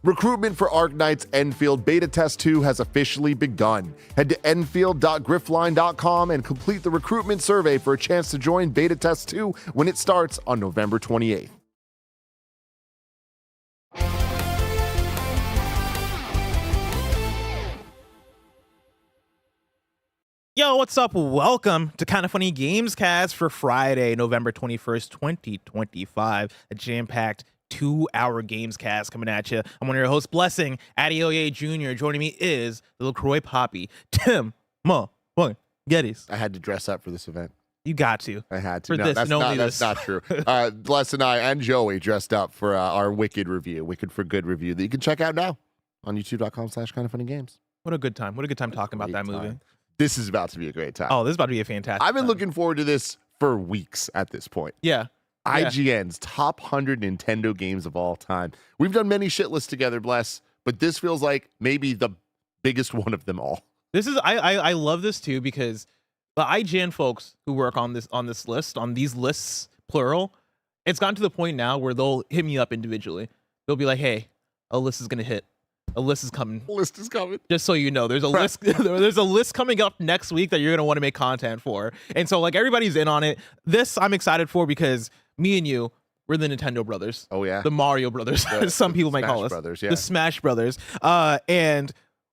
Recruitment for Arknight's Enfield Beta Test 2 has officially begun. Head to enfield.griffline.com and complete the recruitment survey for a chance to join Beta Test 2 when it starts on November 28th. Yo, what's up? Welcome to Kinda Funny Gamescast for Friday, November 21st, 2025. A jam-packed 2-hour Gamescast coming at you. I'm one of your hosts, Blessing, Adeoye Jr. Joining me is the LaCroix Poppy, Tim Geddes. I had to dress up for this event. You got to. I had to. For this, and only that's this. not true. Bless and I and Joey dressed up for our Wicked review, Wicked for Good review that you can check out now on youtube.com/kindafunnygames. What a good time. What a good time talking about that movie. This is about to be a great time. Oh, this is about to be a fantastic I've been time. looking forward to this for weeks at this point. Yeah. IGN's top 100 Nintendo games of all time. We've done many shit lists together, Bless, but this feels like maybe the biggest one of them all. This is I love this too because the IGN folks who work on this list, on these lists, plural, it's gotten to the point now where they'll hit me up individually. They'll be like, hey, a list is gonna hit. A list is coming. A list is coming. Just so you know, there's a list. There's a list coming up next week that you're gonna want to make content for, and so like everybody's in on it. This I'm excited for because me and you, we're the Nintendo brothers. Oh yeah, the Mario brothers. Some people might call us brothers. Yeah, the Smash brothers. And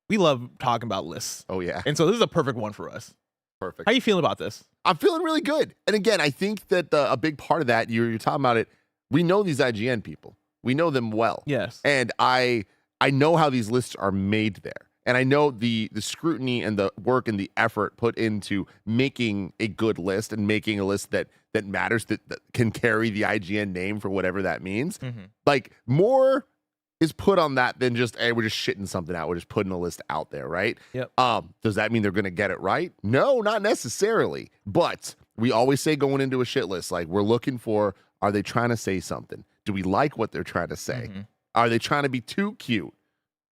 we love talking about lists. Oh yeah, and so this is a perfect one for us. Perfect. How you feeling about this? I'm feeling really good. And again, I think that a big part of that you're talking about it. We know these IGN people. We know them well. Yes, and I know how these lists are made there. And I know the scrutiny and the work and the effort put into making a good list and making a list that matters, that can carry the IGN name for whatever that means. Mm-hmm. Like, more is put on that than just, hey, we're just shitting something out. We're just putting a list out there, right? Yep. Does that mean they're going to get it right? No, not necessarily. But we always say going into a shit list, like, we're looking for, are they trying to say something? Do we like what they're trying to say? Mm-hmm. Are they trying to be too cute?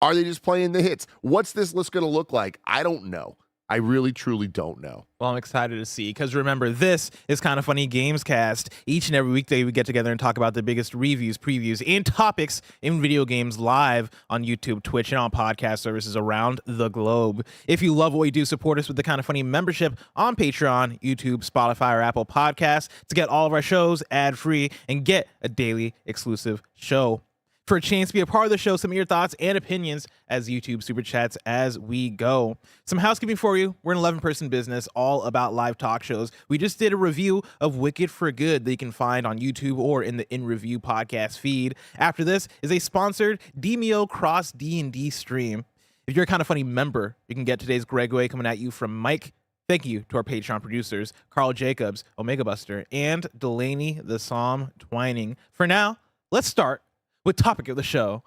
Are they just playing the hits? What's this list going to look like? I don't know. I really, truly don't know. Well, I'm excited to see because remember, this is Kinda Funny Gamescast. Each and every weekday, we get together and talk about the biggest reviews, previews, and topics in video games live on YouTube, Twitch, and on podcast services around the globe. If you love what we do, support us with the Kinda Funny membership on Patreon, YouTube, Spotify, or Apple Podcasts to get all of our shows ad-free and get a daily exclusive show. For a chance to be a part of the show, submit your thoughts and opinions as YouTube Super Chats as we go. Some housekeeping for you. We're an 11-person business all about live talk shows. We just did a review of Wicked for Good that you can find on YouTube or in the In Review podcast feed. After this is a sponsored Demio Cross D&D stream. If you're a Kinda Funny member, you can get today's Gregway coming at you from Mike. Thank you to our Patreon producers, Carl Jacobs, Omega Buster, and Delaney the Psalm Twining. For now, let's start with topic of the show.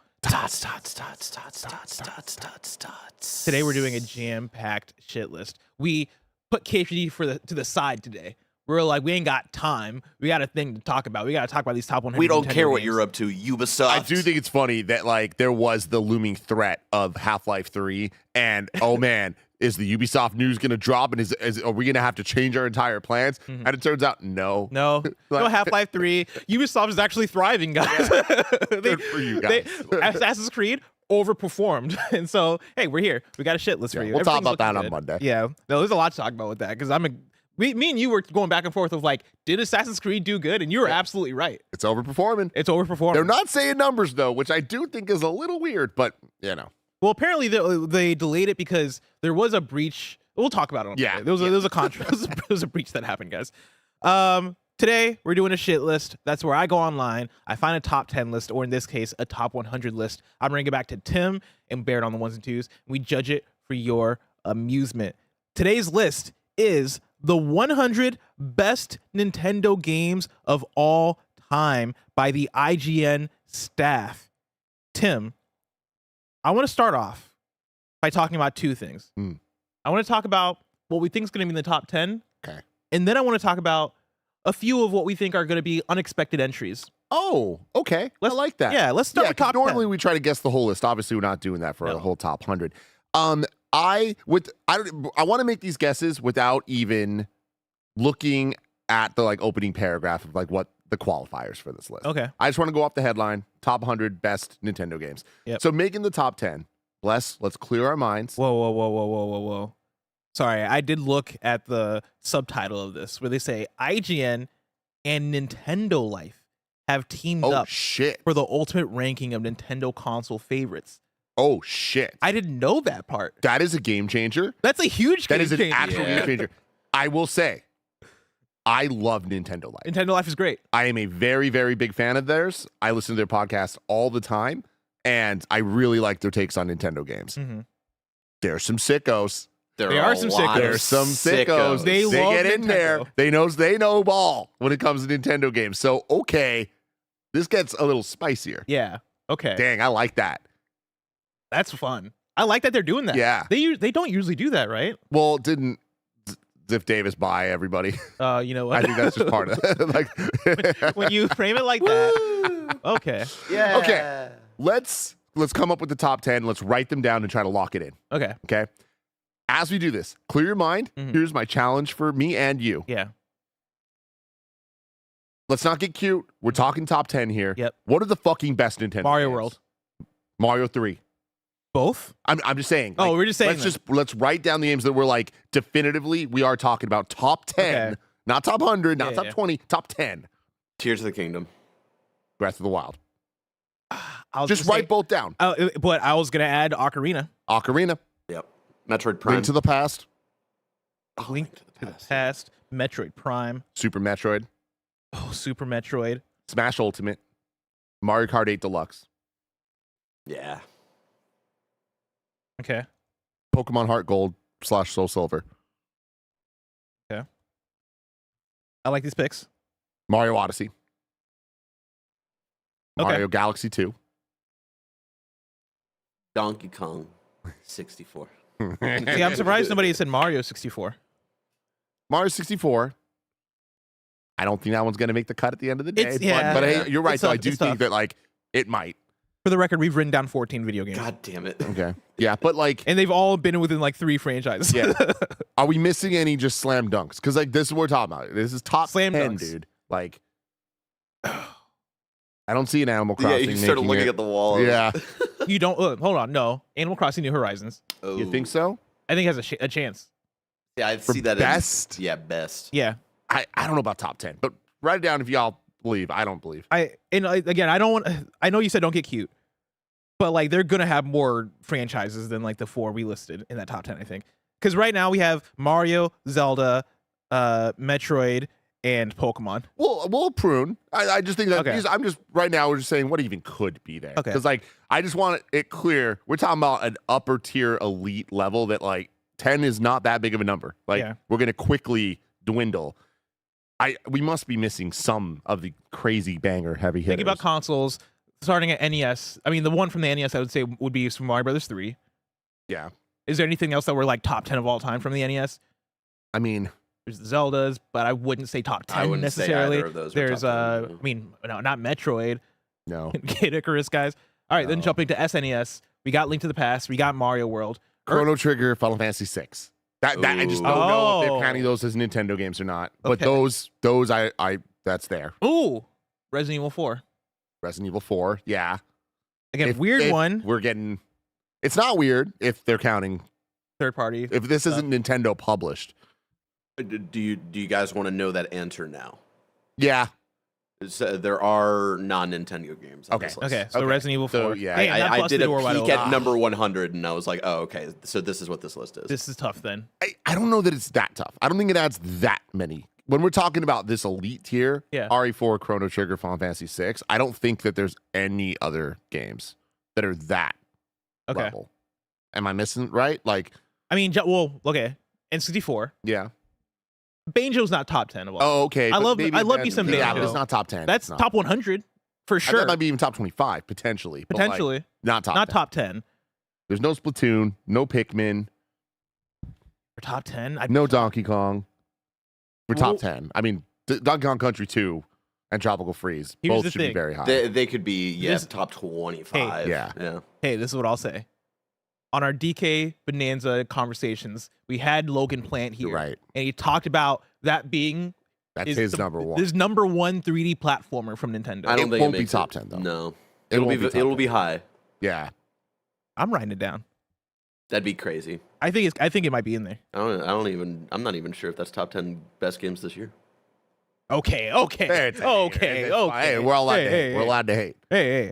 Today we're doing a jam-packed shit list. We put KFD to the side today. We're like, we ain't got time. We got a thing to talk about. We got to talk about these top 100. We don't Nintendo care what games. you're up to, Ubisoft. I do think it's funny that, like, there was the looming threat of Half-Life 3, and oh man, is the Ubisoft news going to drop, and are we going to have to change our entire plans? Mm-hmm. And it turns out, no. No Half-Life 3. Ubisoft is actually thriving, guys. Good for you guys. Assassin's Creed overperformed. And so, hey, we're here. We got a shit list for you. We'll talk about that Everything's on looking Monday. good. Yeah. No, there's a lot to talk about with that because me and you were going back and forth of like, did Assassin's Creed do good? And you were absolutely right. It's overperforming. It's overperforming. They're not saying numbers, though, which I do think is a little weird, but, you know. Well, apparently they delayed it because there was a breach. We'll talk about it. Yeah. There was a controversy. There was a breach that happened, guys. Today we're doing a shit list. That's where I go online. I find a top 10 list, or in this case, a top 100 list. I'm bringing it back to Tim and Baird on the ones and twos. We judge it for your amusement. Today's list is the 100 best Nintendo games of all time by the IGN staff. Tim, I want to start off by talking about two things. I want to talk about what we think is going to be in the top 10. Okay. And then I want to talk about a few of what we think are going to be unexpected entries. Oh, okay. I like that. Yeah, let's start with top 10. Normally we try to guess the whole list. Obviously, we're not doing that for the whole top 100. I want to make these guesses without even looking at the like opening paragraph of like what the qualifiers for this list. Okay. I just want to go off the headline, top 100 best Nintendo games. Yep. So making the top 10, let's clear our minds. Whoa. Sorry, I did look at the subtitle of this where they say IGN and Nintendo Life have teamed Oh, up shit. for the ultimate ranking of Nintendo console favorites. Oh, shit. I didn't know that part. That is a game changer. That's a huge game That is an changer. actual game changer. I will say, I love Nintendo Life. Nintendo Life is great. I am a very, very big fan of theirs. I listen to their podcast all the time, and I really like their takes on Nintendo games. Mm-hmm. There's some sickos. There are some sickos. There's some sickos. They love get in Nintendo. there. They know ball when it comes to Nintendo games. So, okay, this gets a little spicier. Yeah. Okay. Dang, I like that. That's fun. I like that they're doing that. Yeah. They don't usually do that, right? Well, didn't Ziff Davis buy everybody? You know what? I think that's just part of it. Like, when you frame it like that. Okay. Yeah. Okay. Let's come up with the top 10. Let's write them down and try to lock it in. Okay. Okay. As we do this, clear your mind. Mhm. Here's my challenge for me and you. Yeah. Let's not get cute. We're talking top 10 here. Yep. What are the fucking best Nintendo Mario games? World. Mario 3. Both? I'm just saying. Oh, like, we're just saying. let's write down the games that we're like definitively we are talking about top 10, Okay. not top 100, not Yeah, top yeah. 20, top 10. Tears of the Kingdom. Breath of the Wild. I was Just gonna write say- both down. But I was gonna add Ocarina. Ocarina, Yep. Metroid Prime. Link to the Past, Oh, Link to the Past, Metroid Prime, Super Metroid, Super Metroid. Smash Ultimate, Mario Kart 8 Deluxe, Yeah. Okay. Pokemon Heart Gold / Soul Silver, I like these picks. Mario Odyssey, Okay. Mario Galaxy 2. Donkey Kong 64. See, I'm surprised nobody said Mario 64. Mario 64. I don't think that one's going to make the cut at the end of the day. It's- yeah. but hey, you're right, It's though. I tough, do it's think tough. that, like, it might. For the record, we've written down 14 video games. God damn it. Okay. Yeah, but, like, And they've all been within like 3 franchises. Yeah. are we missing any just slam dunks? Because, like, this is what we're talking about. This is top Slam 10, dunks. dude. Like, I don't see an Animal Yeah, Crossing. you started making looking it. at the wall. Yeah. You don't hold on, no. Animal Crossing New Horizons. Oh. You think so? I think it has a chance. Yeah, I For see that. best? Yeah, best. Yeah. I don't know about top 10, but write it down if y'all believe. I don't believe. Again, I don't want. I know you said don't get cute, but like they're gonna have more franchises than like the 4 we listed in that top 10. I think because right now we have Mario, Zelda, Metroid, and Pokemon. We'll prune. I just think that Okay. I'm just right now we're just saying what even could be there. Okay. Because like I just want it clear. We're talking about an upper tier elite level that like 10 is not that big of a number. Like Yeah. we're gonna quickly dwindle. We must be missing some of the crazy banger heavy hitters. Think about consoles starting at NES. I mean, the one from the NES I would say would be Super Mario Brothers 3. Yeah. Is there anything else that were like top 10 of all time from the NES? I mean, There's the Zeldas, but I wouldn't say top 10 I wouldn't say necessarily. either of those were There's top 10, I mean, no, not Metroid. no. Kid Icarus, guys. All right, then No. jumping to SNES, we got Link to the Past, we got Mario World. Chrono Trigger, Final Fantasy 6. That I just don't know if they're counting those as Nintendo games or not. But Okay. those I that's there. Ooh, Resident Evil 4. Resident Evil 4, yeah. Again, If weird one, We're getting. It's not weird if they're counting. third party. If this isn't Nintendo published, Do you guys want to know that answer now? yeah. There are non-Nintendo games. On Okay, this list. Okay, so Okay. Resident Evil 4. So, yeah, Damn, that I busted did the door a wide peek open. at number 100, and I was like, oh, okay, so this is what this list is. This is tough then. I don't know that it's that tough. I don't think it adds that many. When we're talking about this elite tier, Yeah. RE4, Chrono Trigger, Final Fantasy 6, I don't think that there's any other games that are that Okay. level. Am I missing right? Like, I mean, well, okay. N64. yeah. Banjo's not top 10 of all. Oh, okay. I but love- maybe I love then- me some Yeah, Banjo. but it's not top 10. That's It's not. top 100 for sure. That might be even top 25 potentially. but, like, Potentially. not top. Not 10. top 10. There's no Splatoon, no Pikmin, For top 10? no Donkey Kong. For Well- top 10, I mean, Donkey Kong Country 2 and Tropical Freeze Here's both the should be thing. very high. They could be This- top 25. Yeah. yeah. Hey, this is what I'll say. On our DK Bonanza conversations, we had Logan Plant here. You're right. And he talked about that being That's his number one. His number one 3D platformer from Nintendo. I don't think won't it be makes top it. 10 though. No, It it'll be high. Yeah. I'm writing it down. That'd be crazy. I think it might be in there. I'm not even sure if that's top 10 best games this year. Okay. Hey, we're allowed to hate. We're allowed to hate. Hey.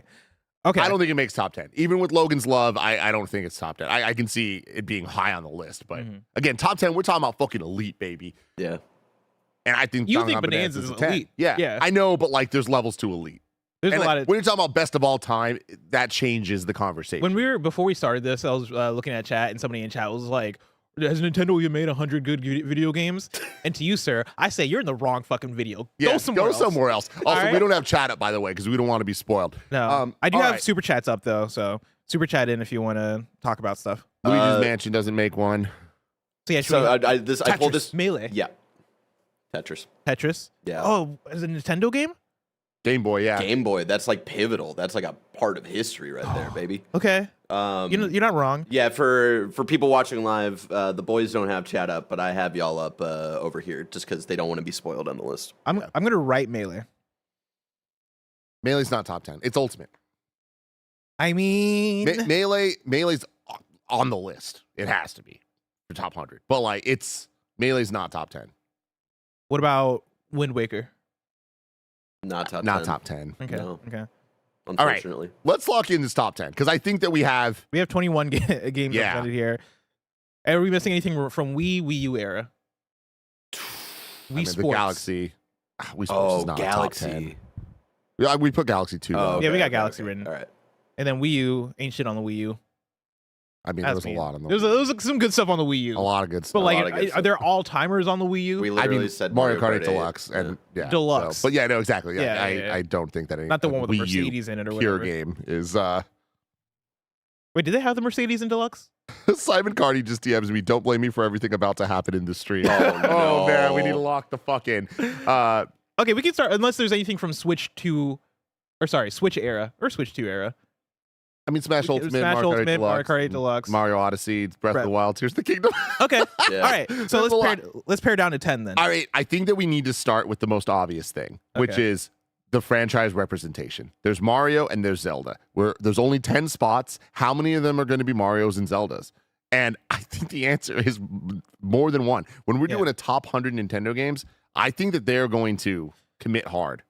Okay. I don't think it makes top 10. Even with Logan's Love, I don't think it's top 10. I can see it being high on the list. But again, top 10, we're talking about fucking elite, baby. Yeah. And I think You Danganronpa think Bonanza is a 10. elite. Yeah. Yeah. I know, but like there's levels to elite. There's And a like, lot of. when you're talking about best of all time, that changes the conversation. Before we started this, I was looking at chat, and somebody in chat was like, "Has Nintendo even made 100 good video games?" And to you, sir, I say you're in the wrong fucking video. Yeah, Go somewhere else. Also, right? we don't have chat up, by the way, because we don't want to be spoiled. No, I do all have right. super chats up though, so super chat in if you want to talk about stuff. Luigi's Mansion doesn't make one. So yeah, So I pulled Tetris, this. Melee, Yeah. Tetris. Yeah. Yeah. Oh, is it a Nintendo game? Game Boy, yeah. Game Boy. That's like pivotal. That's like a part of history right there, baby. Okay. You're not wrong. Yeah, for people watching live, the boys don't have chat up, but I have y'all up over here just because they don't want to be spoiled on the list. I'm gonna write Melee. Melee's not top 10. It's Ultimate. I mean, Melee's on the list. It has to be for top 100. But like Melee's not top 10. what about Wind Waker? Not top 10. Not top 10. Okay. No. Okay. Unfortunately. Let's lock in this top 10 because I think that we have We have 21 games Yeah. represented here. Are we missing anything from Wii U era? Wii the Sports. Galaxy. Wii Sports is not Galaxy. top 10. Yeah, we put Galaxy 2. though. Yeah, we got Galaxy written. All right. And then Wii U ain't shit on the Wii U. I mean, there was a lot on the There was some good stuff on the Wii U. a lot of good But stuff. lot of like, good are stuff. there all timers on the Wii U? We I literally mean, said Mario Kart 8 8. Deluxe and yeah, Deluxe. So, but yeah, no, exactly. Yeah, Yeah. I don't think that any Not the one with the Wii U Mercedes in it or pure whatever. game is. Wait, did they have the Mercedes in Deluxe? Simon Carney just DMs me. Don't blame me for everything about to happen in the stream. Oh, Oh man, we no. need to lock the fuck in. Okay, we can start unless there's anything from Switch era or Switch 2 era. I mean, Smash Ultimate, Smash Mario Kart 8 Ultimate, Deluxe, Mario Kart 8 Deluxe. Mario Odyssey, Breath of the Wild, Tears of the Kingdom. Okay. Yeah. All right. So There's a let's pare down to 10 then. All right, I think that we need to start with the most obvious thing, which Okay. is the franchise representation. There's Mario and there's Zelda. There's only 10 spots. How many of them are going to be Marios and Zeldas? And I think the answer is more than one. When we're doing a top 100 Nintendo games, I think that they're going to commit hard.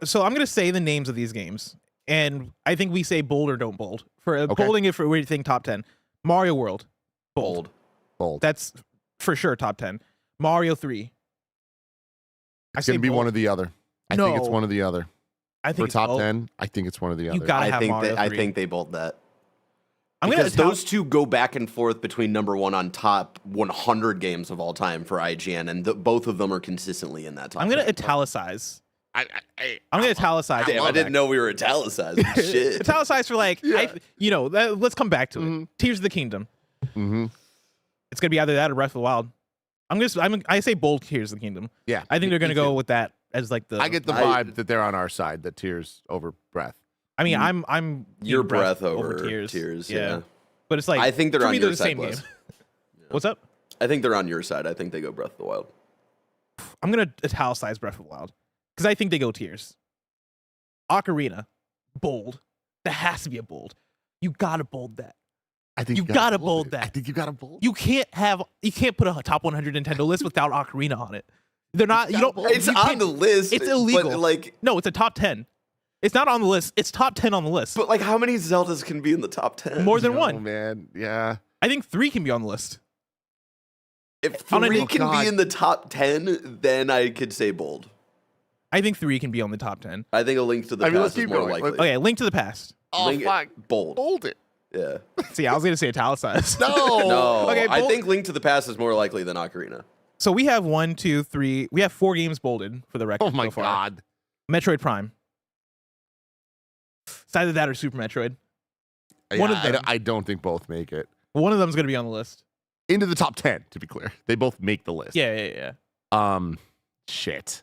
So I'm going to say the names of these games. And I think we say bold or don't bold. For Okay. bolding it for we think top 10. Mario World. Bold. Bold. That's for sure top 10. Mario 3. It's going to be one or the other. I think it's No. one or the other. I For think it's top bold. 10, I think it's one or the other. You gotta have Mario 3. I think they bolt that. I'm gonna Because those two go back and forth between number one on top 100 games of all time for IGN, and both of them are consistently in that top. I'm going to 10. italicize. I I'm going to italicize. Damn, I didn't know we were italicizing. Shit. Italicize for like, Yeah. let's come back to it. Mhm. Tears of the Kingdom. Mm-hmm. It's going to be either that or Breath of the Wild. I say bold Tears of the Kingdom. Yeah. I think they're going me to go too. with that as like the. I get the vibe that they're on our side, that Tears over Breath. I mean, I'm Your team breath over Tears. yeah. But it's like I think they're for on me, your the side, same Wes. game. What's up? I think they're on your side. I think they go Breath of the Wild. I'm gonna italicize Breath of the Wild because I think they go Tears. Ocarina, bold. That has to be a bold. You gotta bold that. I think You gotta bold it. that. I think you gotta bold. You can't put a top 100 Nintendo list without Ocarina on it. They're not. You don't. It's you on can't- the list. It's illegal. But like, No, it's a top 10. It's not on the list. It's top 10 on the list. but like, how many Zeldas can be in the top 10? More than No, one. man. Yeah. I think 3 can be on the list. If on a- 3 oh, can God. be in the top 10, then I could say bold. I think 3 can be on the top 10. I think A Link to the I mean, let's Past is keep more going. likely. Okay, Link to the Past. Oh, Link- fuck. Bold. Bold it. Yeah. See, I was gonna say italicized. No. No, Okay, I bold- think Link to the Past is more likely than Ocarina. So we have 1, 2, 3. We have 4 games bolded for the record. Oh, my so far. God. Metroid Prime. It's either that or Super Metroid. One of them. I don't think both make it. One of them's gonna be on the list. Into the top 10, to be clear. They both make the list. Yeah. Shit.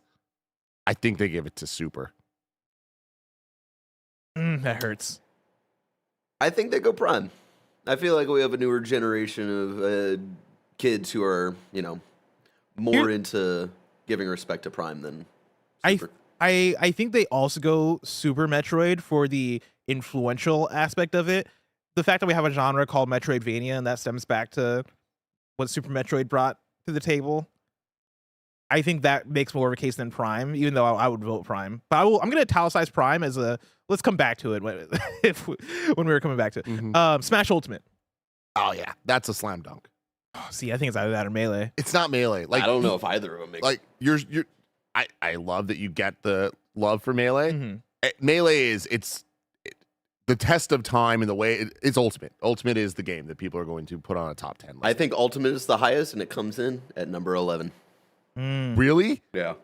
I think they give it to Super. That hurts. I think they go Prime. I feel like we have a newer generation of kids who are, more Here- into giving respect to Prime than I Super. I think they also go Super Metroid for the influential aspect of it. The fact that we have a genre called Metroidvania and that stems back to what Super Metroid brought to the table. I think that makes more of a case than Prime, even though I would vote Prime. But I'm going to italicize Prime as a. Let's come back to it when we were coming back to it. Smash Ultimate. Oh yeah, that's a slam dunk. Oh, see, I think it's either that or Melee. It's not Melee. Like I don't know if either of them make like you're. I love that you get the love for Melee. Mm-hmm. Melee is the test of time and the way it's Ultimate. Ultimate is the game that people are going to put on a top 10 list. I think Ultimate is the highest, and it comes in at number 11. Really? Yeah.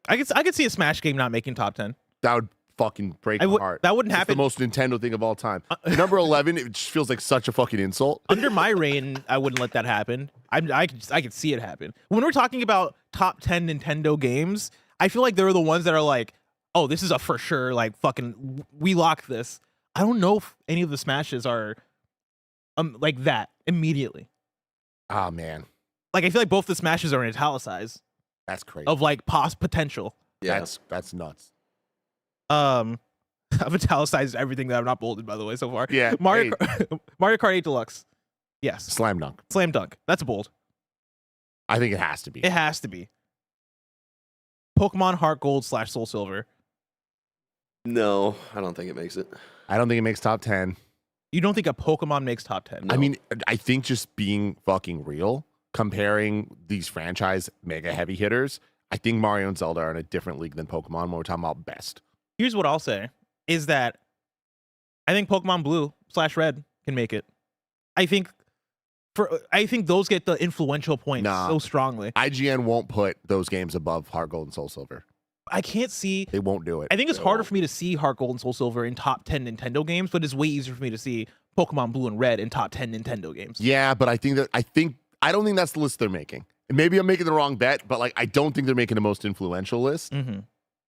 I could see a Smash game not making top 10. That would fucking break my heart. That wouldn't It's happen. the most Nintendo thing of all time. Number 11, it just feels like such a fucking insult. Under my reign, I wouldn't let that happen. I could see it happen. When we're talking about top 10 Nintendo games, I feel like they're the ones that are like, oh, this is a for sure, like fucking, we lock this. I don't know if any of the Smashes are like that immediately. Oh man, Like I feel like both the Smashes are in italicized that's crazy. of like potential. Yeah. That's nuts. I've italicized everything that I've not bolded, by the way, so far. Yeah, Mario Kart 8 Deluxe. Yes. Slam dunk. Slam dunk. That's a bold. I think it has to be. It has to be. Pokemon Heart Gold / Soul Silver. No, I don't think it makes it. I don't think it makes top 10. You don't think a Pokemon makes top 10? No. I mean, I think just being fucking real, comparing these franchise mega heavy hitters, I think Mario and Zelda are in a different league than Pokemon when we're talking about best. Here's what I'll say is that I think Pokemon Blue / Red can make it. I think those get the influential points so strongly. IGN won't put those games above Heart Gold and Soul Silver. I can't see. They won't do it. I think it's harder for me to see Heart Gold and Soul Silver in top 10 Nintendo games, but it's way easier for me to see Pokemon Blue and Red in top 10 Nintendo games. Yeah, but I don't think that's the list they're making. Maybe I'm making the wrong bet, but like I don't think they're making the most influential list. Mm-hmm.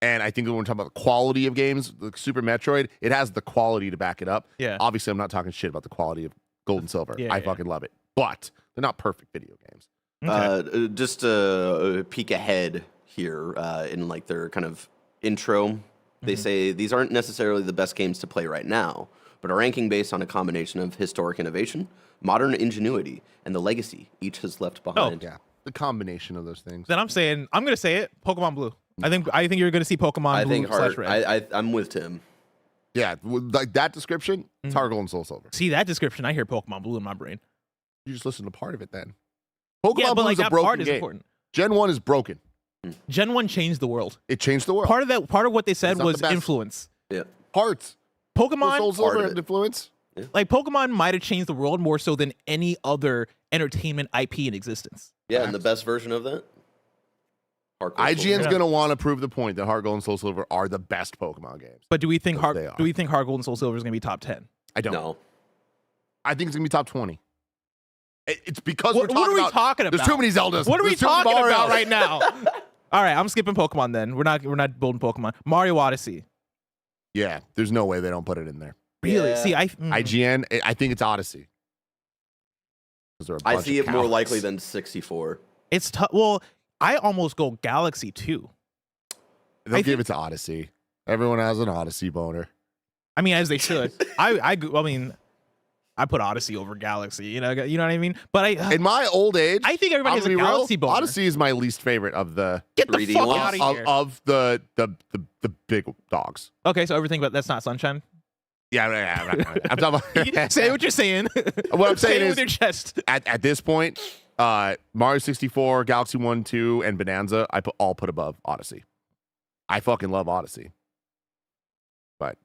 And I think when we're talking about the quality of games, like Super Metroid, it has the quality to back it up. Yeah. Obviously, I'm not talking shit about the quality of Gold and Silver. Yeah, I yeah. fucking love it. But they're not perfect video games. Okay. Just a peek ahead here in like their kind of intro, they say these aren't necessarily the best games to play right now, but are ranking based on a combination of historic innovation, modern ingenuity, and the legacy each has left behind. Yeah. The combination of those things. Then I'm going to say it, Pokemon Blue. I think you're going to see Pokemon I Blue think Heart. / Red. I'm with Tim. Yeah. Like that description, it's Heart Gold and Soul Silver. See that description, I hear Pokemon Blue in my brain. You just listen to part of it then. Pokemon Yeah, but Blue like is a that broken part is game. important. Gen 1 is broken. Gen 1 changed the world. It changed the world. Part of what they said It's not was the best. influence. Yeah. Hearts. Pokemon, Soul part Silver of had it. influence. like Pokemon might have changed the world more so than any other entertainment IP in existence. Yeah, and the best version of that? Heart Gold IGN's Silver. going to want to prove the point that Heart Gold and Soul Silver are the best Pokemon games. But do we think Because they are. Heart Gold and Soul Silver is going to be top 10? I don't. No. I think it's going to be top 20. It's because What are we talking about? There's too many Zeldas. What are we There's too many talking about Marios. right now? All right, I'm skipping Pokemon then. We're not building Pokemon. Mario Odyssey. Yeah, there's no way they don't put it in there. Really? Yeah. See, IGN, I think it's Odyssey. 'Cause they're a I bunch see of it more cowards. likely than 64. it's tough. Well, I almost go Galaxy 2. They'll I give it to Odyssey. Everyone has an Odyssey boner. I mean, as they should. I mean, I put Odyssey over Galaxy. You know what I mean? But In my old age, I think everybody I'm has a gonna be real, Galaxy boner. Odyssey is my least favorite of the Get the 3D fuck ones? out of here. of the big dogs. Okay, so everything but that's not Sunshine. Yeah, I'm talking about. Say what you're saying. What I'm Say saying it is, with your chest. at this point, Mario 64, Galaxy 1, 2, and Bonanza, I all put above Odyssey. I fucking love Odyssey. But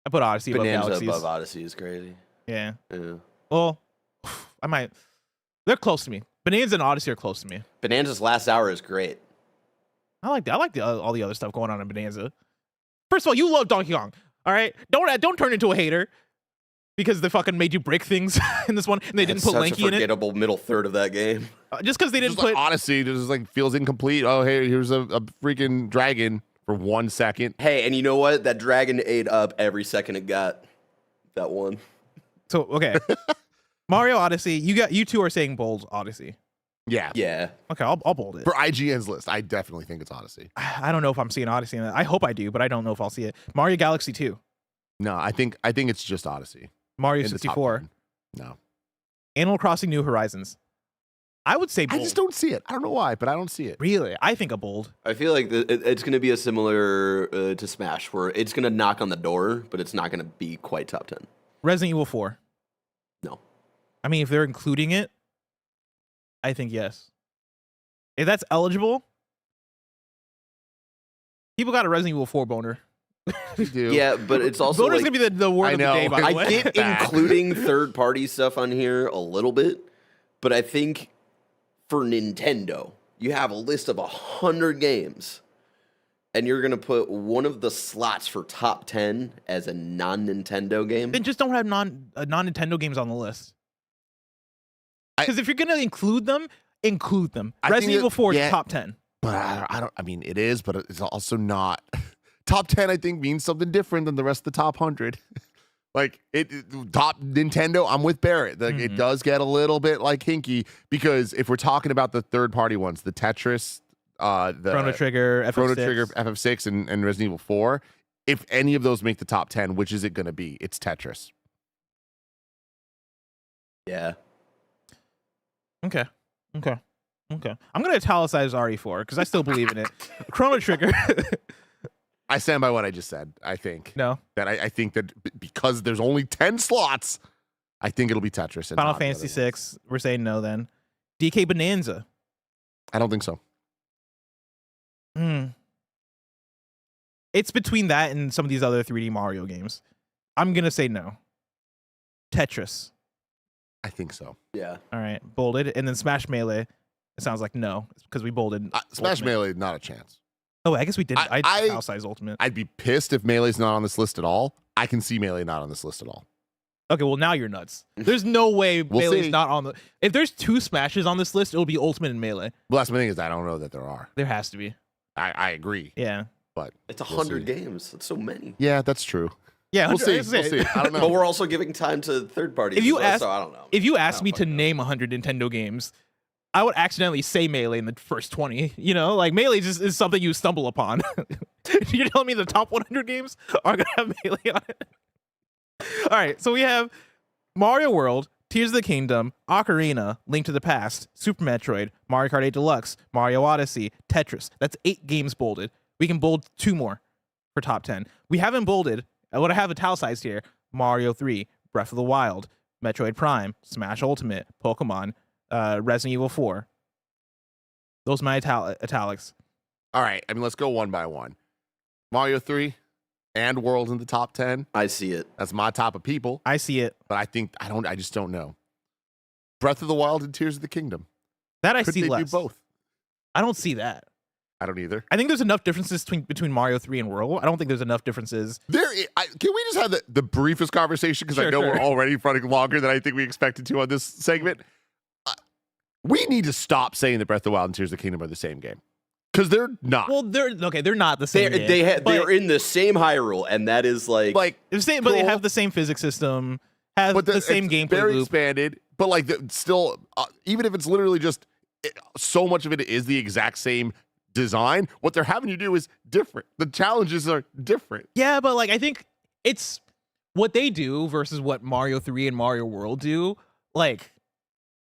I put Odyssey above Bonanza Galaxies. above Odyssey is crazy. Yeah. Yeah. Well, I might. They're close to me. Bonanza and Odyssey are close to me. Bonanza's last hour is great. I like all the other stuff going on in Bonanza. First of all, you love Donkey Kong. All right, don't turn into a hater because they fucking made you break things in this one, and they didn't put Such Lanky a in it. forgettable middle third of that game. Just because they didn't just like put. Odyssey just like feels incomplete. Oh, hey, here's a freaking dragon for 1 second. Hey, and you know what? That dragon ate up every second it got. That one. So okay, Mario Odyssey. You two are saying bold Odyssey. Yeah. Yeah. Okay, I'll bold it. For IGN's list, I definitely think it's Odyssey. I don't know if I'm seeing Odyssey in that. I hope I do, but I don't know if I'll see it. Mario Galaxy 2. No, I think it's just Odyssey. Mario in the top 64. 10. No. Animal Crossing New Horizons. I would say bold. I just don't see it. I don't know why, but I don't see it. Really? I think a bold. I feel like it's going to be a similar to Smash, where it's going to knock on the door, but it's not going to be quite top 10. Resident Evil 4. No. I mean, if they're including it, I think yes. If that's eligible, people got a Resident Evil 4 boner. You do. Yeah, but it's also Boner's like, going to be the word I of the know. day, by the I way. get including third-party stuff on here a little bit, but I think for Nintendo, you have a list of 100 games, and you're going to put one of the slots for top 10 as a non-Nintendo game. Then just don't have non-Nintendo games on the list. Because if you're going to include them, include them. I Resident think Evil 4 yeah. is top 10. But I don't. I mean, it is, but it's also not. Top 10, I think, means something different than the rest of the top 100. Like top Nintendo, I'm with Barrett. Like it does get a little bit like hinky because if we're talking about the third-party ones, the Tetris, the Chrono Trigger, FF6. Chrono Trigger, FF6, and Resident Evil 4. If any of those make the top 10, which is it going to be? It's Tetris. Yeah. Okay. I'm going to italicize RE4 because I still believe in it. Chrono Trigger. I stand by what I just said. I think No. that I think that because there's only 10 slots, I think it'll be Tetris. And Final not the Fantasy other 6. We're saying no then. DK Bonanza. I don't think so. It's between that and some of these other 3D Mario games. I'm going to say no. Tetris. I think so. Yeah. All right. Bolded. And then Smash Melee. It sounds like no because we bolded. Smash Ultimate. Melee, not a chance. Oh, I guess we didn't. I I- outsize Ultimate. I'd be pissed if Melee's not on this list at all. I can see Melee not on this list at all. Okay, well now you're nuts. There's no way We'll Melee's see. not on the. If there's 2 Smashes on this list, it'll be Ultimate and Melee. Well, that's my thing is I don't know that there are. There has to be. I agree, Yeah. but It's we'll 100 see. games. That's so many. Yeah, that's true. Yeah. We'll see. 100 We'll see. I don't know. But we're also giving time to third parties. If you as well, ask- so I don't know. If you asked don't me to fucking know. name 100 Nintendo games, I would accidentally say Melee in the first 20. You know, like Melee just is something you stumble upon. You're telling me the top 100 games are gonna have Melee on it? All right, so we have Mario World, Tears of the Kingdom, Ocarina, Link to the Past, Super Metroid, Mario Kart 8 Deluxe, Mario Odyssey, Tetris. That's 8 games bolded. We can bold 2 more for top 10. We haven't bolded. What I have italicized here: Mario 3, Breath of the Wild, Metroid Prime, Smash Ultimate, Pokemon, Resident Evil 4. Those are my italics. All right. I mean, let's go one by one. Mario 3 and World in the top 10. I see it. That's my top of people. I see it. But I just don't know. Breath of the Wild and Tears of the Kingdom. That I Could see they less. do both? I don't see that. I don't either. I think there's enough differences between Mario 3 and World. I don't think there's enough differences. Can we just have the briefest conversation? Because I Sure, know sure. we're already running longer than I think we expected to on this segment. We need to stop saying that Breath of the Wild and Tears of the Kingdom are the same game. Because they're not. Well, they're not the same. game, They but are in the same Hyrule, and that is like they're the same, but they cool. have the same physics system, have the same it's gameplay very loop. expanded, but like still, even if it's literally just so much of it is the exact same design, what they're having you do is different. The challenges are different. Yeah, but like I think it's what they do versus what Mario 3 and Mario World do. Like,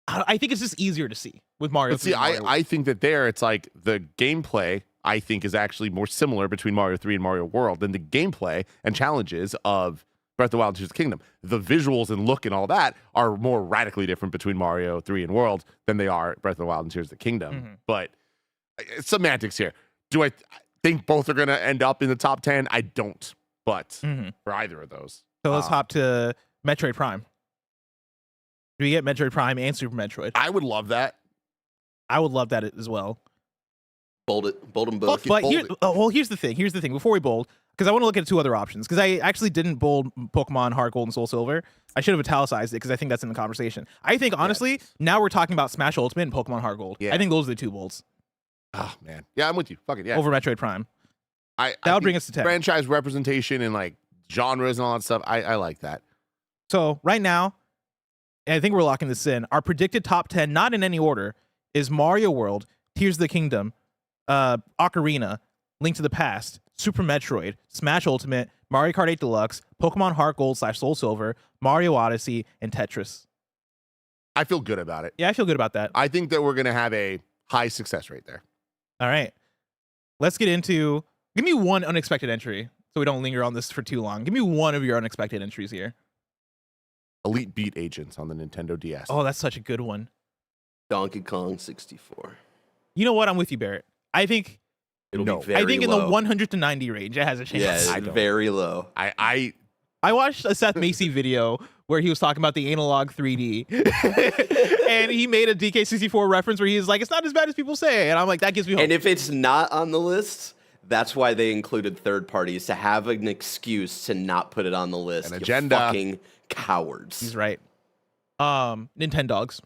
I think it's just easier to see with Mario But 3. see, and Mario World. I think that it's like the gameplay, I think, is actually more similar between Mario 3 and Mario World than the gameplay and challenges of Breath of the Wild and Tears of the Kingdom. The visuals and look and all that are more radically different between Mario 3 and World than they are Breath of the Wild and Tears of the Kingdom. Mhm. But semantics here. Do I think both are going to end up in the top 10? I don't. But Mhm. for either of those. So let's hop to Metroid Prime. Do we get Metroid Prime and Super Metroid? I would love that. I would love that as well. bold them both. Fuck it. But bold here's the thing. Here's the thing. Before we bold, because I want to look at 2 other options. Because I actually didn't bold Pokemon Heart Gold and Soul Silver. I should have italicized it because I think that's in the conversation. I think honestly, now we're talking about Smash Ultimate and Pokemon Heart Gold. Yeah. I think those are the 2 bolds Oh, man. Yeah, I'm with you. Fuck it. Yeah. over Metroid Prime. I That would think bring us to 10. franchise representation and like genres and all that stuff. I like that. So right now, and I think we're locking this in. Our predicted top 10, not in any order, is Mario World, Tears of the Kingdom, Ocarina, Link to the Past, Super Metroid, Smash Ultimate, Mario Kart 8 Deluxe, Pokemon Heart Gold / Soul Silver, Mario Odyssey, and Tetris. I feel good about it. Yeah, I feel good about that. I think that we're going to have a high success rate there. All right. Let's get into... Give me one unexpected entry so we don't linger on this for too long. Give me one of your unexpected entries here. Elite Beat Agents on the Nintendo DS. Oh, that's such a good one. Donkey Kong 64. You know what? I'm with you, Barrett. I think It'll No. be very I think in low. the 100 to 90 range, it has a chance. Yeah, I it's don't. very low. I I watched a Seth Macy video where he was talking about the analog 3D, and he made a DK64 reference where he's like, "It's not as bad as people say," and I'm like, "That gives me hope." And if it's not on the list, that's why they included third parties, to have an excuse to not put it on the list. An You agenda. fucking cowards. He's right. Nintendogs.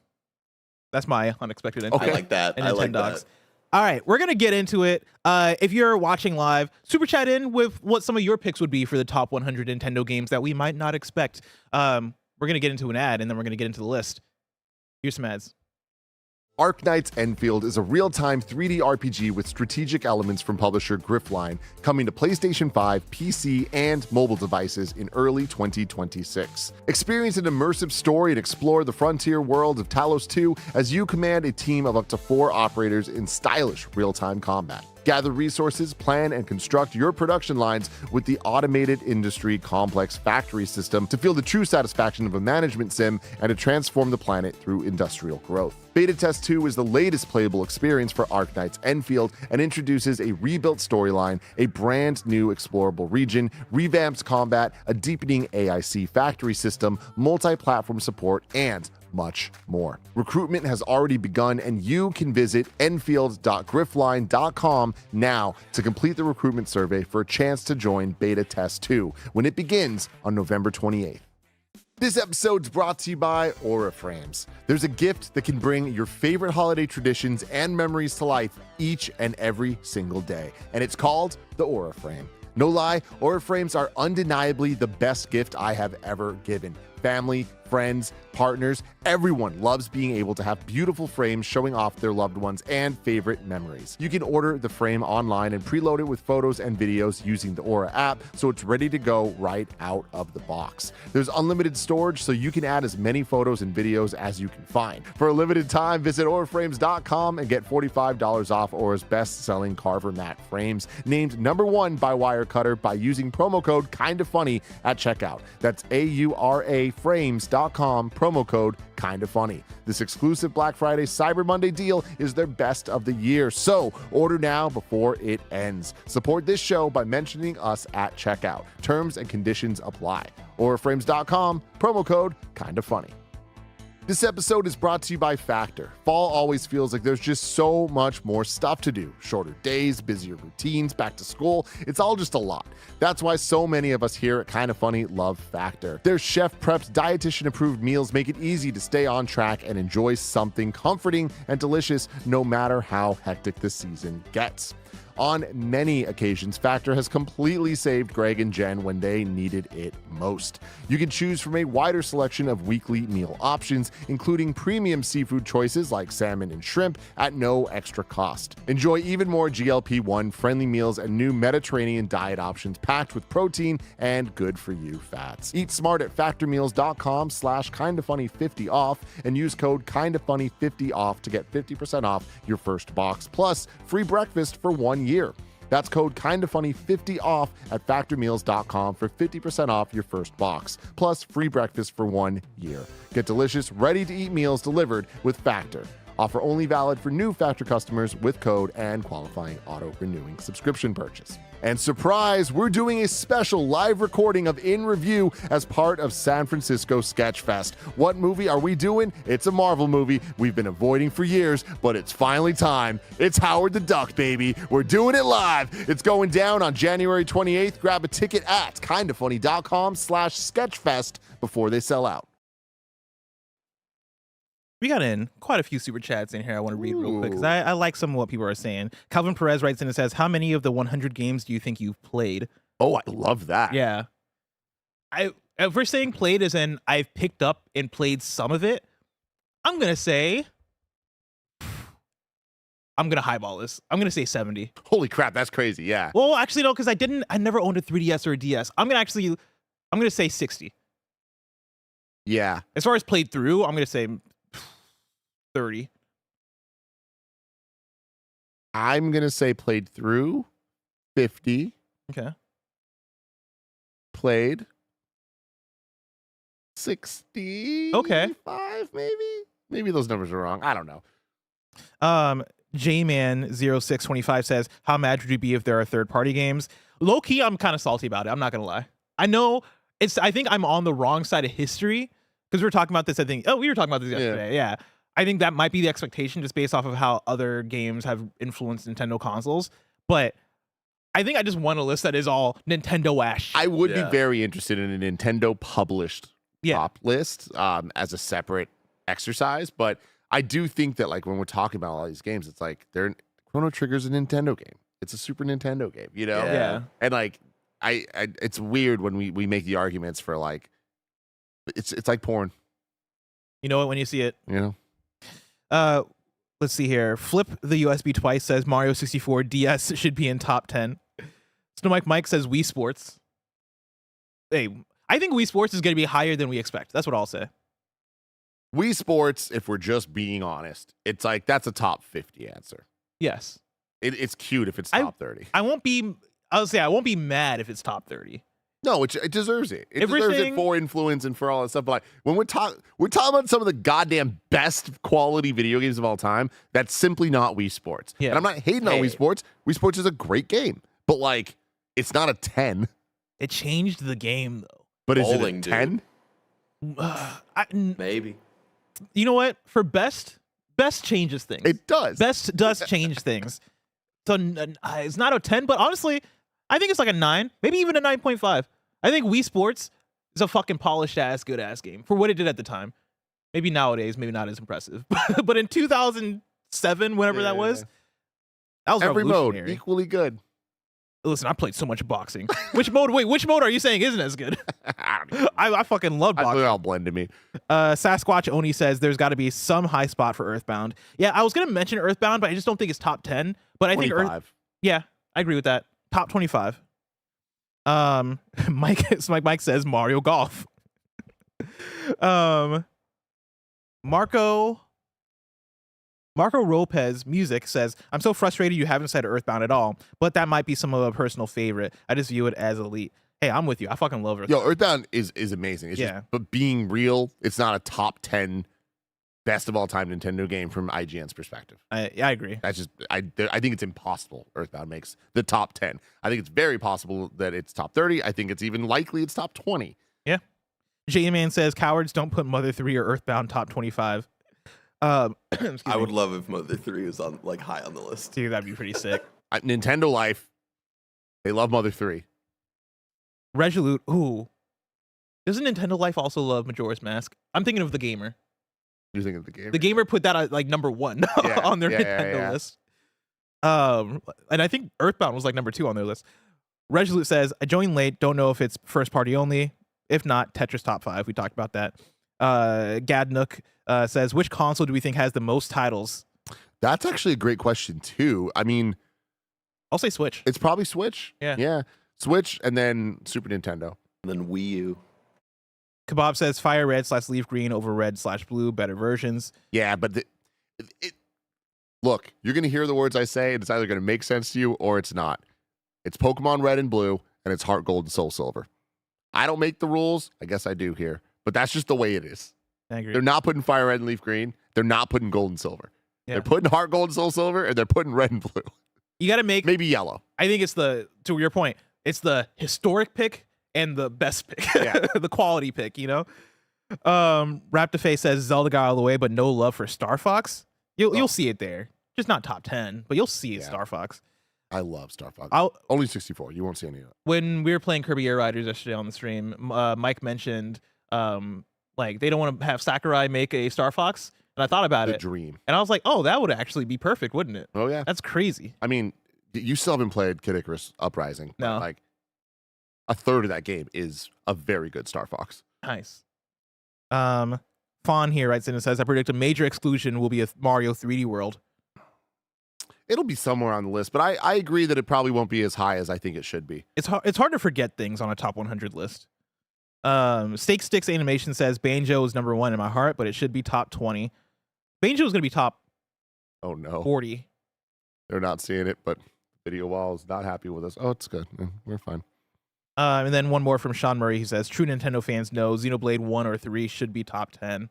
That's my unexpected entry. I like that. And I like Nintendogs. that. All right, we're gonna get into it. If you're watching live, super chat in with what some of your picks would be for the top 100 Nintendo games that we might not expect. We're gonna get into an ad, and then we're gonna get into the list. Here's some ads. Arknights Enfield is a real-time 3D RPG with strategic elements from publisher Griffline, coming to PlayStation 5, PC, and mobile devices in early 2026. Experience an immersive story and explore the frontier world of Talos 2 as you command a team of up to 4 operators in stylish real-time combat. Gather resources, plan, and construct your production lines with the automated industry complex factory system to feel the true satisfaction of a management sim and to transform the planet through industrial growth. Beta Test 2 is the latest playable experience for Arknights Enfield and introduces a rebuilt storyline, a brand new explorable region, revamped combat, a deepening AIC factory system, multi-platform support, and much more. Recruitment has already begun, and you can visit enfield.griffline.com now to complete the recruitment survey for a chance to join Beta Test 2 when it begins on November 28th. This episode's brought to you by Aura Frames. There's a gift that can bring your favorite holiday traditions and memories to life each and every single day, and it's called the Aura Frame. No lie, Aura Frames are undeniably the best gift I have ever given. Family, friends, partners, everyone loves being able to have beautiful frames showing off their loved ones and favorite memories. You can order the frame online and preload it with photos and videos using the Aura app, so it's ready to go right out of the box. There's unlimited storage, so you can add as many photos and videos as you can find. For a limited time, visit auraframes.com and get $45 off Aura's best-selling Carver matte frames, named #1 by Wirecutter by using promo code KINDAFUNNY at checkout. That's auraframes.com, promo code KINDAFUNNY. This exclusive Black Friday Cyber Monday deal is their best of the year, so order now before it ends. Support this show by mentioning us at checkout. Terms and conditions apply. auraframes.com, promo code KINDAFUNNY. This episode is brought to you by Factor. Fall always feels like there's just so much more stuff to do. Shorter days, busier routines, back to school. It's all just a lot. That's why so many of us here at Kinda Funny love Factor. Their chef-prepped, dietitian-approved meals make it easy to stay on track and enjoy something comforting and delicious no matter how hectic the season gets. On many occasions, Factor has completely saved Greg and Jen when they needed it most. You can choose from a wider selection of weekly meal options, including premium seafood choices like salmon and shrimp at no extra cost. Enjoy even more GLP-1 friendly meals and new Mediterranean diet options packed with protein and good-for-you fats. Eat smart at factormeals.com/kindafunny50 off and use code kindafunny50 off to get 50% off your first box, plus free breakfast for 1 year. That's code KINDAFUNNY50 off at factormeals.com for 50% off your first box, plus free breakfast for 1 year. Get delicious, ready-to-eat meals delivered with Factor. Offer only valid for new Factor customers with code and qualifying auto-renewing subscription purchase. And surprise, we're doing a special live recording of In Review as part of San Francisco Sketch Fest. What movie are we doing? It's a Marvel movie we've been avoiding for years, but it's finally time. It's Howard the Duck, baby. We're doing it live. It's going down on January 28th. Grab a ticket at kindafunny.com/sketchfest before they sell out. We got in quite a few super chats in here I want to read real quick because I like some of what people are saying. Calvin Perez writes in and says, how many of the 100 games do you think you've played? Oh, I love that. Yeah. If we're saying played as in I've picked up and played some of it, I'm going to say I'm gonna highball this. I'm gonna say 70. Holy crap, that's crazy. Yeah. Well, actually no, because I never owned a 3DS or a DS. I'm gonna say 60. Yeah. As far as played through, I'm gonna say 30. I'm going to say played through 50. Okay. Played 65 Okay. maybe those numbers are wrong. I don't know. Jman0625 says, how mad would you be if there are third-party games? Low key, I'm kind of salty about it. I'm not gonna lie. I know I think I'm on the wrong side of history because we were talking about this. We were talking about this yesterday. Yeah. I think that might be the expectation just based off of how other games have influenced Nintendo consoles. But I think I just want a list that is all Nintendo-ash. I would be very interested in a Nintendo published top list as a separate exercise, but I do think that like when we're talking about all these games, it's like Chrono Trigger's a Nintendo game. It's a Super Nintendo game, you know? Yeah. And like I it's weird when we make the arguments for like it's like porn. You know it when you see it. You know? Let's see here. Flip the USB twice says Mario 64 DS should be in top 10. Snow Mike says Wii Sports. Hey, I think Wii Sports is going to be higher than we expect. That's what I'll say. Wii Sports, if we're just being honest, it's like that's a top 50 answer. Yes. It's cute if it's top 30. I won't be mad if it's top 30. No, it deserves it. It deserves it for influence and for all that stuff. But like, when we're talking about some of the goddamn best quality video games of all time, that's simply not Wii Sports. Yeah. And I'm not hating on Wii Sports. Wii Sports is a great game, but like, it's not a 10. It changed the game though. But is it a 10? Maybe. You know what? For best changes things. It does. Best does change things. So it's not a 10, but honestly, I think it's like a 9, maybe even a 9.5. I think Wii Sports is a fucking polished ass, good ass game for what it did at the time. Maybe nowadays, maybe not as impressive, but in 2007, whenever that was every mode revolutionary. equally good. Listen, I played so much boxing. Which mode are you saying isn't as good? I fucking love boxing. They're all blend to me. Sasquatch Oni says there's got to be some high spot for Earthbound. Yeah, I was gonna mention Earthbound, but I just don't think it's top 10. But I think I agree with that. Top 25. Mike says Mario Golf. Marco Lopez Music says, I'm so frustrated you haven't said Earthbound at all, but that might be some of a personal favorite. I just view it as elite. Hey, I'm with you. I fucking love Earthbound. Yo, Earthbound is amazing. It's just, but being real, it's not a top 10 best of all time Nintendo game from IGN's perspective. I agree. That's just I think it's impossible Earthbound makes the top 10. I think it's very possible that it's top 30. I think it's even likely it's top 20. Yeah. J-Man says cowards don't put Mother 3 or Earthbound top 25. I would love if Mother 3 was on like high on the list. Dude, that'd be pretty sick. Nintendo Life, they love Mother 3. Resolute, ooh. Doesn't Nintendo Life also love Majora's Mask? I'm thinking of The Gamer. You think of The Gamer? The Gamer put that at like number 1 on their Nintendo list. And I think Earthbound was like number 2 on their list. Resolute says, I joined late, don't know if it's first party only. If not, Tetris top 5. We talked about that. Gadnook says, which console do we think has the most titles? That's actually a great question too. I mean, I'll say Switch. It's probably Switch. Yeah. Switch and then Super Nintendo. And then Wii U. Kebab says Fire Red / Leaf Green over Red / Blue, better versions. Yeah, but look, you're going to hear the words I say, and it's either going to make sense to you or it's not. It's Pokemon Red and Blue, and it's Heart Gold and Soul Silver. I don't make the rules. I guess I do here, but that's just the way it is. I agree. They're not putting Fire Red and Leaf Green. They're not putting Gold and Silver. Yeah. They're putting Heart Gold and Soul Silver, and they're putting Red and Blue. You got to make... Maybe Yellow. I think it's to your point, it's the historic pick and the best pick. Yeah. The quality pick, you know? Raptorface says Zelda got all the way, but no love for Star Fox. You'll see it there. Just not top 10, but you'll see it, Star Fox. I love Star Fox. Only 64. You won't see any of it. When we were playing Kirby Air Riders yesterday on the stream, Mike mentioned like they don't want to have Sakurai make a Star Fox, and I thought about The it. dream. And I was like, oh, that would actually be perfect, wouldn't it? Oh yeah. That's crazy. I mean, you still haven't played Kid Icarus Uprising. No. Like a third of that game is a very good Star Fox. Nice. Fawn here writes in and says, I predict a major exclusion will be a Mario 3D World. It'll be somewhere on the list, but I agree that it probably won't be as high as I think it should be. It's hard to forget things on a top 100 list. Steak Sticks Animation says Banjo is number 1 in my heart, but it should be top 20. Banjo is going to be top Oh no, 40. they're not seeing it, but Video Wall is not happy with us. Oh, it's good. We're fine. And then one more from Sean Murray. He says, true Nintendo fans know Xenoblade 1 or 3 should be top 10.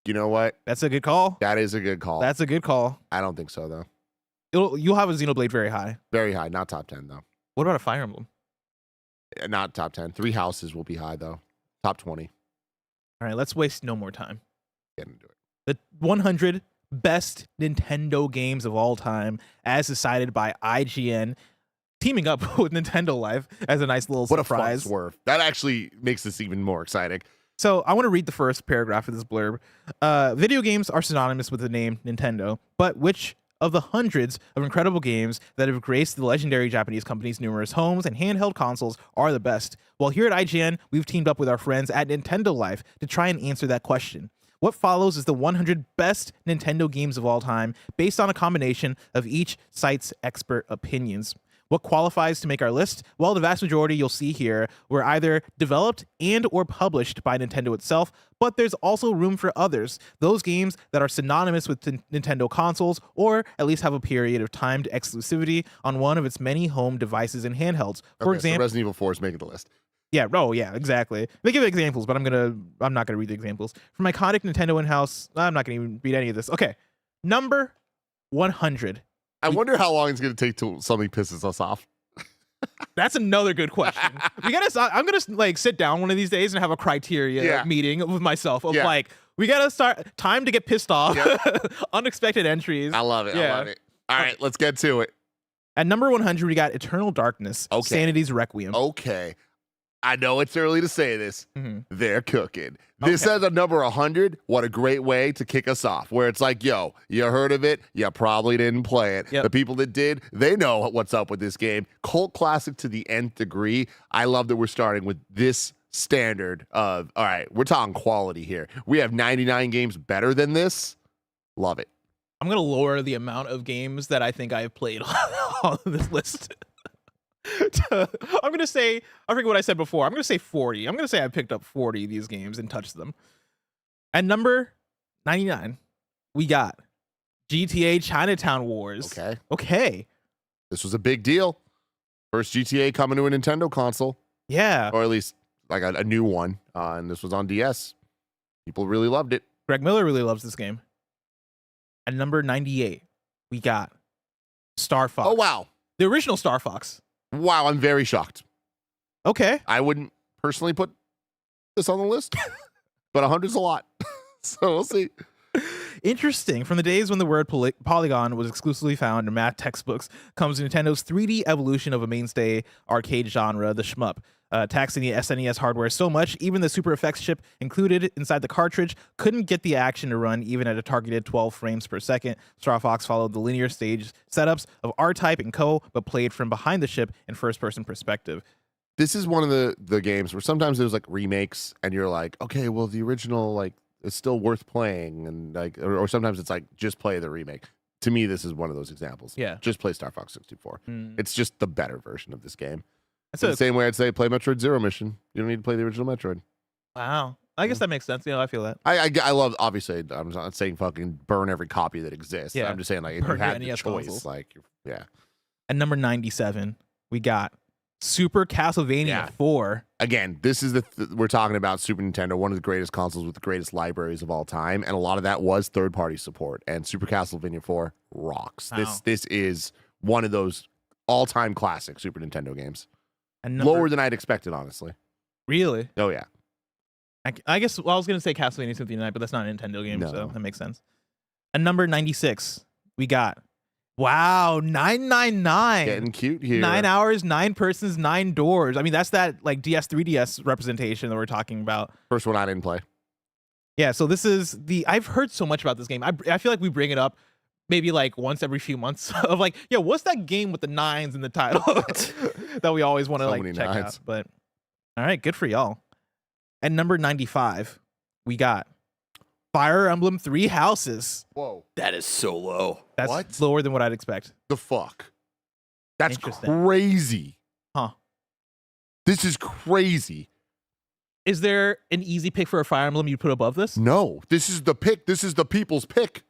You know what? That's a good call. That is a good call. That's a good call. I don't think so though. You'll have a Xenoblade very high. Very high, not top 10 though. What about a Fire Emblem? Not top 10. 3 Houses will be high though. Top 20. All right, let's waste no more time. Get into it. The 100 best Nintendo games of all time, as decided by IGN, teaming up with Nintendo Life as a nice little What surprise. a fun swerve. That actually makes this even more exciting. So I want to read the first paragraph of this blurb. Video games are synonymous with the name Nintendo, but which of the hundreds of incredible games that have graced the legendary Japanese company's numerous homes and handheld consoles are the best? Well, here at IGN, we've teamed up with our friends at Nintendo Life to try and answer that question. What follows is the 100 best Nintendo games of all time, based on a combination of each site's expert opinions. What qualifies to make our list? Well, the vast majority you'll see here were either developed and or published by Nintendo itself, but there's also room for others. Those games that are synonymous with Nintendo consoles, or at least have a period of timed exclusivity on one of its many home devices and handhelds. For example, so Resident Evil 4 is making the list. yeah, oh yeah, exactly. They give examples, but I'm not gonna read the examples. From iconic Nintendo in-house, I'm not gonna even read any of this. Okay, number 100. I wonder how long it's going to take till something pisses us off. That's another good question. I'm gonna like sit down one of these days and have a criteria meeting with myself of like, we gotta start time to get pissed off, unexpected entries. I love it. I love it. All right, let's get to it. At number 100, we got Eternal Darkness, Sanity's Requiem. Okay. I know it's early to say this. They're cooking. This says a number 100. What a great way to kick us off. Where it's like, yo, you heard of it. You probably didn't play it. The people that did, they know what's up with this game. Cult classic to the nth degree. I love that we're starting with this standard of, all right, we're talking quality here. We have 99 games better than this. Love it. I'm going to lower the amount of games that I think I have played on this list. I'm going to say, I forget what I said before. I'm going to say 40. I'm going to say I picked up 40 of these games and touched them. At number 99, we got GTA Chinatown Wars. Okay. This was a big deal. First GTA coming to a Nintendo console. Yeah. Or at least like a new one. And this was on DS. People really loved it. Greg Miller really loves this game. At number 98, we got Star Fox. Oh, wow. The original Star Fox. Wow, I'm very shocked. Okay. I wouldn't personally put this on the list, but 100's a lot. So we'll see. Interesting. From the days when the word polygon was exclusively found in math textbooks comes Nintendo's 3D evolution of a mainstay arcade genre, the shmup. Taxing the SNES hardware so much, even the Super Effects chip included inside the cartridge couldn't get the action to run even at a targeted 12 frames per second. Star Fox followed the linear stage setups of R-Type and Co., but played from behind the ship in first-person perspective. This is one of the games where sometimes there's like remakes, and you're like, okay, well, the original like is still worth playing, and like, or sometimes it's like just play the remake. To me, this is one of those examples. Yeah, just play Star Fox 64. It's just the better version of this game. So the same way I'd say play Metroid Zero Mission. You don't need to play the original Metroid. Wow. I guess that makes sense. I feel that. I love, obviously, I'm not saying fucking burn every copy that exists. I'm just saying, like, if you had the choice, consoles. Like, yeah. At number 97, we got Super Castlevania 4. Again, this is we're talking about Super Nintendo, one of the greatest consoles with the greatest libraries of all time, and a lot of that was third-party support, and Super Castlevania 4 rocks. Wow. This is one of those all-time classic Super Nintendo games. Lower than I'd expected, honestly. Really? Oh, yeah. I guess, well, I was going to say Castlevania Symphony of the Night, but that's not a Nintendo game, so that makes sense. At number 96, we got, 999. Getting cute here. 9 hours, 9 persons, 9 doors. I mean, that's that, like, DS, 3DS representation that we're talking about. First one I didn't play. Yeah, so this is I've heard so much about this game. I feel like we bring it up maybe like once every few months of like, yeah, what's that game with the 9s in the title that we always want to like check out. But all right, good for y'all. At number 95, we got Fire Emblem Three Houses. Whoa. That is so low. That's What? lower than what I'd expect. The fuck? That's Interesting. crazy. Huh. This is crazy. Is there an easy pick for a Fire Emblem you'd put above this? No, this is the pick. This is the people's pick.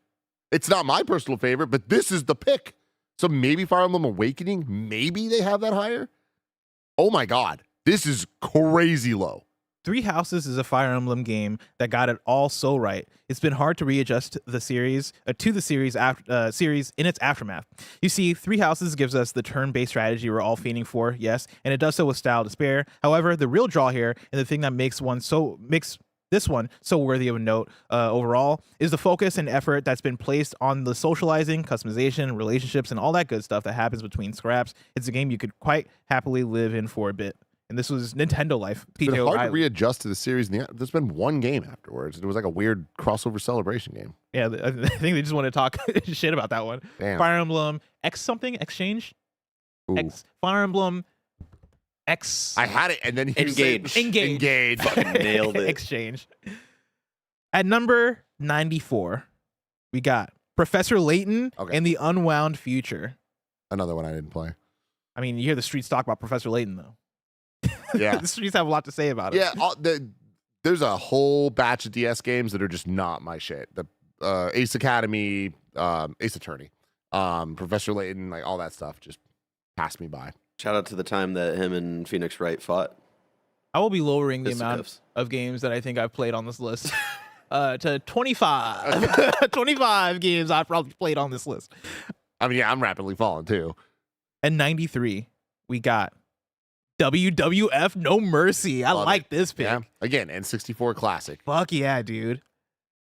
It's not my personal favorite, but this is the pick. So maybe Fire Emblem Awakening, maybe they have that higher. Oh my God. This is crazy low. Three Houses is a Fire Emblem game that got it all so right. It's been hard to readjust the series series in its aftermath. You see, Three Houses gives us the turn-based strategy we're all fiending for, yes, and it does so with style to spare. However, the real draw here, and the thing that makes this one so worthy of a note overall, is the focus and effort that's been placed on the socializing, customization, relationships, and all that good stuff that happens between scraps. It's a game you could quite happily live in for a bit. And this was Nintendo life. It's been hard to readjust to the series. There's been one game afterwards. It was like a weird crossover celebration game. Yeah, I think they just want to talk shit about that one. Damn. Fire Emblem X something exchange. Ooh. Fire Emblem X. I had it, and then Engage. Engage. Fucking nailed it. Exchange. At number 94, we got Professor Layton and the Unwound Future. Another one I didn't play. I mean, you hear the streets talk about Professor Layton, though. Yeah. The streets have a lot to say about it. Yeah, there's a whole batch of DS games that are just not my shit. The Ace Academy, Ace Attorney, Professor Layton, like all that stuff just passed me by. Shout out to the time that him and Phoenix Wright fought. I will be lowering the amount Fisticuffs. of games that I think I've played on this list to 25. 25 games I've probably played on this list. I mean, yeah, I'm rapidly falling too. And 93, we got WWF No Mercy. I Love like it. this pick. Yeah, again, N64 classic. Fuck yeah, dude.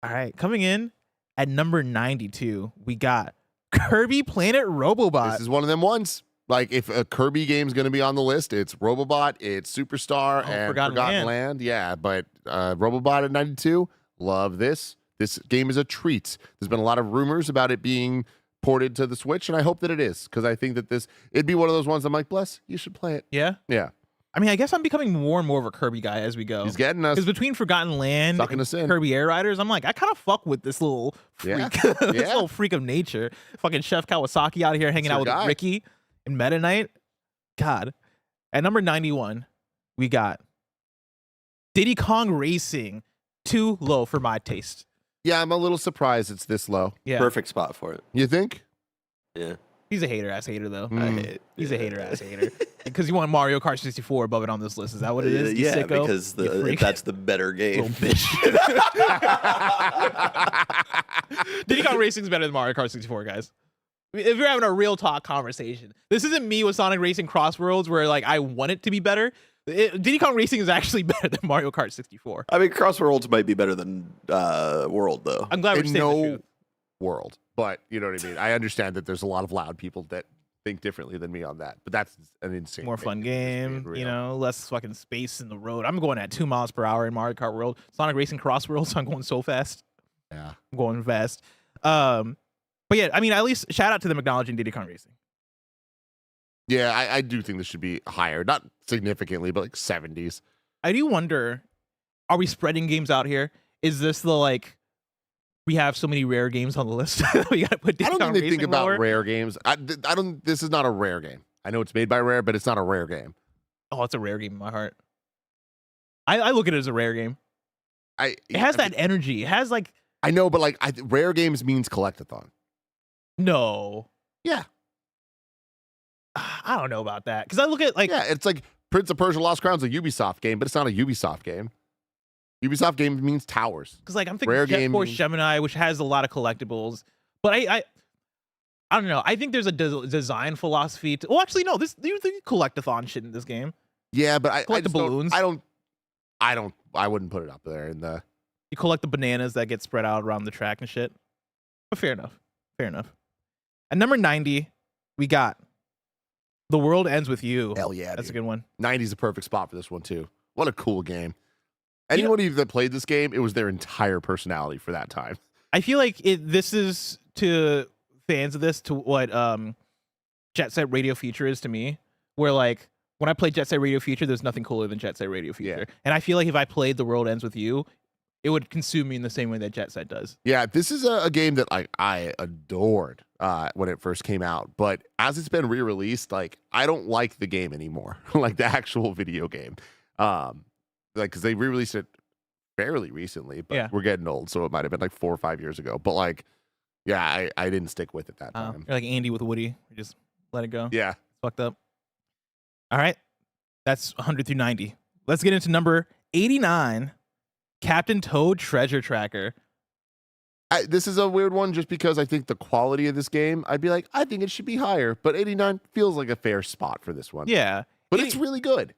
All right, coming in at number 92, we got Kirby Planet Robobot. This is one of them ones. Like, if a Kirby game's going to be on the list, it's Robobot, it's Superstar, and Forgotten Land. Yeah, but Robobot at 92, love this. This game is a treat. There's been a lot of rumors about it being ported to the Switch, and I hope that it is, because I think that it'd be one of those ones I'm like, bless, you should play it. Yeah? Yeah. I mean, I guess I'm becoming more and more of a Kirby guy as we go. He's getting us. Because between Forgotten Land Sucking us in. and Kirby Air Riders, I'm like, I kind of fuck with this little freak, Yeah. this Yeah. little freak of nature. Fucking Chef Kawasaki out here hanging That's out your with guy. Ricky and Meta Knight. God. At number 91, we got Diddy Kong Racing. Too low for my taste. Yeah, I'm a little surprised it's this low. Yeah. Perfect spot for it. You think? Yeah. He's a hater-ass hater, though. I hate it. He's a hater-ass hater. Because you want Mario Kart 64 above it on this list. Is that what it is? You Yeah, sicko? because You freak? that's the better game. Little bitch. Diddy Kong Racing's better than Mario Kart 64, guys. If you're having a real talk conversation, this isn't me with Sonic Racing Crossworlds where like I want it to be better. Diddy Kong Racing is actually better than Mario Kart 64. I mean, Crossworlds might be better than World, though. I'm glad we're In saying the no truth. world, but you know what I mean. I understand that there's a lot of loud people that think differently than me on that, but that's an insane. More thing, fun just being game, real. you know, less fucking space in the road. I'm going at 2 miles per hour in Mario Kart World. Sonic Racing Crossworlds, I'm going so fast. Yeah. I'm going fast. But yeah, I mean, at least shout out to them acknowledging Diddy Kong Racing. Yeah, I do think this should be higher, not significantly, but like 70s. I do wonder, are we spreading games out here? Is this the like, we have so many rare games on the list? We gotta put I Diddy don't Kong think they think Racing about lower? rare games. I don't. This is not a rare game. I know it's made by Rare, but it's not a rare game. Oh, it's a rare game in my heart. I look at it as a rare game. It has that energy. It has like, I know, but like rare games means collectathon. no. Yeah. I don't know about that. Because I look at like, Yeah, it's like Prince of Persia: Lost Crown's a Ubisoft game, but it's not a Ubisoft game. Ubisoft game means towers. because like I'm thinking Rare Jet game Force means- Gemini, which has a lot of collectibles. But I don't know. I think there's a design philosophy to. Well, actually, no. You collectathon shit in this game. Yeah, but I Collect the just don't- balloons. I wouldn't put it up there in the. You collect the bananas that get spread out around the track and shit. But fair enough. Fair enough. At number 90, we got The World Ends With You. Hell yeah, That's a dude. good one. 90's a perfect spot for this one too. What a cool game. Anybody that played this game, it was their entire personality for that time. I feel like this is to fans of this to what Jet Set Radio Future is to me, where like when I play Jet Set Radio Future, there's nothing cooler than Jet Set Radio Future. Yeah. And I feel like if I played The World Ends With You, it would consume me in the same way that Jet Set does. Yeah, this is a game that I adored when it first came out, but as it's been re-released, like I don't like the game anymore, like the actual video game, like because they re-released it fairly recently, but we're getting old, so it might have been like 4 or 5 years ago. But like, yeah, I didn't stick with it that time. You're like Andy with Woody, you just let it go. Yeah, it's fucked up. All right, that's 100 through 90. Let's get into number 89, Captain Toad Treasure Tracker. This is a weird one just because I think the quality of this game, I'd be like, I think it should be higher, but 89 feels like a fair spot for this one. Yeah, but it's really good.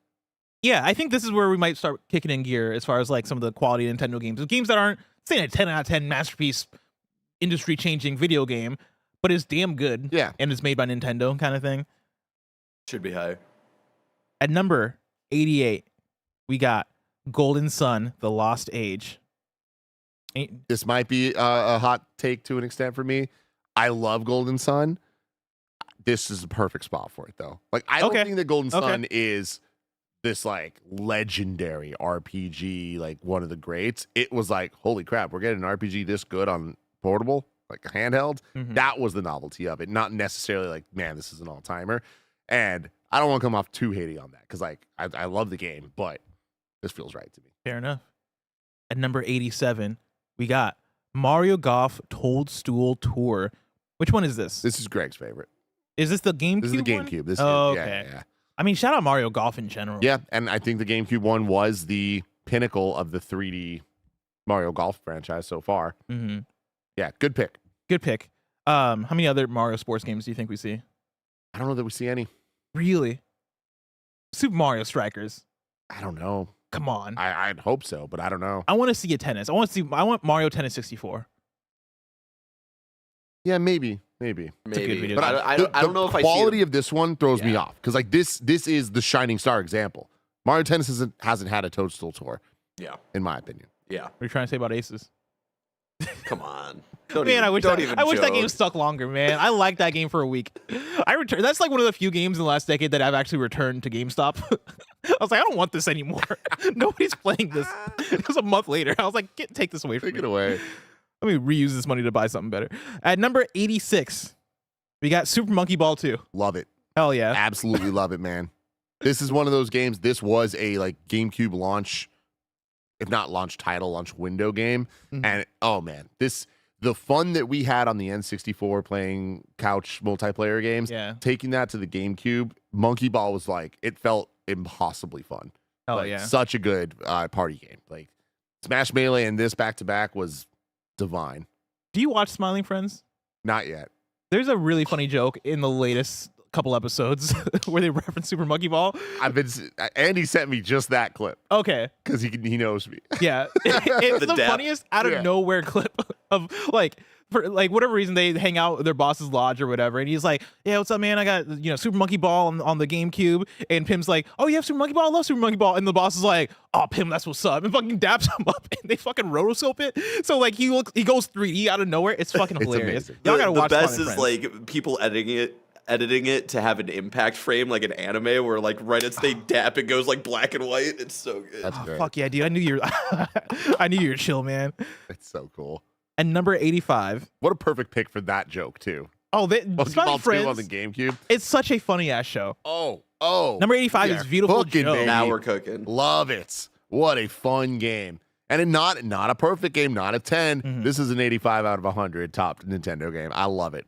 Yeah, I think this is where we might start kicking in gear as far as like some of the quality of Nintendo games. Games that aren't, say, a 10 out of 10 masterpiece, industry-changing video game, but it's damn good. Yeah. And it's made by Nintendo kind of thing. Should be higher. At number 88, we got Golden Sun, The Lost Age. This might be a hot take to an extent for me. I love Golden Sun. This is a perfect spot for it, though. Like, I don't think that Golden Sun is this like legendary RPG, like one of the greats. It was like, holy crap, we're getting an RPG this good on portable, like handheld. That was the novelty of it, not necessarily like, man, this is an all-timer. And I don't want to come off too hating on that because like I love the game, but this feels right to me. Fair enough. At number 87, we got Mario Golf Toadstool Tour. Which one is this? This is Greg's favorite. Is this the GameCube? This is the GameCube. This okay. Yeah. I mean, shout out Mario Golf in general. Yeah, and I think the GameCube one was the pinnacle of the 3D Mario Golf franchise so far. Yeah, good pick. Good pick. How many other Mario sports games do you think we see? I don't know that we see any. Really? Super Mario Strikers. I don't know. Come on. I'd hope so, but I don't know. I want to see a tennis. I want Mario Tennis 64. Yeah, maybe. It's a good video but I don't know if I see the quality of this one throws me off because like this is the shining star example. Mario Tennis hasn't had a Toadstool Tour. Yeah, in my opinion. Yeah. What are you trying to say about Aces? Come on. I wish that game stuck longer, man. I liked that game for a week. That's like one of the few games in the last decade that I've actually returned to GameStop. I was like, I don't want this anymore. Nobody's playing this. It was a month later. I was like, take this away from me. Take it away. Let me reuse this money to buy something better. At number 86, we got Super Monkey Ball 2. Love it. Hell yeah. Absolutely love it, man. This is one of those games. This was a like GameCube launch, if not launch title, launch window game. And oh man, the fun that we had on the N64 playing couch multiplayer games, taking that to the GameCube, Monkey Ball was like, it felt impossibly fun. Hell like, yeah. Such a good party game. Like Smash Melee and this back to back was divine. Do you watch Smiling Friends? Not yet. There's a really funny joke in the latest couple episodes where they reference Super Monkey Ball. Andy sent me just that clip. Okay. Because he knows me. Yeah. It's the funniest out of nowhere clip of like, for like whatever reason they hang out at their boss's lodge or whatever, and he's like, yeah, what's up, man? I got Super Monkey Ball on the GameCube, and Pim's like, oh, you have Super Monkey Ball? I love Super Monkey Ball. And the boss is like, oh, Pim, that's what's up, and fucking daps him up, and they fucking rotoscope it. So like he goes 3D out of nowhere. It's fucking hilarious. Amazing. Y'all gotta watch. The best is like people editing it to have an impact frame like an anime where like right as they dap it goes like black and white. It's so good. That's great. Fuck yeah, dude. I knew you were chill, man. It's so cool. And number 85. What a perfect pick for that joke too. Oh, Smiling Friends on the GameCube. It's such a funny ass show. Oh. Number 85 is Beautiful Joe. Baby. Now we're cooking. Love it. What a fun game. And not a perfect game, not a 10. This is an 85 out of 100 top Nintendo game. I love it.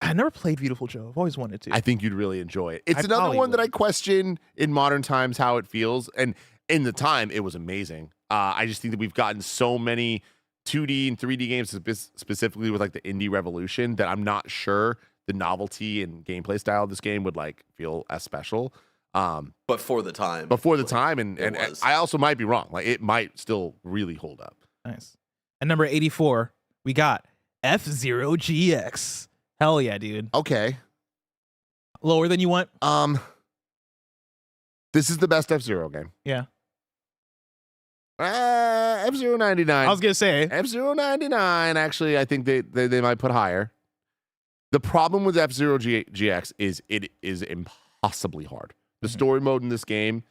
I never played Beautiful Joe. I've always wanted to. I think you'd really enjoy it. It's another one that I question in modern times how it feels. And in the time, it was amazing. I just think that we've gotten so many 2D and 3D games specifically with like the indie revolution that I'm not sure the novelty and gameplay style of this game would like feel as special. But for the time. And I also might be wrong. Like it might still really hold up. Nice. At number 84, we got F-Zero GX. Hell yeah, dude. Okay. Lower than you want? This is the best F-Zero game. Yeah. F-Zero 99. I was going to say. F-Zero 99, actually, I think they might put higher. The problem with F-Zero GX is it is impossibly hard. The story mode in this game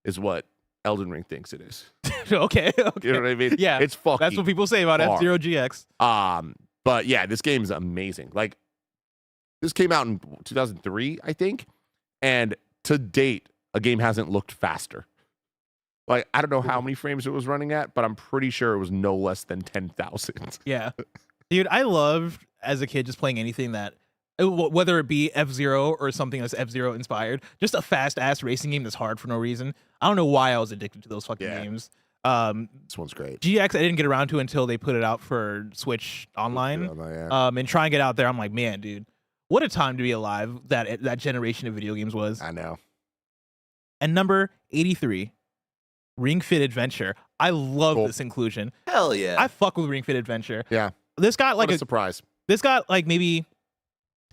is what Elden Ring thinks it is. Okay. You know what I mean? Yeah, It's fucking that's what people say about hard. F-Zero GX. But yeah, this game is amazing. Like, this came out in 2003, I think, and to date, a game hasn't looked faster. Like, I don't know how many frames it was running at, but I'm pretty sure it was no less than 10,000. Yeah. Dude, I loved, as a kid, just playing anything that, whether it be F-Zero or something that's F-Zero inspired, just a fast-ass racing game that's hard for no reason. I don't know why I was addicted to those fucking games. This one's great. GX, I didn't get around to until they put it out for Switch Online. And try and get out there, I'm like, man, dude, what a time to be alive that generation of video games was. I know. And number 83, Ring Fit Adventure. I love this inclusion. Hell yeah. I fuck with Ring Fit Adventure. Yeah. This got like what a surprise. This got like maybe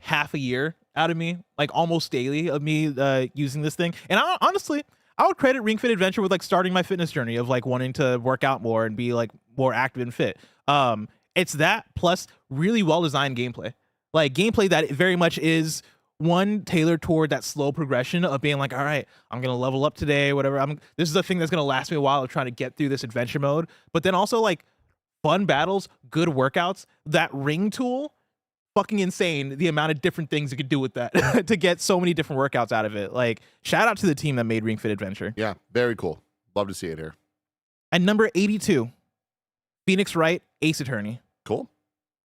half a year out of me, like almost daily of me using this thing. And honestly, I would credit Ring Fit Adventure with like starting my fitness journey of like wanting to work out more and be like more active and fit. It's that plus really well designed gameplay. Like gameplay that very much is one tailored toward that slow progression of being like, all right, I'm gonna level up today, whatever. This is a thing that's gonna last me a while of trying to get through this adventure mode. But then also like fun battles, good workouts. That ring tool, fucking insane. The amount of different things you could do with that to get so many different workouts out of it. Like shout out to the team that made Ring Fit Adventure. Yeah, very cool. Love to see it here. And number 82, Phoenix Wright Ace Attorney. Cool.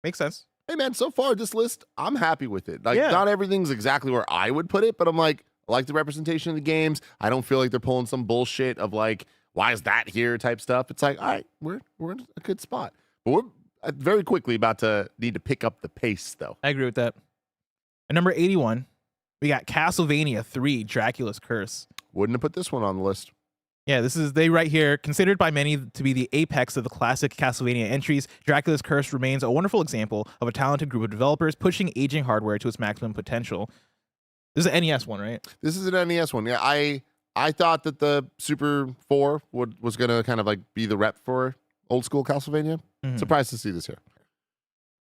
Makes sense. Hey man, so far this list, I'm happy with it. Like, not everything's exactly where I would put it, but I'm like, I like the representation of the games. I don't feel like they're pulling some bullshit of like, why is that here type stuff. It's like, all right, we're in a good spot. But we're very quickly about to need to pick up the pace, though. I agree with that. And number 81, we got Castlevania 3, Dracula's Curse. Wouldn't have put this one on the list. Yeah, this is they right here, considered by many to be the apex of the classic Castlevania entries. Dracula's Curse remains a wonderful example of a talented group of developers pushing aging hardware to its maximum potential. This is an NES one, right? This is an NES one. Yeah, I thought that the Super 4 was gonna kind of like be the rep for old school Castlevania. Surprised to see this here.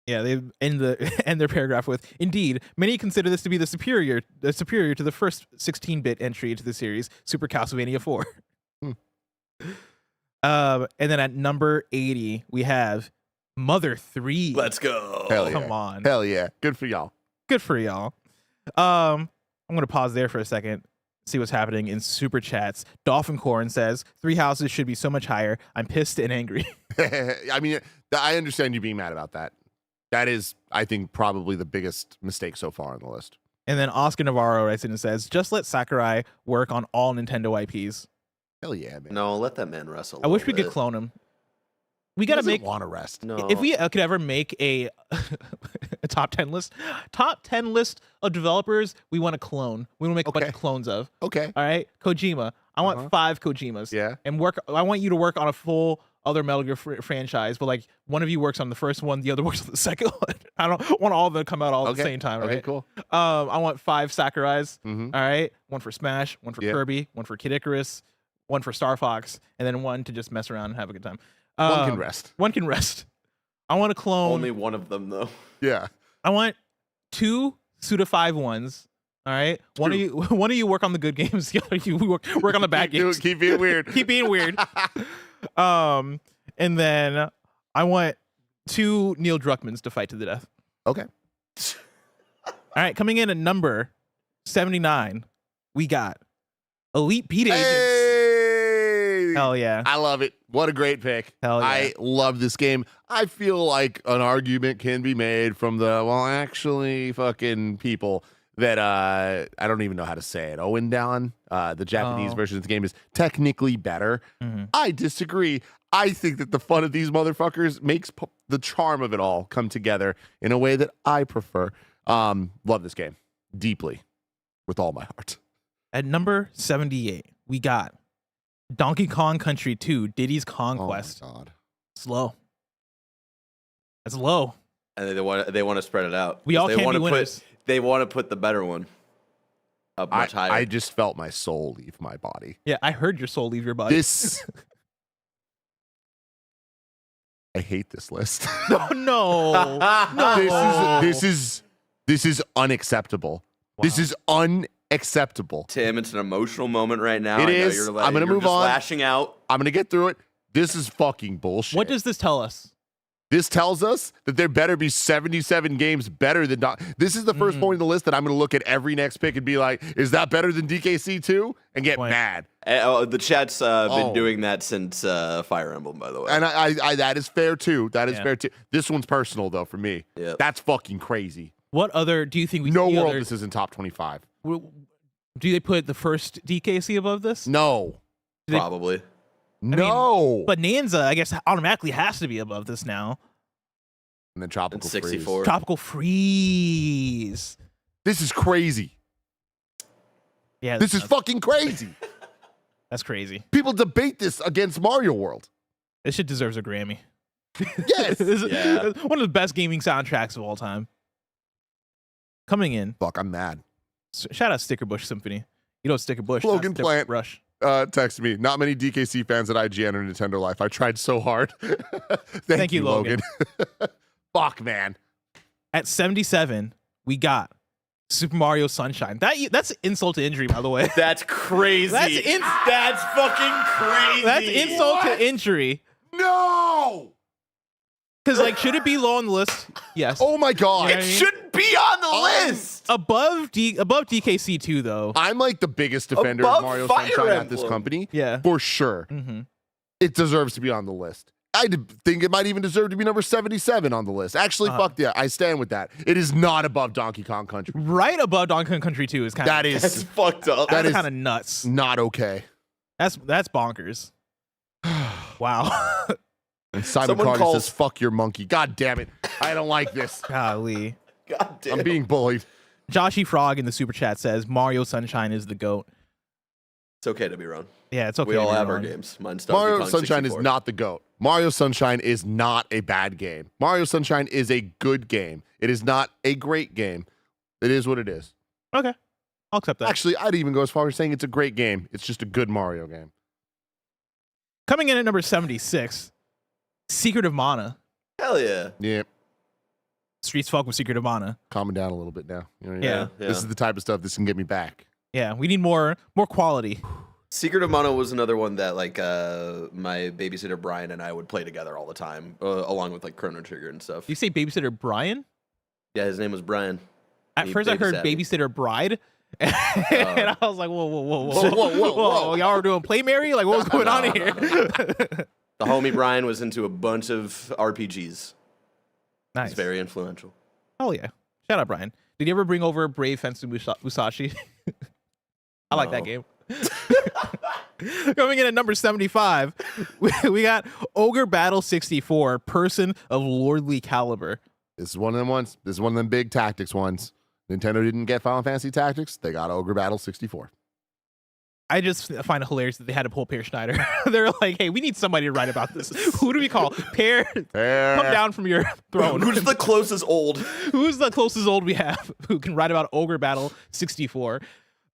Yeah, they end their paragraph with, indeed, many consider this to be the superior to the first 16-bit entry into the series, Super Castlevania 4. And then at number 80, we have Mother 3. Let's go. Hell yeah. Come on. Hell yeah. Good for y'all. Good for y'all. I'm going to pause there for a second, see what's happening in Super Chats. Dolphin Corn says, 3 houses should be so much higher. I'm pissed and angry. I mean, I understand you being mad about that. That is, I think, probably the biggest mistake so far on the list. And then Oscar Navarro writes in and says, just let Sakurai work on all Nintendo IPs. Hell yeah, man. No, let that man wrestle. I wish we could clone him. We got to want to rest. No. If we could ever make a top 10 list of developers we want to clone, we want to make a bunch of clones of. Okay. All right. Kojima. I want 5 Kojimas. Yeah. And I want you to work on a full other Metal Gear franchise, but like one of you works on the first one, the other works on the second one. I don't want all of them to come out all at the same time. Right? Okay, cool. I want 5 Sakurais. All right. One for Smash, one for Kirby, one for Kid Icarus, one for Star Fox, and then one to just mess around and have a good time. One can rest. One can rest. I want to clone. Only one of them, though. Yeah. I want 2 Suda 5 ones. All right. One of you work on the good games. The other you work on the bad games. Keep being weird. Keep being weird. And then I want 2 Neil Druckmanns to fight to the death. Okay. All right. Coming in at number 79, we got Elite Beat Agents. Hey! Hell yeah. I love it. What a great pick. Hell yeah. I love this game. I feel like an argument can be made from actually fucking people that I don't even know how to say it. Owen Down, the Japanese version of the game is technically better. I disagree. I think that the fun of these motherfuckers makes the charm of it all come together in a way that I prefer. Love this game deeply with all my heart. At number 78, we got Donkey Kong Country 2, Diddy's Conquest. Oh my God. Slow. That's low. And they want to spread it out. We all can't be winners. They want to put the better one up much higher. I just felt my soul leave my body. Yeah, I heard your soul leave your body. I hate this list. No. This is unacceptable. Wow. This is unacceptable. Tim, it's an emotional moment right now. It I know is. you're I'm gonna move on. Lashing out. I'm gonna get through it. This is fucking bullshit. What does this tell us? This tells us that there better be 77 games better than This is the first point in the list that I'm going to look at every next pick and be like, is that better than DKC 2? And get mad. The chat's been doing that since Fire Emblem, by the way. And I that is fair too. That is fair too. This one's personal though for me. Yep. That's fucking crazy. What other do you think we No see world other, this is in top 25. do they put the first DKC above this? No. Probably. No. Bonanza, I guess, automatically has to be above this now. And then Tropical 64. Freeze. Tropical Freeze. This is crazy. Yeah, This is fucking crazy. that's crazy. People debate this against Mario World. This shit deserves a Grammy. Yes. This is Yeah. one of the best gaming soundtracks of all time. Coming in, Fuck, I'm mad. shout out Sticker Bush Symphony. You know Sticker Bush. Logan not Sticker Plant. Rush. Text me. Not many DKC fans at IGN or Nintendo Life. I tried so hard. Thank you, Logan. Fuck, man. At 77, we got Super Mario Sunshine. That's insult to injury, by the way. That's crazy. That's fucking crazy. That's insult to injury. No. Because, like, should it be low on the list? Yes. Oh my god. Yeah, It shouldn't be on the list. Above DKC 2, though. I'm like the biggest defender Above of Mario Fire Sunshine at this Emblem. company. Yeah. For sure. Mm-hmm. It deserves to be on the list. Think it might even deserve to be number 77 on the list. Actually, fuck yeah. I stand with that. It is not above Donkey Kong Country. Right above Donkey Kong Country 2 is kind of That's fucked up. that's is- kind of nuts. not okay. That's bonkers. Wow. And Simon Someone Carter calls- says, fuck your monkey. God damn it. I don't like this. Golly. God damn. I'm being bullied. Joshy Frog in the super chat says Mario Sunshine is the GOAT. It's okay to be wrong. Yeah, it's okay. We to all be have our wrong. games. Mine's Donkey Mario Kong Sunshine 64. is not the GOAT. Mario Sunshine is not a bad game. Mario Sunshine is a good game. It is not a great game. It is what it is. Okay. I'll accept that. Actually, I'd even go as far as saying it's a great game. It's just a good Mario game. Coming in at number 76, Secret of Mana. Hell yeah. Yeah. Streets fuck with Secret of Mana. Calming down a little bit now. You know what I mean? Yeah. This is the type of stuff this can get me back. Yeah, we need more quality. Secret of Mana was another one that like my babysitter Brian and I would play together all the time, along with like Chrono Trigger and stuff. You say babysitter Brian? Yeah, his name was Brian. At He first I heard babysat me. babysitter bride. And I was like, whoa. Whoa. Y'all are doing Play Mary? Like, what was going on here? The homie Brian was into a bunch of RPGs. Nice. He's very influential. Oh, yeah. Shout out, Brian. Did you ever bring over Brave Fence to Musashi? I like that No. game. Coming in at number 75, we got Ogre Battle 64, Person of Lordly Caliber. This is one of them ones. This is one of them big tactics ones. Nintendo didn't get Final Fantasy Tactics. They got Ogre Battle 64. I just find it hilarious that they had to pull Pear Schneider. They're like, hey, we need somebody to write about this. Who do we call? Pear, come down from your throne. Who's the closest old? Who's the closest old we have who can write about Ogre Battle 64?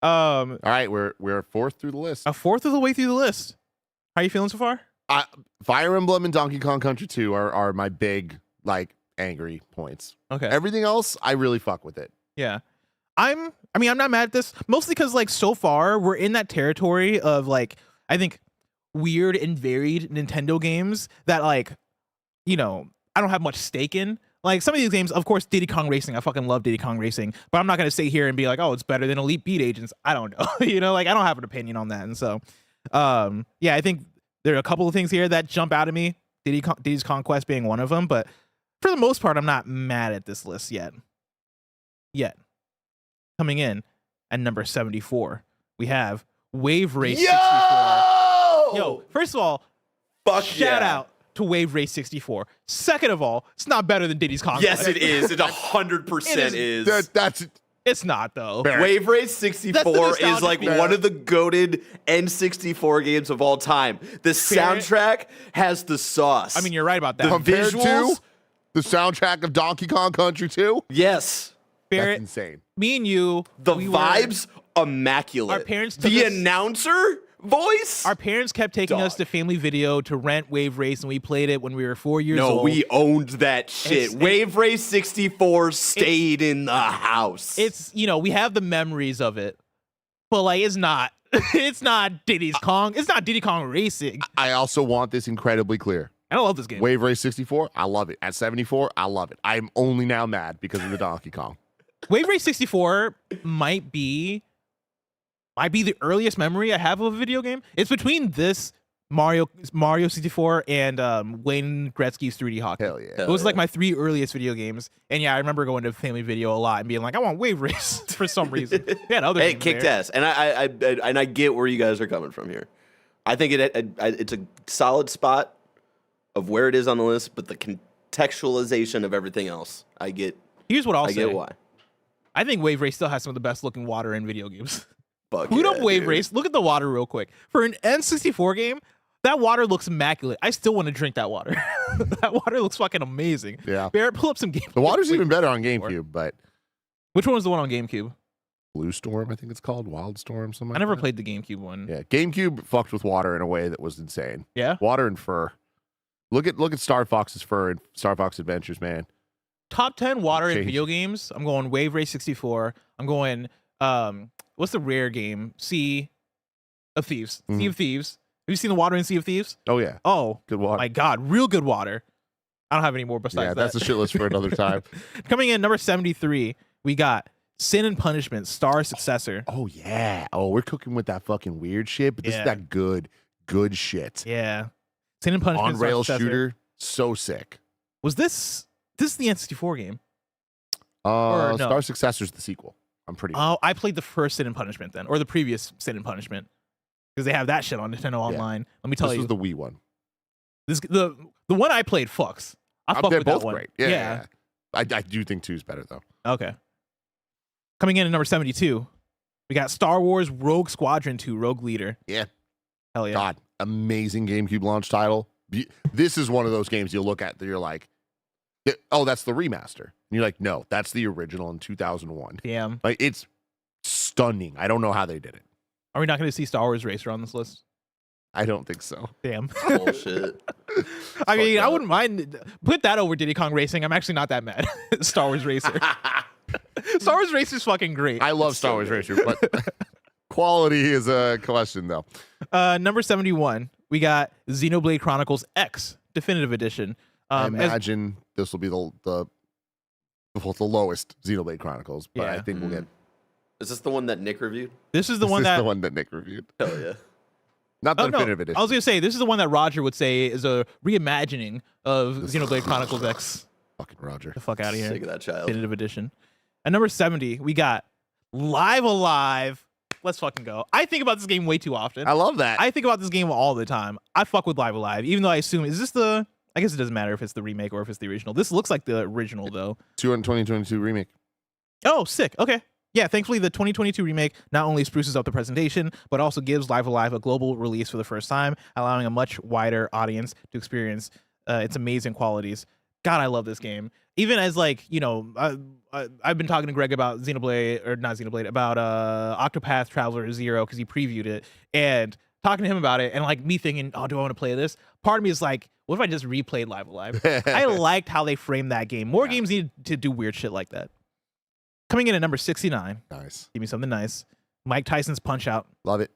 All right, we're fourth through the list. A fourth of the way through the list. How are you feeling so far? Fire Emblem and Donkey Kong Country 2 are my big, like, angry points. Okay. Everything else, I really fuck with it. Yeah. I'm not mad at this, mostly because, like, so far we're in that territory of, like, I think weird and varied Nintendo games that, like, you know, I don't have much stake in. Like, some of these games, of course, Diddy Kong Racing, I fucking love Diddy Kong Racing, but I'm not going to sit here and be like, oh, it's better than Elite Beat Agents. I don't know. You know, like, I don't have an opinion on that. And so, yeah, I think there are a couple of things here that jump out at me, Diddy's Conquest being one of them, but for the most part, I'm not mad at this list yet. Coming in at number 74, we have Wave Race 64. Yo, first of all, Fuck shout yeah. out to Wave Race 64. Second of all, it's not better than Diddy's Conquest. Yes, it is. It 100% is. That's It's not, though. Fair. Wave Race That's the 64 nostalgic is like piece. one of the goated N64 games of all time. The soundtrack has the sauce. I mean, you're right about that. compared to visuals? the soundtrack of Donkey Kong Country 2. yes. That's Barrett, insane. me and you, The we were- vibes, immaculate. Our parents took the us- announcer voice? our parents kept taking us Dog. to Family Video to rent Wave Race, and we played it when we were 4 years no, old. we owned that shit. It's- Wave Race 64 stayed in the house. It's, you know, we have the memories of it. but like it's not. It's not Diddy's Kong. It's not Diddy Kong Racing. I also want this incredibly clear. I love this game. Wave Race 64, I love it. At 74, I love it. I'm only now mad because of the Donkey Kong. Wave Race 64 might be the earliest memory I have of a video game. It's between this Mario 64 and Wayne Gretzky's 3D hockey. Hell yeah. Those are like my 3 earliest video games. And yeah, I remember going to Family Video a lot and being like, I want Wave Race for some reason. They had other Hey, games kicked there. ass, and I get where you guys are coming from here. I think it's a solid spot of where it is on the list, but the contextualization of everything else, Here's what I'll say. I get why. I think Wave Race still has some of the best looking water in video games. Fuck Boot up yeah, Wave dude. Race. Look at the water real quick. For an N64 game, that water looks immaculate. I still want to drink that water. That water looks fucking amazing. Yeah. Barrett, pull up some games. The water's even better on GameCube, but Which one was the one on GameCube? Blue Storm, I think it's called. Wild Storm, something I like never that. played the GameCube one. Yeah, GameCube fucked with water in a way that was insane. Yeah? Water and fur. Look at Star Fox's fur and Star Fox Adventures, man. Top 10 water in Change. video games. I'm going Wave Race 64. I'm going, what's the rare game? Sea of Thieves. Sea of Thieves. Have you seen the water in Sea of Thieves? Oh yeah, Oh, good water. my God. Real good water. I don't have any more besides Yeah, that. that's a shit list for another time. Coming in number 73, we got Sin and Punishment, Star Successor. Oh yeah. Oh, we're cooking with that fucking weird shit, but this Yeah. is that good shit. Yeah. Sin and Punishment, On Star rail Successor. shooter, so sick. Was this is the N64 game? Or no. Star Successor's the sequel. I'm pretty. Oh, I played the first Sin and Punishment then, or the previous Sin and Punishment, because they have that shit on Nintendo Online. Let me tell this you, was the Wii one. the one I played fucks. I fuck They're with both that one. great. Yeah. I do think 2's better though. Okay. Coming in at number 72, we got Star Wars Rogue Squadron 2, Rogue Leader. Yeah. Hell yeah. God, amazing GameCube launch title. This is one of those games you look at that you're like, oh, that's the remaster. And you're like, no, that's the original in 2001. Damn. Like, it's stunning. I don't know how they did it. Are we not going to see Star Wars Racer on this list? I don't think so. Damn. Bullshit. I mean, Fucked I up. wouldn't mind. Put that over Diddy Kong Racing. I'm actually not that mad. Star Wars Racer. Star Wars Racer is fucking great. I love Star Wars Racer, but quality is a question, though. Number 71, we got Xenoblade Chronicles X Definitive Edition. I As- imagine this will be the lowest Xenoblade Chronicles, but I Yeah. think we'll get. Is this the one that Nick reviewed? this is the This one is that. the one that Nick reviewed, Hell yeah. not the Oh, no. definitive edition. I was gonna say this is the one that Roger would say is a reimagining of Xenoblade Chronicles X. Fucking Roger. The fuck out of here. Sick of that child. Definitive Edition. At number 70, we got Live Alive. Let's fucking go. I think about this game way too often. I love that. I think about this game all the time. I fuck with Live Alive, even though I assume is this the. I guess it doesn't matter if it's the remake or if it's the original. This looks like the original though. 2022 remake. Oh, sick. Okay. Yeah, thankfully the 2022 remake not only spruces up the presentation, but also gives Live Alive a global release for the first time, allowing a much wider audience to experience its amazing qualities. God, I love this game. Even as like, you know, I've been talking to Greg about Xenoblade, or not Xenoblade, about Octopath Traveler 0 because he previewed it, and talking to him about it, and like me thinking, oh, do I want to play this? Part of me is like, what if I just replayed Live Alive? I liked how they framed that game. More games need to do weird shit like that. Coming in at number 69, Nice. give me something nice. Mike Tyson's Punch Out. Love it.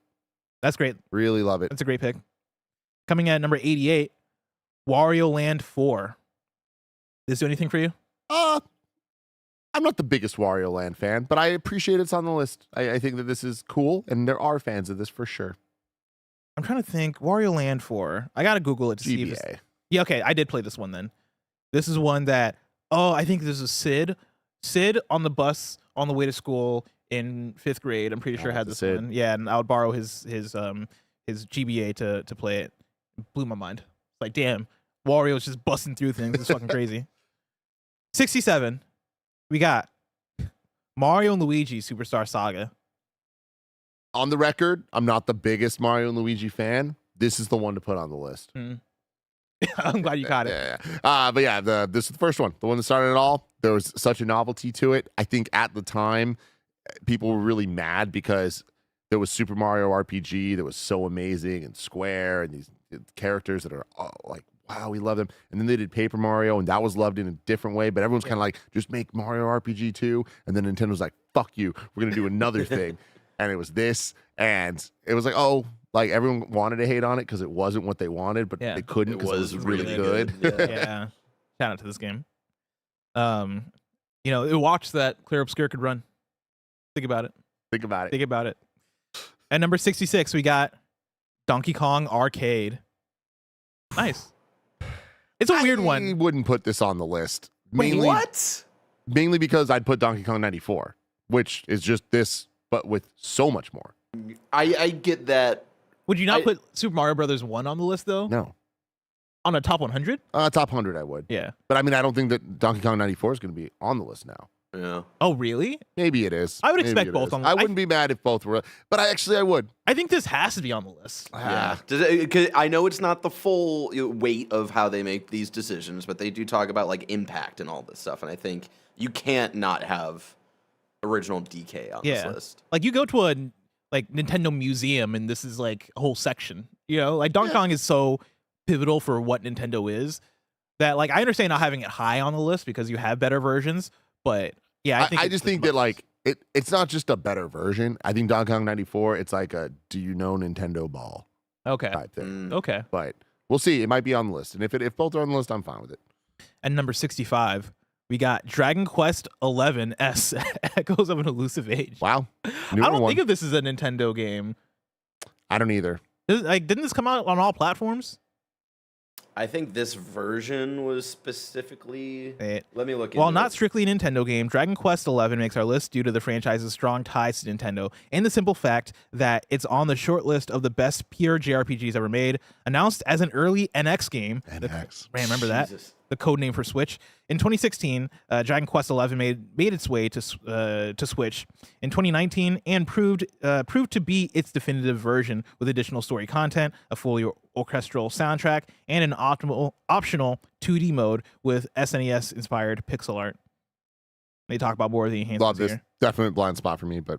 That's great. Really love it. That's a great pick. Coming in at number 88, Wario Land 4. Did this do anything for you? I'm not the biggest Wario Land fan, but I appreciate it's on the list. I think that this is cool, and there are fans of this for sure. I'm trying to think. Wario Land 4. I gotta Google it to see if it's... GBA. Yeah, okay. I did play this one then. This is one that, I think this is Sid. Sid on the bus on the way to school in 5th grade. I'm pretty sure had this Sid. one. Yeah, and I would borrow his GBA to play it. It blew my mind. It's like, damn, Wario's just busting through things. It's fucking crazy. 67. We got Mario and Luigi Superstar Saga. On the record, I'm not the biggest Mario and Luigi fan. This is the one to put on the list. I'm glad you caught it. Yeah. But yeah, this is the first one, the one that started it all. There was such a novelty to it. I think at the time, people were really mad because there was Super Mario RPG that was so amazing and Square and these characters that are like, wow, we love them. And then they did Paper Mario, and that was loved in a different way. But everyone's kind of like, just make Mario RPG 2. And then Nintendo's like, fuck you, we're gonna do another thing. and it was this, and it was like, oh, like everyone wanted to hate on it because it wasn't what they wanted, but they couldn't It because it was was really really good. good. Yeah. Shout out to this game. It watched that Clear Obscure could run. Think about it. Think about it. Think about it. At number 66, we got Donkey Kong Arcade. Nice. It's a weird I one. wouldn't put this on the list. Wait, Mainly, what? mainly because I'd put Donkey Kong 94, which is just this, but with so much more. I get that. Would you not put Super Mario Brothers 1 on the list, though? No. On a top 100? Top 100, I would. Yeah. But I mean, I don't think that Donkey Kong 94 is going to be on the list now. Yeah. Oh, really? Maybe it is. I would Maybe expect it both is. on the- I wouldn't be mad if both were, but I would. I think this has to be on the list. Yeah. 'Cause I know it's not the full weight of how they make these decisions, but they do talk about like impact and all this stuff. And I think you can't not have original DK on this list. Like you go to a Nintendo museum and this is like a whole section. Like Donkey Kong is so pivotal for what Nintendo is that like I understand not having it high on the list because you have better versions, but yeah, I just think that like it's not just a better version. I think Donkey Kong 94, it's like a do you know Nintendo ball okay. type thing. Okay. But we'll see. It might be on the list, and if both are on the list, I'm fine with it. And number 65, we got Dragon Quest 11 S Echoes of an Elusive Age. Wow. I don't think of this as a Nintendo game. I don't either. Didn't this come out on all platforms? I think this version was specifically. Let me look. While into not it. strictly a Nintendo game, Dragon Quest XI makes our list due to the franchise's strong ties to Nintendo and the simple fact that it's on the short list of the best pure JRPGs ever made. Announced as an early NX game. NX. Man, remember that? Jesus. The code name for Switch. In 2016, Dragon Quest XI made its way to Switch in 2019 and proved to be its definitive version with additional story content, a fully orchestral soundtrack, and an optional 2D mode with SNES-inspired pixel art. They talk about more of the enhancements Love this. here. Definite blind spot for me, but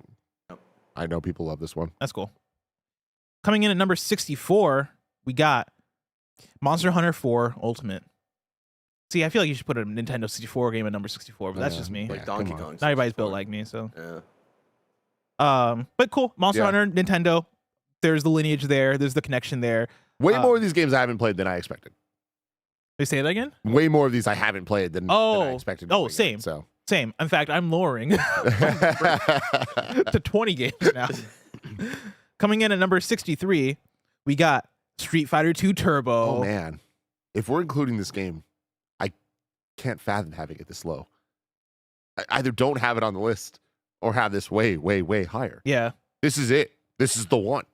I know people love this one. That's cool. Coming in at number 64, we got Monster Hunter 4 Ultimate. See, I feel like you should put a Nintendo 64 game at number 64, but that's just me. Like Donkey come on. Kong. Not everybody's 64. built like me, so. Yeah. But cool. Monster Yeah. Hunter, Nintendo. There's the lineage there. There's the connection there. Way more of these games I haven't played than I expected. They say that again? Way more of these I haven't played than I expected. Oh, to same. So Same. In fact, I'm lowering to 20 games now. Coming in at number 63, we got Street Fighter 2 Turbo. Oh man, if we're including this game, I can't fathom having it this low. I either don't have it on the list or have this way, way, way higher. Yeah. This is it. This is the one.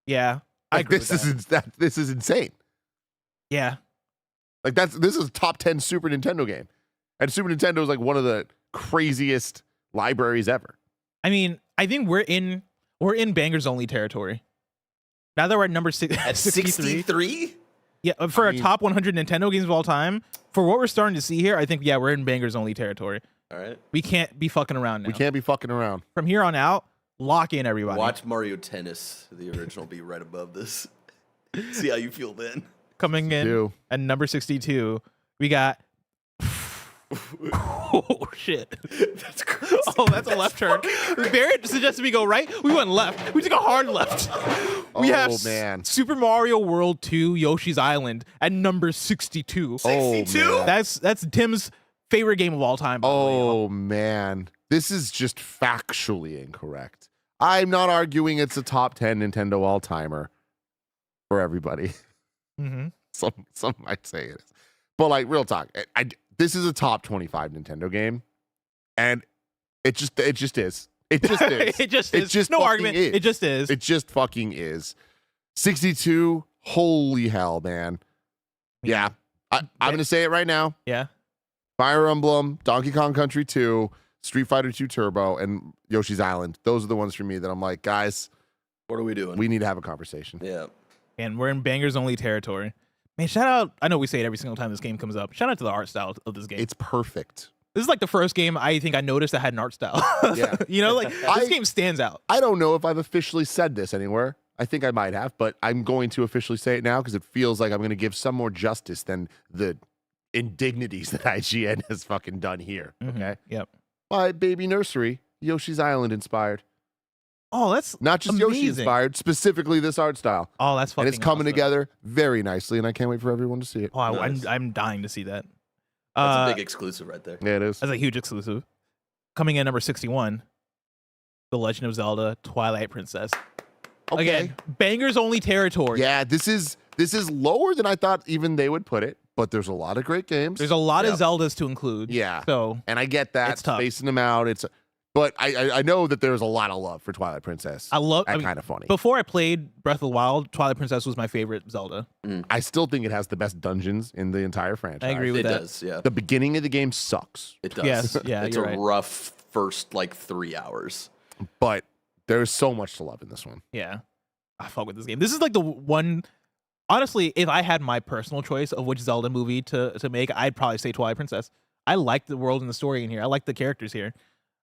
Yeah. I Like, agree this with that. this is insane. Yeah. Like this is a top 10 Super Nintendo game, and Super Nintendo is like one of the craziest libraries ever. I mean, I think we're in bangers only territory. Now that we're at number At 63. 63? Yeah, for a top 100 Nintendo games of all time, for what we're starting to see here, I think, we're in bangers only territory. All right. We can't be fucking around now. We can't be fucking around. From here on out, lock in everybody. Watch Mario Tennis, the original, be right above this. See how you feel then. Coming in Do. at number 62, we got. Oh, shit. That's crazy. Oh, that's a left turn. Barrett suggested we go right. We went left. We took a hard left. We have man. Super Mario World 2 Yoshi's Island at number 62. 62? man. That's Tim's favorite game of all time. by the way. Oh man, this is just factually incorrect. I'm not arguing it's a top 10 Nintendo all-timer for everybody. Mm-hmm. Some might say it is, but like real talk, this is a top 25 Nintendo game, and it just is. It just is. It just is. It just no fucking argument. is. It just is. It just fucking is. 62. Holy hell, man. Yeah, I'm gonna say it right now. Yeah. Fire Emblem, Donkey Kong Country 2, Street Fighter 2 Turbo, and Yoshi's Island. Those are the ones for me that I'm like, guys, What are we doing? we need to have a conversation. Yeah. And we're in bangers only territory. Man, shout out. I know we say it every single time this game comes up. Shout out to the art style of this game. It's perfect. This is like the first game I think I noticed that had an art style. Yeah. This game stands out. I don't know if I've officially said this anywhere. I think I might have, but I'm going to officially say it now because it feels like I'm going to give some more justice than the indignities that IGN has fucking done here. Okay. Yep. Baby Nursery, Yoshi's Island inspired. Oh, that's Not just amazing. Yoshi inspired, specifically this art style. Oh, that's fucking And it's coming awesome. together very nicely, and I can't wait for everyone to see it. Oh, Nice. I'm dying to see that. That's a big exclusive right there. Yeah, it is. That's a huge exclusive. Coming in number 61, The Legend of Zelda: Twilight Princess. Okay. Again, bangers only territory. Yeah, this is lower than I thought even they would put it, but there's a lot of great games. There's a lot of Zeldas to include. Yeah. So And I get that, It's tough. spacing them out. But I know that there's a lot of love for Twilight Princess. I love. That's I mean, kind of funny. before I played Breath of the Wild, Twilight Princess was my favorite Zelda. I still think it has the best dungeons in the entire franchise. I agree with It that. does, yeah. The beginning of the game sucks, It does. Yes, yeah, It's you're a right. rough first like 3 hours. but there's so much to love in this one. Yeah, I fuck with this game. This is like the one. Honestly, if I had my personal choice of which Zelda movie to make, I'd probably say Twilight Princess. I like the world and the story in here. I like the characters here.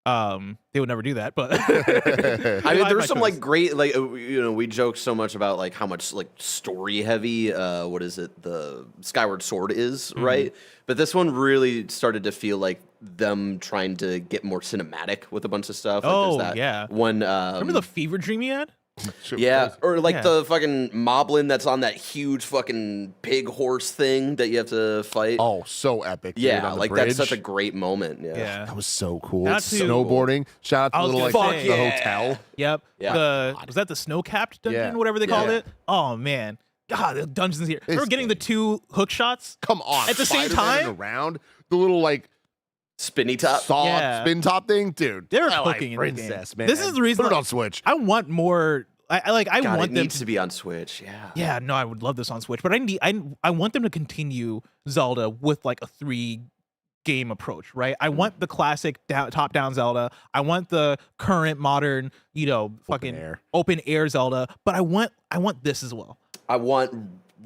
They would never do that, but I mean, there's some like great, like we joke so much about like how much like story heavy, what is it, the Skyward Sword is, right? But this one really started to feel like them trying to get more cinematic with a bunch of stuff. Like Oh, there's that yeah. one. remember the fever dream he had? Yeah, or like Yeah. the fucking moblin that's on that huge fucking pig horse thing that you have to fight. Oh, so epic. dude, yeah, on the like that's such a bridge. great moment. Yeah. That was so cool. Not too- Snowboarding. Shout I out to was the little gonna like say- the yeah. hotel. Yep. Yeah. Was that the snow-capped dungeon, Yeah. whatever they called Yeah. it? Oh man, God, the dungeons here. Remember getting the great. 2 hook shots? Come on. At the same Spider-Man time? around the little like Spinny top. saw Yeah. spin top thing, dude. They were Twilight cooking in the game. Princess, man. This is the reason, Put it like- on Switch. I want more. I like. I God, want it them needs to be on Switch. Yeah. Yeah, no, I would love this on Switch, but I want them to continue Zelda with like a 3 game approach, right? I want the classic top down Zelda. I want the current modern, fucking air. open air Zelda, but I want this as well. I want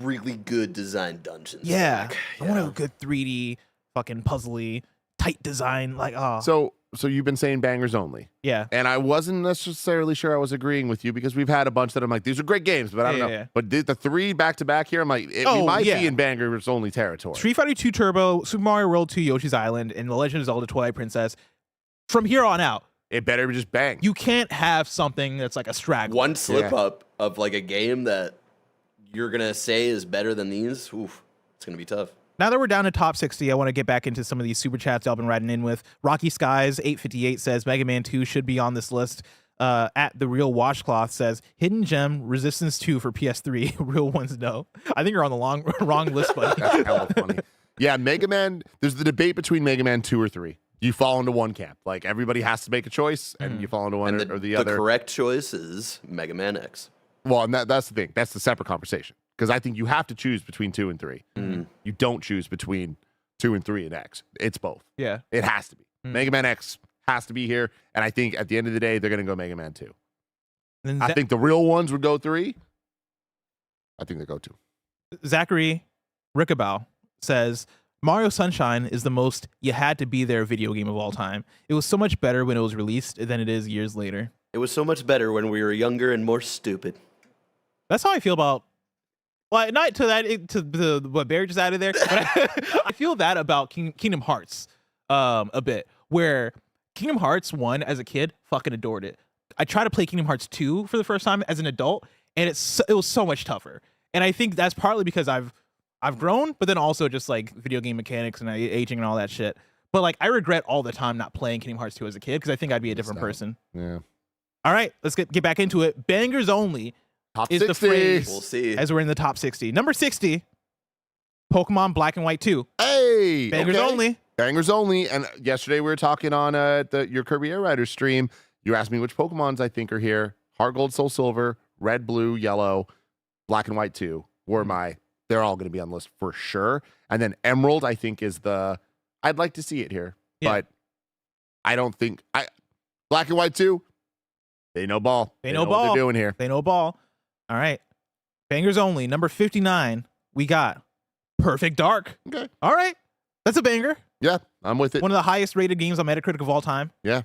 really good design dungeons. Yeah. back. I want a good 3D fucking puzzly tight design like So you've been saying bangers only. yeah. And I wasn't necessarily sure I was agreeing with you because we've had a bunch that I'm like, these are great games, but I don't know. Yeah. But the 3 back to back here, I'm like, we Oh, might yeah. be in bangers only territory. Street Fighter 2 Turbo, Super Mario World 2 Yoshi's Island, and The Legend of Zelda Twilight Princess. From here on out, It better just bang. you can't have something that's like a straggler. One slip Yeah. up of like a game that you're gonna say is better than these. Oof, it's gonna be tough. Now that we're down to top 60, I want to get back into some of these super chats y'all been writing in with. Rocky Skies 858 says Mega Man 2 should be on this list. At the Real Washcloth says Hidden Gem Resistance 2 for PS3. Real ones no. I think you're on the wrong list, buddy. That's hella funny. Yeah, Mega Man, there's the debate between Mega Man 2 or 3. You fall into one camp. Like everybody has to make a choice and you fall into one And or the other. correct choice is Mega Man X. Well, and that's the thing. That's the separate conversation. Because I think you have to choose between 2 and 3. You don't choose between 2 and 3 and X. It's both. Yeah. It has to be. Mega Man X has to be here. And I think at the end of the day, they're going to go Mega Man 2. And I think the real ones would go 3. I think they go 2. Zachary Rickabow says Mario Sunshine is the most you had to be there video game of all time. It was so much better when it was released than it is years later. It was so much better when we were younger and more stupid. That's how I feel about. Well, not to that to the what Barry just added there, but I feel that about Kingdom Hearts a bit. Where Kingdom Hearts 1 as a kid, fucking adored it. I tried to play Kingdom Hearts 2 for the first time as an adult, and it was so much tougher. And I think that's partly because I've grown, but then also just like video game mechanics and aging and all that shit. But like I regret all the time not playing Kingdom Hearts 2 as a kid because I think I'd be a different person. Yeah. All right, let's get back into it. Bangers only Top is 60. the phrase We'll see. as we're in the top 60. Number 60, Pokemon Black and White 2. Hey. Bangers okay. only. Bangers only. And yesterday we were talking on your Kirby Air Rider stream. You asked me which Pokemons I think are here. Heart Gold, Soul Silver, Red, Blue, Yellow, Black and White 2 were they're all going to be on the list for sure. And then Emerald, I think, is I'd like to see it here. Yeah. But I don't think Black and White 2, they know ball. They know what ball. they're doing here. They know ball. All right. Bangers only. Number 59, we got Perfect Dark. Okay. All right. That's a banger. Yeah, I'm with it. One of the highest rated games on Metacritic of all time. Yeah.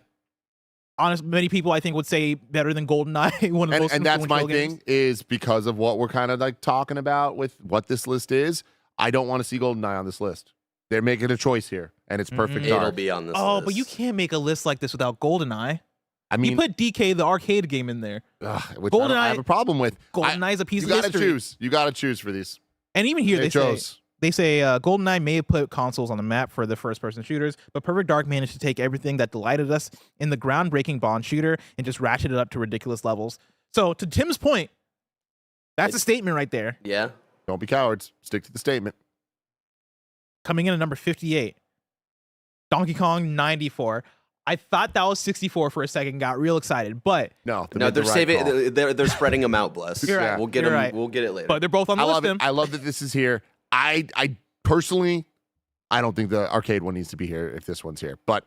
Honest, many people I think would say better than GoldenEye. One of the most And that's my influential games. thing is because of what we're kind of like talking about with what this list is. I don't want to see GoldenEye on this list. They're making a choice here, and it's Perfect It'll Dark. be on this Oh, list. but you can't make a list like this without GoldenEye. I He mean, put DK, the arcade game, in there. which I have a problem with. GoldenEye is a piece You of gotta history. choose. You gotta choose for these. And even here, They chose. they say GoldenEye may have put consoles on the map for the first-person shooters, but Perfect Dark managed to take everything that delighted us in the groundbreaking Bond shooter and just ratchet it up to ridiculous levels. So, to Tim's point, that's a statement right there. Yeah. Don't be cowards. Stick to the statement. Coming in at number 58, Donkey Kong 94. I thought that was 64 for a second, got real excited, but No, No, they're saving. They're spreading them out, Bless. You're right. We'll get You're them. right. We'll get it later. but they're both on the I list. love it. Tim. I love that this is here. I personally, I don't think the arcade one needs to be here if this one's here. But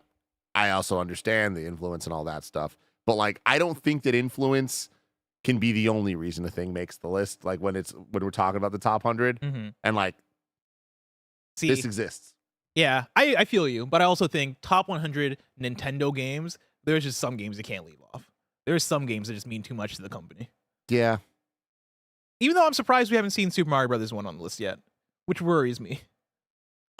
I also understand the influence and all that stuff. But like, I don't think that influence can be the only reason a thing makes the list. Like when we're talking about the top 100 and like See, this exists. yeah, I feel you, but I also think top 100 Nintendo games, there's just some games you can't leave off. There's some games that just mean too much to the company. Yeah. Even though I'm surprised we haven't seen Super Mario Brothers 1 on the list yet, which worries me.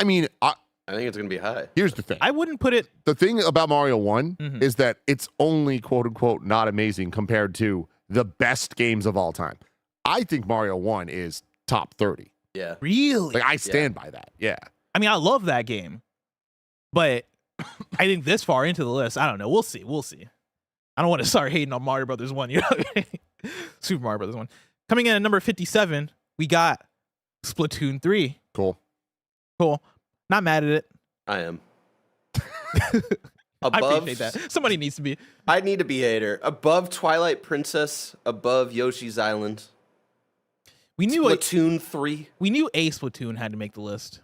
I mean, I think it's gonna be high. here's the thing. I wouldn't put it. The thing about Mario 1 Mhm. is that it's only quote unquote not amazing compared to the best games of all time. I think Mario 1 is top 30. Yeah. Really? Like I stand by that. Yeah. I mean, I love that game, but I think this far into the list, I don't know. We'll see. We'll see. I don't want to start hating on Mario Brothers 1, you know? Super Mario Brothers 1. Coming in at number 57, we got Splatoon 3. Cool. Cool. Not mad at it. I am. I Above, appreciate that. Somebody needs to be. I need to be a hater. Above Twilight Princess, above Yoshi's Island, We knew Splatoon 3. we knew a Splatoon had to make the list.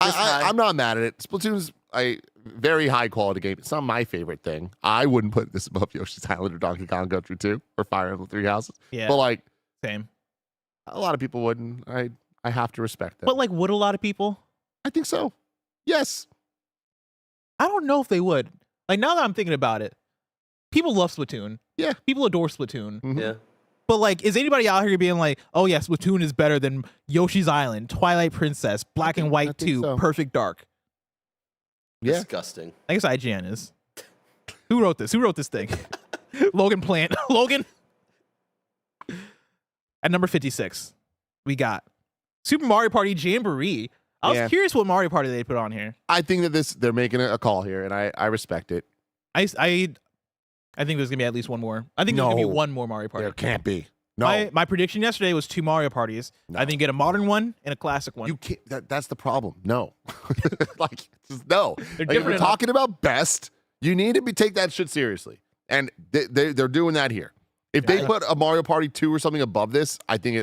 I'm not mad at it. Splatoon's a very high quality game. It's not my favorite thing. I wouldn't put this above Yoshi's Island or Donkey Kong Country 2 or Fire Emblem Three Houses. Yeah. But like Same. a lot of people wouldn't. I have to respect that. But like, would a lot of people? I think so. Yes. I don't know if they would. Like, now that I'm thinking about it, people love Splatoon. Yeah. People adore Splatoon. Mhm. Yeah. But like, is anybody out here being like, oh yeah, Splatoon is better than Yoshi's Island, Twilight Princess, Black and I White think 2, so. Perfect Dark? Yeah. Disgusting. I guess IGN is. Who wrote this? Who wrote this thing? Logan Plant. Logan. At number 56, we got Super Mario Party Jamboree. I was Yeah. curious what Mario Party they put on here. I think that they're making a call here, and I respect it. I think there's gonna be at least one more. I think there's gonna be No. one more Mario Party. There can't be. No. My prediction yesterday was 2 Mario parties. No. I think get a modern one and a classic one. You can't. That's the problem. No, like just no. They're Like, if different we're enough. talking about best, you need to take that shit seriously, and they're doing that here. If they Yeah. put a Mario Party 2 or something above this, I think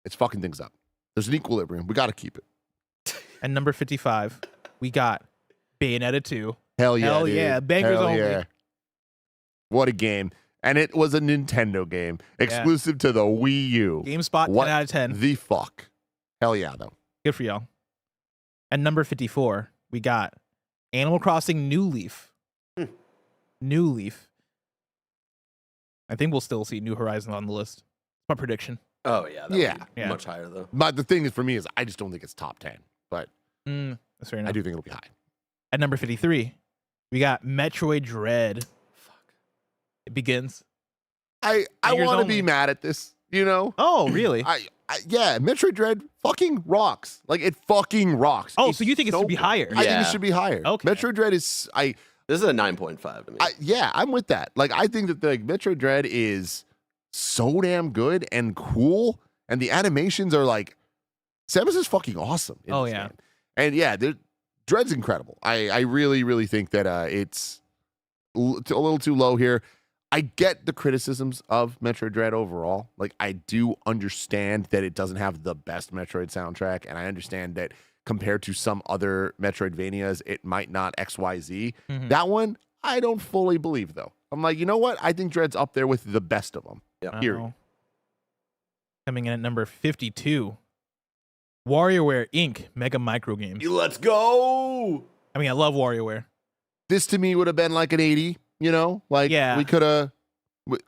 it's fucking things up. There's an equilibrium. We got to keep it. And number 55, we got Bayonetta 2. Hell yeah, Hell dude. yeah, bangers Hell only. yeah. What a game. And it was a Nintendo game exclusive to the Wii U. GameSpot, What 10 out of 10. the fuck? Hell yeah, though. Good for y'all. And number 54, we got Animal Crossing New Leaf. New Leaf. I think we'll still see New Horizons on the list. My prediction. Oh yeah. That Yeah. would be Yeah. much higher though. But the thing is, for me, is I just don't think it's top 10. But That's fair enough. I do think it'll be high. At number 53, we got Metroid Dread. Fuck. It begins. I Fingers want to only. be mad at this, you know? Oh, really? Yeah, Metroid Dread fucking rocks. Like, it fucking rocks. Oh, so you think it should be good. higher? I think Yeah. it should be higher. Okay. Metroid Dread is, This is a 9.5 to me. yeah, I'm with that. Like, I think that the Metroid Dread is so damn good and cool, and the animations are like, Samus is fucking awesome. in Oh, this yeah. game. And yeah, Dread's incredible. I really, really think that it's a little too low here. I get the criticisms of Metroid Dread overall. Like, I do understand that it doesn't have the best Metroid soundtrack, and I understand that compared to some other Metroidvanias, it might not XYZ. Mhm. That one, I don't fully believe, though. I'm like, you know what? I think Dread's up there with the best of them. Yeah. Period. Oh. Coming in at number 52, WarioWare Inc. Mega Micro Games. Let's go. I mean, I love WarioWare. This to me would have been like an 80, you know? Like, Yeah. we could have,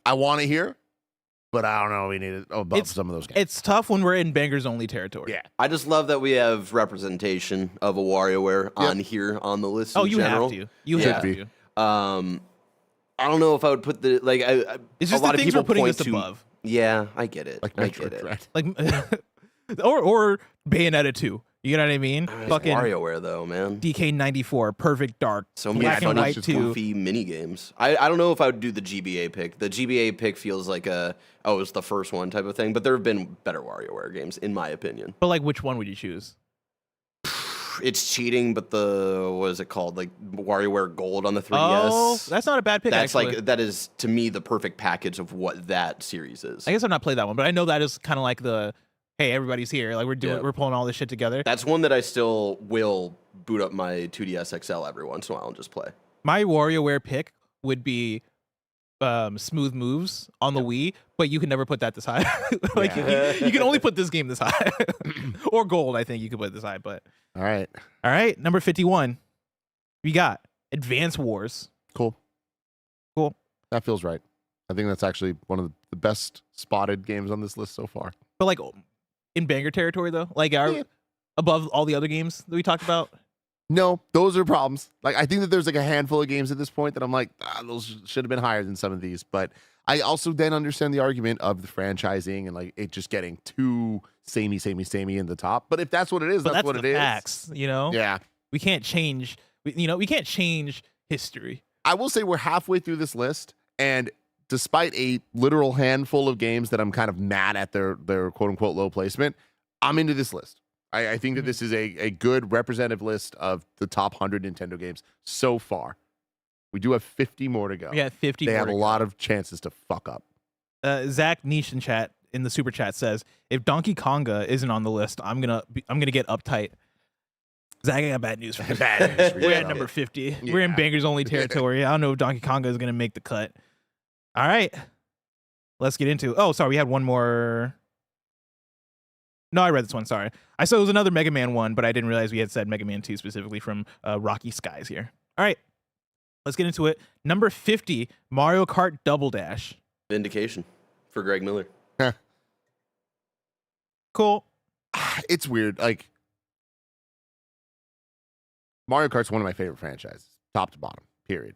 I want to hear, but I don't know. We needed above It's- some of those games. It's tough when we're in bangers only territory. Yeah. I just love that we have representation of a WarioWare on here on the list. Oh, in you general. have to. You Yeah. have Should to. I don't know if I would put the like. It's just a lot the of things people we're putting point this to. above. Yeah, I get it. Like I Metro get it. Dread. Like, or Bayonetta 2. You know what I mean? Fucking WarioWare though, man. DK94, Perfect Dark, So many Black and funny, White 2. goofy mini games. I don't know if I would do the GBA pick. The GBA pick feels like it's the first one type of thing. But there have been better WarioWare games, in my opinion. But like, which one would you choose? It's cheating, but what is it called? Like WarioWare Gold on the 3DS. Oh, that's not a bad pick. That's actually. like that is to me the perfect package of what that series is. I guess I've not played that one, but I know that is kind of like the hey, everybody's here. Like we're pulling all this shit together. That's one that I still will boot up my 2DS XL every once in a while and just play. My WarioWare pick would be Smooth Moves on the Wii, but you can never put that this high. Like you can only put this game this high. Or Gold, I think you could put this high, but All right. number 51. We got Advance Wars. Cool. Cool. That feels right. I think that's actually one of the best spotted games on this list so far. But like in banger territory though? Like above all the other games that we talked about? No, those are problems. Like, I think that there's like a handful of games at this point that I'm like, those should have been higher than some of these. But I also then understand the argument of the franchising and like it just getting too samey in the top. But if that's what it is, that's what it is. Facts, you know? Yeah. We can't change, we can't change history. I will say we're halfway through this list, and despite a literal handful of games that I'm kind of mad at their quote unquote low placement, I'm into this list. I think that this is a good representative list of the top 100 Nintendo games so far. We do have 50 more to go. Yeah, 50 They more have to a go. lot of chances to fuck up. Zach Niche in the super chat says, if Donkey Konga isn't on the list, I'm gonna get uptight. Zach, I got bad news for you. Bad news for you, We're at though. number 50. Yeah. We're in bangers only territory. I don't know if Donkey Konga is gonna make the cut. All right, let's get into. Oh, sorry, we had one more. No, I read this one. Sorry, I saw it was another Mega Man one, but I didn't realize we had said Mega Man 2 specifically from Rocky Skies here. All right, let's get into it. Number 50, Mario Kart Double Dash. Vindication for Greg Miller. Cool. It's weird. Like, Mario Kart's one of my favorite franchises, top to bottom, period.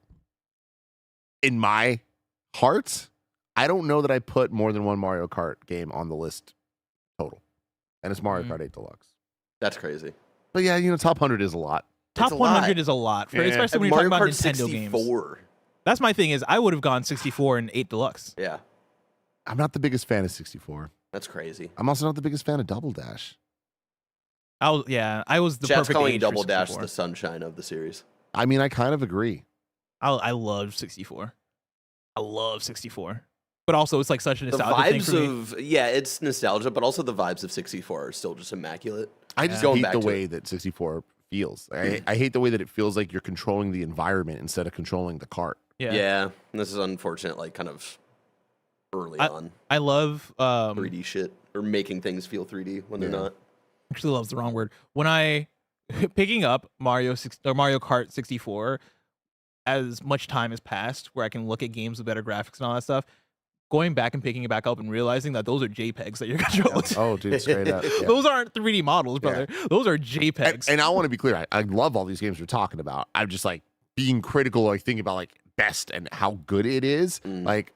In my heart, I don't know that I put more than one Mario Kart game on the list total. And it's Mario Kart 8 Deluxe. That's crazy. But yeah, top 100 is a lot. Top It's a 100 lot. is a lot, Yeah. especially when Mario you're talking Kart about Nintendo 64. games. That's my thing is I would have gone 64 and 8 Deluxe. Yeah, I'm not the biggest fan of 64. that's crazy. I'm also not the biggest fan of Double Dash. I was the Chat's perfect calling age Double for Dash 64. the sunshine of the series. I mean, I kind of agree. I love 64. I love 64. But also it's like such a The nostalgia thing vibes for me. it's nostalgia, but also the vibes of 64 are still just immaculate. I just Going hate back the to way that 64 feels. I hate the way that it feels like you're controlling the environment instead of controlling the cart. Yeah, and this is unfortunate, like kind of early on I love 3D shit or making things feel 3D when they're not. actually love's the wrong word. When I picking up Mario Kart 64 as much time has passed where I can look at games with better graphics and all that stuff, going back and picking it back up and realizing that those are JPEGs that you're controlling. Oh, dude, straight up. Yeah. Those aren't 3D models, brother. Those are JPEGs. And I want to be clear. I love all these games we're talking about. I'm just like being critical, like thinking about like best and how good it is. Like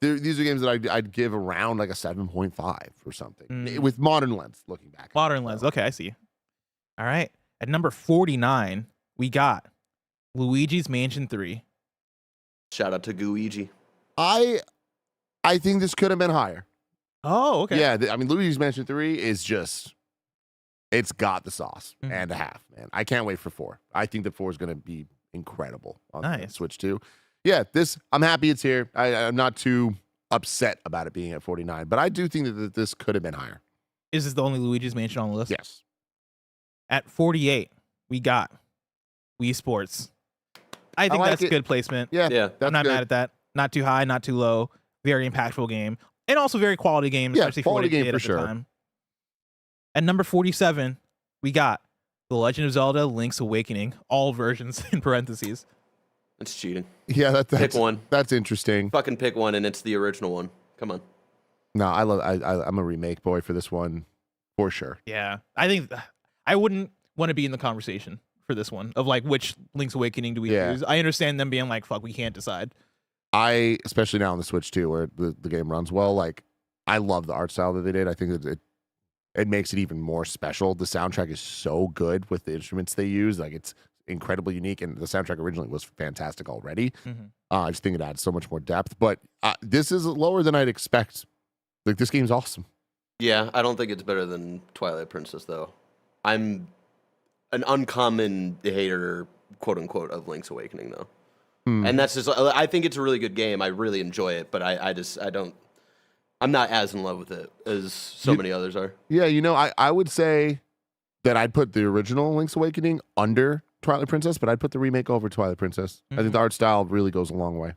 these are games that I'd give around like a 7.5 or something with modern lens looking back. Modern lens. Okay, I see. All right. At number 49, we got Luigi's Mansion 3. Shout out to Gooigi. I think this could have been higher. Oh, okay. Yeah, I mean, Luigi's Mansion 3 is just, it's got the sauce and a half, man. I can't wait for 4. I think that 4 is going to be incredible on Nice. Switch 2. Yeah, I'm happy it's here. I'm not too upset about it being at 49, but I do think that this could have been higher. Is this the only Luigi's Mansion on the list? Yes. At 48, we got Wii Sports. I think like that's it. good placement. Yeah, Yeah. that's I'm not good. mad at that. Not too high, not too low. Very impactful game. And also very quality game, Yeah, especially for what quality it game did for at sure. the time. At number 47, we got The Legend of Zelda Link's Awakening, all versions in parentheses. It's cheating. Yeah, that's Pick one. That's interesting. Fucking pick one, and it's the original one. Come on. No, I'm a remake boy for this one, for sure. Yeah. I think I wouldn't want to be in the conversation for this one of like which Link's Awakening do we Yeah. use. I understand them being like, fuck, we can't decide. especially now on the Switch too, where the game runs well. Like, I love the art style that they did. I think it makes it even more special. The soundtrack is so good with the instruments they use. Like, it's incredibly unique, and the soundtrack originally was fantastic already. I just think it adds so much more depth. But this is lower than I'd expect. Like, this game's awesome. Yeah, I don't think it's better than Twilight Princess, though. I'm an uncommon hater, quote unquote, of Link's Awakening, though. And that's just, I think it's a really good game. I really enjoy it, but I'm not as in love with it as so many others are. Yeah, I would say that I'd put the original Link's Awakening under Twilight Princess, but I'd put the remake over Twilight Princess. I think the art style really goes a long way.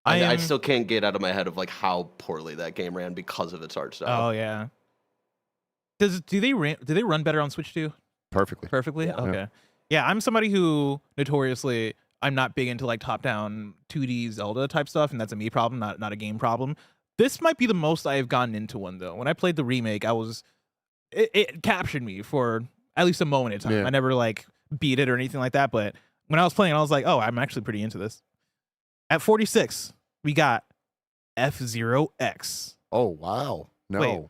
I still can't get out of my head of like how poorly that game ran because of its art style. Oh yeah. Do they run better on Switch too? Perfectly. Yeah. Okay. Yeah, I'm somebody who notoriously I'm not big into like top-down 2D Zelda type stuff, and that's a me problem, not a game problem. This might be the most I have gotten into one though. When I played the remake, it captured me for at least a moment in time. Yeah. I never like beat it or anything like that, but when I was playing, I was like, oh, I'm actually pretty into this. At 46, we got F-Zero X. Oh wow. No.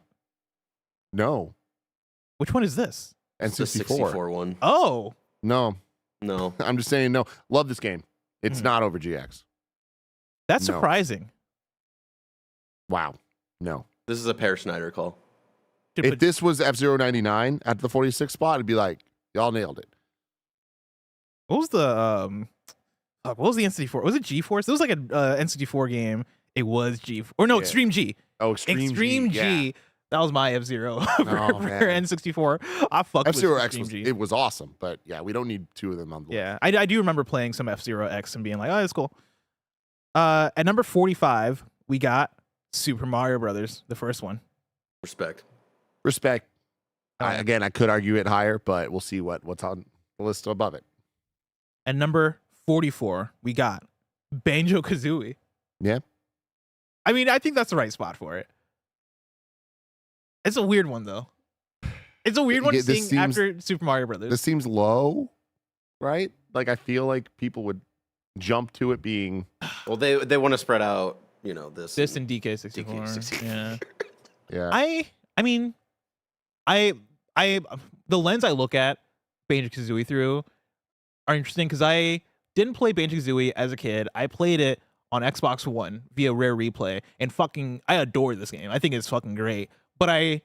Which one is this? And It's the 64 one. Oh, No. No. I'm just saying no. Love this game. It's not over GX. that's No. surprising. Wow. No. This is a Per Schneider call. If this was F-099 at the 46 spot, it'd be like, y'all nailed it. What was the what was the N64? Was it G-Force? It was like a N64 game. It was G, or no, Yeah. Extreme G. Oh, Extreme G. G. That was my F-Zero for man. N64. I fucked with F-Zero X Extreme was, G. it was awesome, but yeah, we don't need two of them on the list. Yeah, I do remember playing some F-Zero X and being like, oh, that's cool. At number 45, we got Super Mario Brothers, the first one. Respect. I could argue it higher, but we'll see what's on the list above it. At number 44, we got Banjo-Kazooie. Yeah. I mean, I think that's the right spot for it. It's a weird one, though. It's a weird one seeing after Super Mario Brothers. This seems low, right? Like, I feel like people would jump to it being... Well, they want to spread out, this and DK64. DK64. Yeah. Yeah. I mean, the lens I look at Banjo-Kazooie through are interesting because I didn't play Banjo-Kazooie as a kid. I played it on Xbox One via Rare Replay, and I adore this game. I think it's fucking great. But I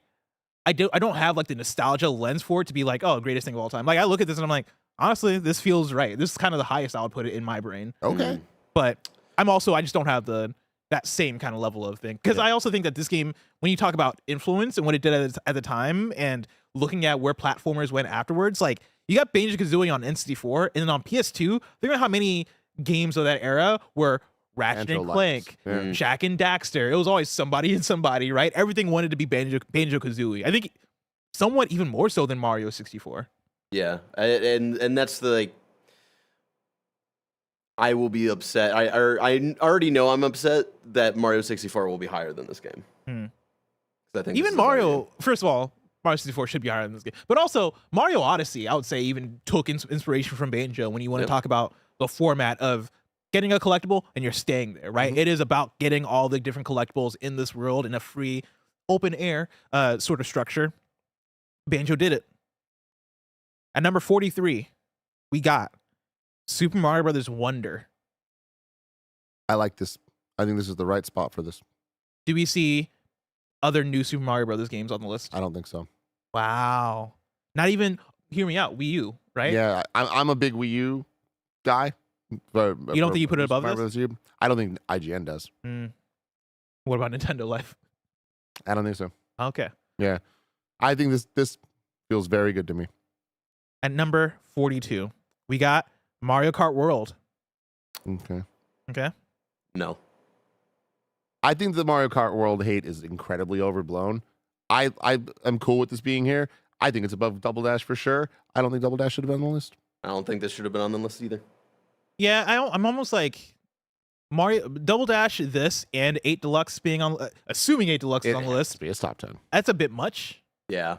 don't have like the nostalgia lens for it to be like, oh, greatest thing of all time. Like, I look at this and I'm like, honestly, this feels right. This is kind of the highest I would put it in my brain. Okay. But I just don't have that same kind of level of thing. Because I also think that this game, when you talk about influence and what it did at the time, and looking at where platformers went afterwards, like, you got Banjo-Kazooie on N64, and then on PS2, think about how many games of that era were Ratchet and Clank, Jak and Daxter. It was always somebody and somebody, right? Everything wanted to be Banjo-Kazooie. I think somewhat even more so than Mario 64. Yeah, and that's the, like, I will be upset. I already know I'm upset that Mario 64 will be higher than this game. I think even Mario, first of all, Mario 64 should be higher than this game. But also, Mario Odyssey, I would say, even took inspiration from Banjo when you want to talk about the format of getting a collectible and you're staying there, right? It is about getting all the different collectibles in this world in a free, open air sort of structure. Banjo did it. At number 43, we got Super Mario Brothers Wonder. I like this. I think this is the right spot for this. Do we see other new Super Mario Brothers games on the list? I don't think so. Wow. Not even, hear me out, Wii U, right? Yeah, I'm a big Wii U guy. You don't think you put it above this? I don't think IGN does. What about Nintendo Life? I don't think so. Okay. Yeah. I think this feels very good to me. At number 42, we got Mario Kart World. Okay. No. I think the Mario Kart World hate is incredibly overblown. I am cool with this being here. I think it's above Double Dash for sure. I don't think Double Dash should have been on the list. I don't think this should have been on the list either. Yeah, I'm almost like Mario Double Dash, this, and 8 Deluxe being on, assuming 8 Deluxe is on the list. It's top 10. That's a bit much. Yeah.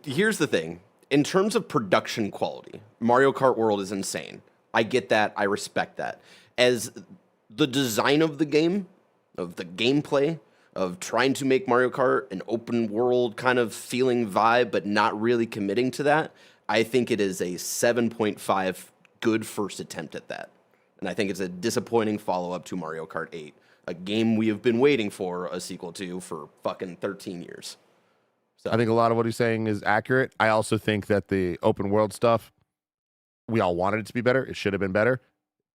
Here's the thing. In terms of production quality, Mario Kart World is insane. I get that. I respect that. As the design of the game, of the gameplay, of trying to make Mario Kart an open world kind of feeling vibe, but not really committing to that, I think it is a 7.5 good first attempt at that. And I think it's a disappointing follow-up to Mario Kart 8, a game we have been waiting for a sequel to for fucking 13 years. So I think a lot of what he's saying is accurate. I also think that the open world stuff, we all wanted it to be better. It should have been better.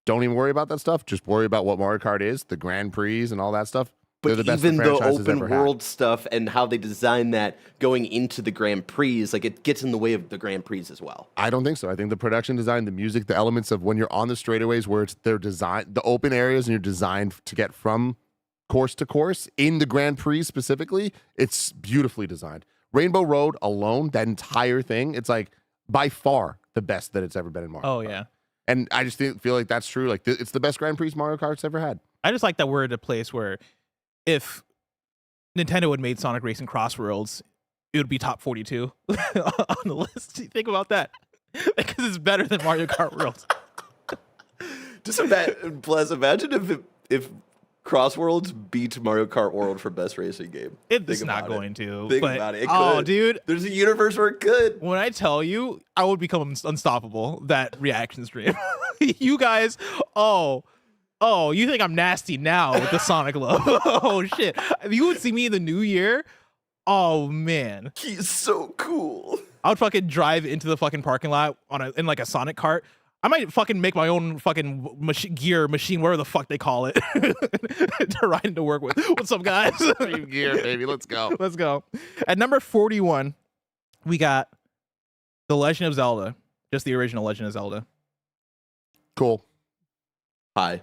Don't even worry about that stuff. Just worry about what Mario Kart is, the Grand Prix and all that stuff. But the best even the franchise has open ever had. world stuff and how they design that going into the Grand Prix, like it gets in the way of the Grand Prix as well. I don't think so. I think the production design, the music, the elements of when you're on the straightaways where it's their design, the open areas, and you're designed to get from course to course in the Grand Prix specifically, it's beautifully designed. Rainbow Road alone, that entire thing, it's like by far the best that it's ever been in Mario. Oh Kart. yeah. And I just feel like that's true. Like it's the best Grand Prix Mario Kart's ever had. I just like that we're at a place where if Nintendo had made Sonic Racing Crossworlds, it would be top 42 on the list. Think about that. Because it's better than Mario Kart World. Just imagine if Crossworlds beat Mario Kart World for best racing game. It's not going to. Think but, about it. It oh, could. dude. There's a universe where it could. When I tell you, I would become unstoppable, that reaction stream. You guys, you think I'm nasty now with the Sonic love. Oh, shit. If you would see me in the new year, oh, man. He's so cool. I would fucking drive into the fucking parking lot in like a Sonic cart. I might fucking make my own fucking machine, whatever the fuck they call it, to ride into work with. What's up, guys? Gear, baby. Let's go. Let's go. At number 41, we got The Legend of Zelda. Just the original Legend of Zelda. Cool. High.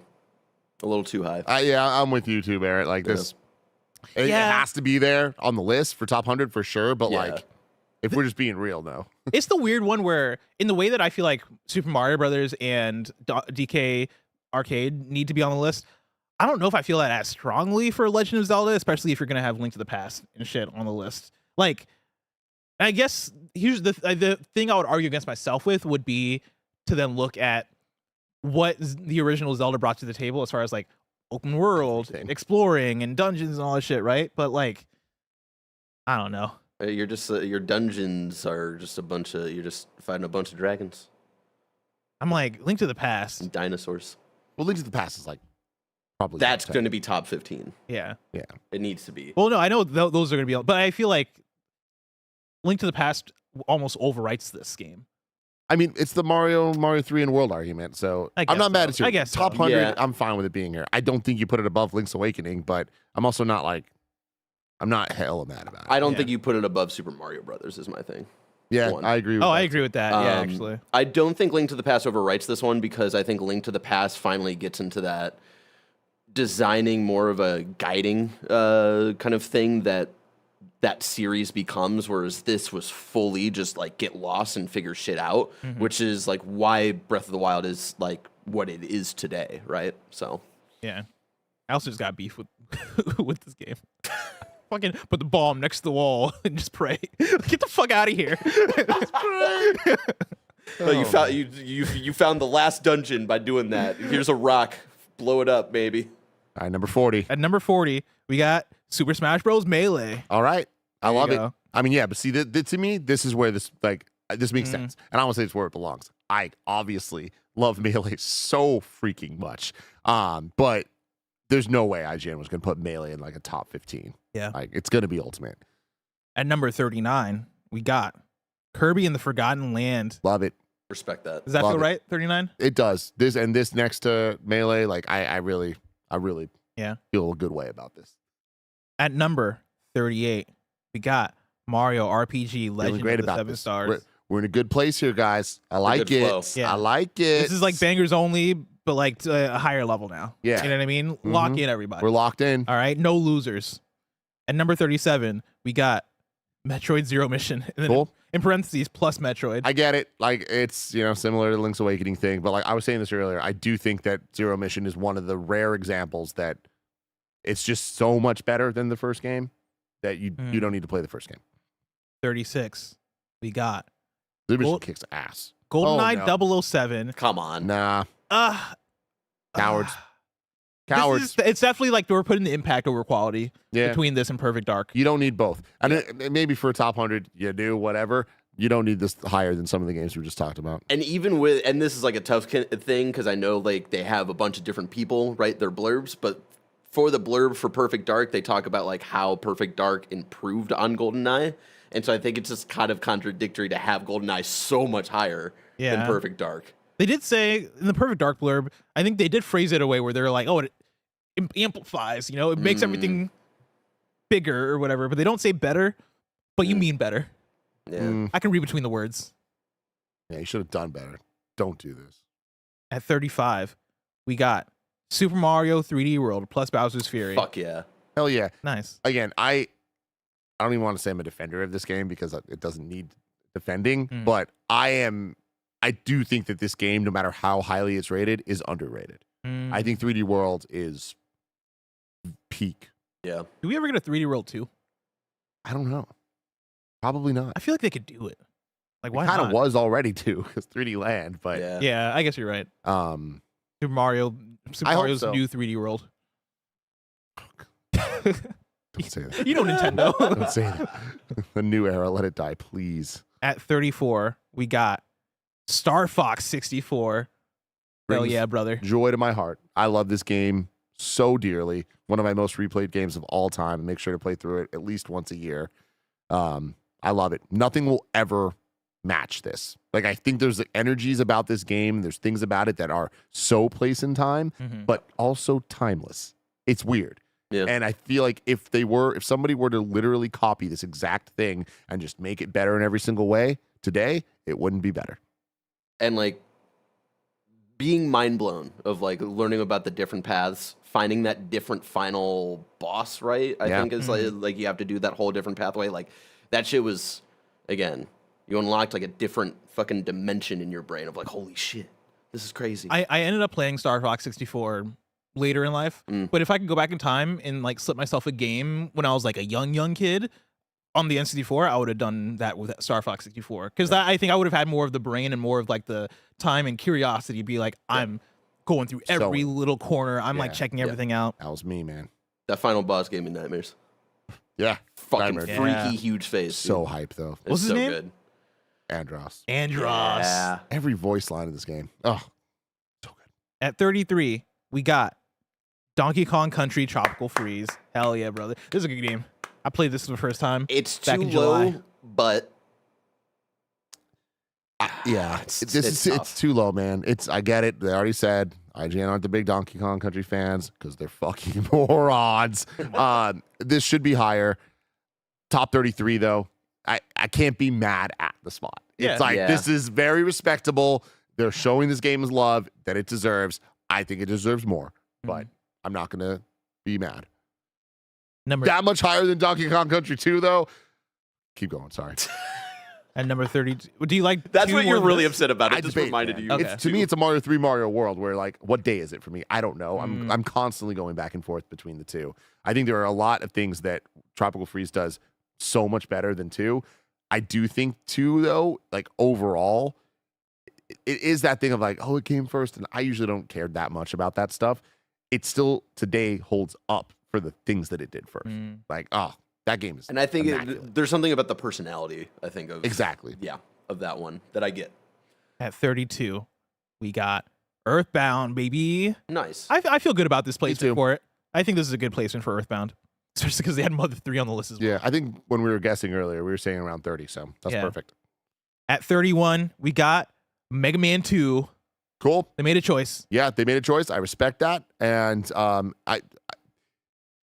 A little too high. Yeah, I'm with you too, Barrett. Like this, it has to be there on the list for top 100 for sure. But like, if we're just being real, no. It's the weird one where, in the way that I feel like Super Mario Brothers and DK Arcade need to be on the list, I don't know if I feel that as strongly for Legend of Zelda, especially if you're gonna have Link to the Past and shit on the list. Like, I guess here's the thing I would argue against myself with would be to then look at what the original Zelda brought to the table as far as like open world, exploring, and dungeons and all that shit, right? But like, I don't know. You're just your dungeons are just you're just fighting a bunch of dragons. I'm like, Link to the Past. And dinosaurs. Well, Link to the Past is like probably that's going to be top 15. Yeah. It needs to be. Well, no, I know those are going to be, but I feel like Link to the Past almost overwrites this game. I mean, it's the Mario 3 and World argument, so I'm not mad at you. I guess top so. 100, Yeah. I'm fine with it being here. I don't think you put it above Link's Awakening, but I'm also not like, I'm not hella mad about it. I don't think you put it above Super Mario Brothers is my thing. Yeah, one. I agree with Oh, that. I agree with that. Yeah, actually. I don't think Link to the Past overwrites this one because I think Link to the Past finally gets into that designing more of a guiding kind of thing that series becomes, whereas this was fully just like get lost and figure shit out, which is like why Breath of the Wild is like what it is today, right? So Yeah. I also just got beef with with this game. Fucking put the bomb next to the wall and just pray. Get the fuck out of here. you found the last dungeon by doing that. Here's a rock, blow it up, baby. All right, number 40. At number 40, we got Super Smash Bros. Melee. All right, I There you love it. go. I mean, yeah, but see, to me, this is where this makes sense, and I want to say it's where it belongs. I obviously love Melee so freaking much, but there's no way IGN was going to put Melee in like a top 15. Yeah. Like it's going to be Ultimate. At number 39, we got Kirby and the Forgotten Land. Love it. Respect that. Does that Love feel it. right? 39? It does. This next to Melee, like I really Yeah. feel a good way about this. At number 38, we got Mario RPG Feeling Legend great of the about Seven this. Stars. We're in a good place here, guys. I like good it. flow. Yeah. I like it. This is like bangers only, but like to a higher level now. Yeah. You know what I mean? Lock in, everybody. We're locked in. All right, no losers. At number 37, we got Metroid Zero Mission. And then Cool. in parentheses, plus Metroid. I get it. Like it's similar to Link's Awakening thing, but like I was saying this earlier, I do think that Zero Mission is one of the rare examples that it's just so much better than the first game that you don't need to play the first game. 36, we got Zero Mission Well- kicks ass. GoldenEye Oh, no. 007. Come on. Nah, cowards. Cowards. It's definitely like we're putting the impact over quality Yeah. between this and Perfect Dark. You don't need both. And maybe for a top 100, you do, whatever. You don't need this higher than some of the games we just talked about. And even with, and this is like a tough thing because I know like they have a bunch of different people write their blurbs, but for the blurb for Perfect Dark, they talk about like how Perfect Dark improved on GoldenEye. And so I think it's just kind of contradictory to have GoldenEye so much higher than Perfect Dark. They did say in the Perfect Dark blurb, I think they did phrase it a way where they're like, oh, it amplifies, you know, it makes everything bigger or whatever, but they don't say better, but you mean better. Yeah. I can read between the words. Yeah, you should have done better. Don't do this. At 35, we got Super Mario 3D World plus Bowser's Fury. Fuck yeah. Hell yeah. Nice. Again, I don't even want to say I'm a defender of this game because it doesn't need defending, but I do think that this game, no matter how highly it's rated, is underrated. I think 3D World is peak. Yeah. Do we ever get a 3D World 2? I don't know. Probably not. I feel like they could do it. Like, why Kind not? of was already too, because 3D Land, but Yeah, I guess you're right. um, Super Mario's so. new 3D World. don't say that. You know Nintendo. Don't say that. The new era, let it die, please. At 34, we got Star Fox 64. Hell Brings yeah, brother. Joy to my heart. I love this game so dearly. One of my most replayed games of all time. Make sure to play through it at least once a year. I love it. Nothing will ever match this. Like, I think there's energies about this game. There's things about it that are so place and time, but also timeless. It's weird. Yeah. And I feel like if somebody were to literally copy this exact thing and just make it better in every single way today, it wouldn't be better. And like being mind blown of like learning about the different paths, finding that different final boss, right? I think is like you have to do that whole different pathway. Like that shit was, again, you unlocked like a different fucking dimension in your brain of like, holy shit, this is crazy. I ended up playing Star Fox 64 later in life, but if I could go back in time and like slip myself a game when I was like a young kid on the N64, I would have done that with Star Fox 64 because I think I would have had more of the brain and more of like the time and curiosity to be like, I'm going through every little corner. I'm like checking everything out. That was me, man. That final boss gave me nightmares. Yeah. Fucking Nightmare. freaky huge face. So hype, though. It's What's his so name? good. Andros. Yeah. Every voice line in this game. Oh, so good. At 33, we got Donkey Kong Country Tropical Freeze. Hell yeah, brother. This is a good game. I played this for the first time. It's back too in July. low, but It's too low, man. I get it. They already said IGN aren't the big Donkey Kong Country fans because they're fucking morons. This should be higher. Top 33 though. I can't be mad at the spot. It's this is very respectable. They're showing this game as love that it deserves. I think it deserves more, but I'm not gonna be mad. That much higher than Donkey Kong Country 2 though. Keep going. Sorry. At number 32, do you like? That's what you're really this? upset about. I It just debate, reminded man. you. Okay. To me, it's a Mario 3 Mario World where, like, what day is it for me? I don't know. I'm constantly going back and forth between the two. I think there are a lot of things that Tropical Freeze does so much better than 2. I do think 2, though, like, overall, it is that thing of, like, oh, it came first, and I usually don't care that much about that stuff. It still, today, holds up for the things that it did first. Like, oh, that game is And I think immaculate. there's something about the personality, I think, of Exactly. Yeah, of that one that I get. At 32, we got Earthbound, baby. Nice. I feel good about this too. placement for it. I think this is a good placement for Earthbound, especially because they had Mother 3 on the list as well. Yeah, I think when we were guessing earlier, we were saying around 30, so that's perfect. At 31, we got Mega Man 2. Cool. They made a choice. Yeah, they made a choice. I respect that, and I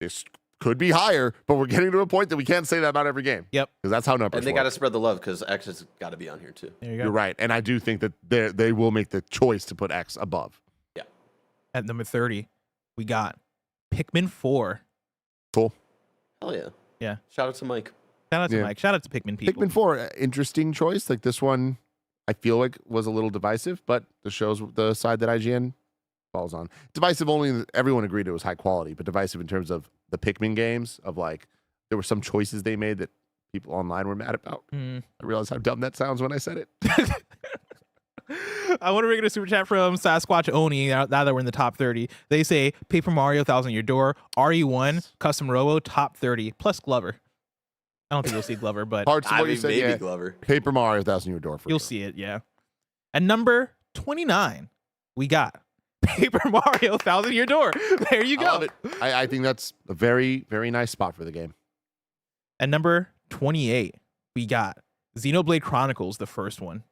this could be higher, but we're getting to a point that we can't say that about every game. Yep. Because that's how numbers And they work. got to spread the love because X has got to be on here too. There you go. You're right, and I do think that they will make the choice to put X above. Yeah. At number 30, we got Pikmin 4. Cool. Hell yeah. Yeah. Shout out to Mike. Shout out to Yeah. Mike. Shout out to Pikmin people. Pikmin 4, interesting choice. Like this one, I feel like was a little divisive, but this shows the side that IGN falls on. Divisive only, everyone agreed it was high quality, but divisive in terms of the Pikmin games, of like, there were some choices they made that people online were mad about. I realize how dumb that sounds when I said it. I want to bring in a super chat from Sasquatch Oni. Now that we're in the top 30, they say Paper Mario, 1,000 Year Door, RE1, Custom Robo, top 30, plus Glover. I don't think you'll see Glover, but Parts of I what you mean, said, maybe yeah. Glover. Paper Mario, 1,000 Year Door. For you'll sure. see it, yeah. At number 29, we got Paper Mario, 1,000 Year Door. There you I go. love it. I think that's a very, very nice spot for the game. At number 28, we got Xenoblade Chronicles, the first one.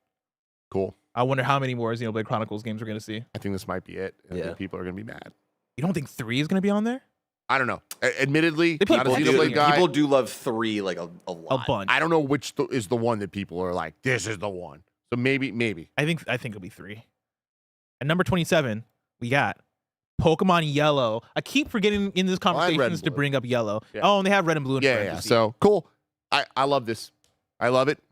Cool. I wonder how many more Xenoblade Chronicles games we're going to see. I think this might be it. I think people are going to be mad. You don't think 3 is going to be on there? I don't know. Admittedly, They play not a both Xenoblade games. guy. People do love 3 like a lot. A bunch. I don't know which is the one that people are like, this is the one. So maybe. I think it'll be 3. At number 27, we got Pokemon Yellow. I keep forgetting in this Red and conversations to Blue. bring up Yellow. Yeah. Oh, and they have Red and Blue in Yeah. parentheses. So cool. I love this. I love it.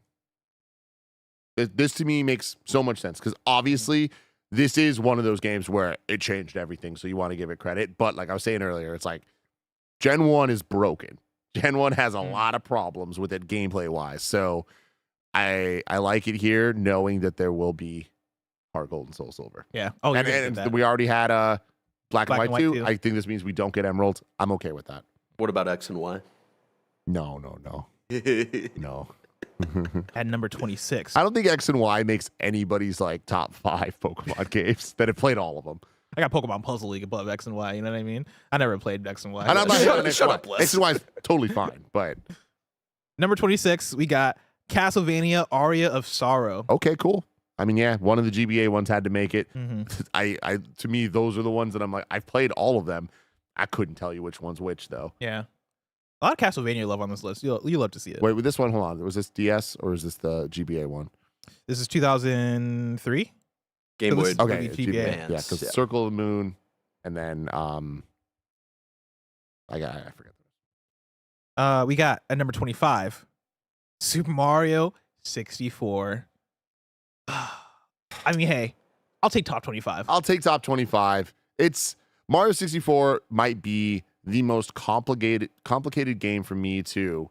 This to me makes so much sense because obviously this is one of those games where it changed everything. So you want to give it credit. But like I was saying earlier, it's like Gen 1 is broken. Gen 1 has a lot of problems with it gameplay wise. So I like it here knowing that there will be Heart Gold and Soul Silver. Yeah. Oh, And we already had Black and White 2. too. I think this means we don't get Emerald. I'm okay with that. What about X and Y? No. At number 26. I don't think X and Y makes anybody's like top 5 Pokemon games that have played all of them. I got Pokemon Puzzle League above X and Y. You know what I mean? I never played X and Y. And I'm not hating on X Shut and up, Y. Les. X and Y is totally fine, but Number 26, we got Castlevania Aria of Sorrow. okay, cool. I mean, yeah, one of the GBA ones had to make it. Mm-hmm. I to me, those are the ones that I'm like, I've played all of them. I couldn't tell you which one's which though. Yeah. A lot of Castlevania love on this list. You'll love to see it. Wait, with this one, hold on. Was this DS or is this the GBA one? This is 2003. Game So Boy. this- Okay, GBA. GBA. Yeah, Advance, because yeah. Circle of the Moon, and then I forget. We got at number 25, Super Mario 64. I mean, hey, I'll take top 25. I'll take top 25. It's Mario 64 might be the most complicated game for me to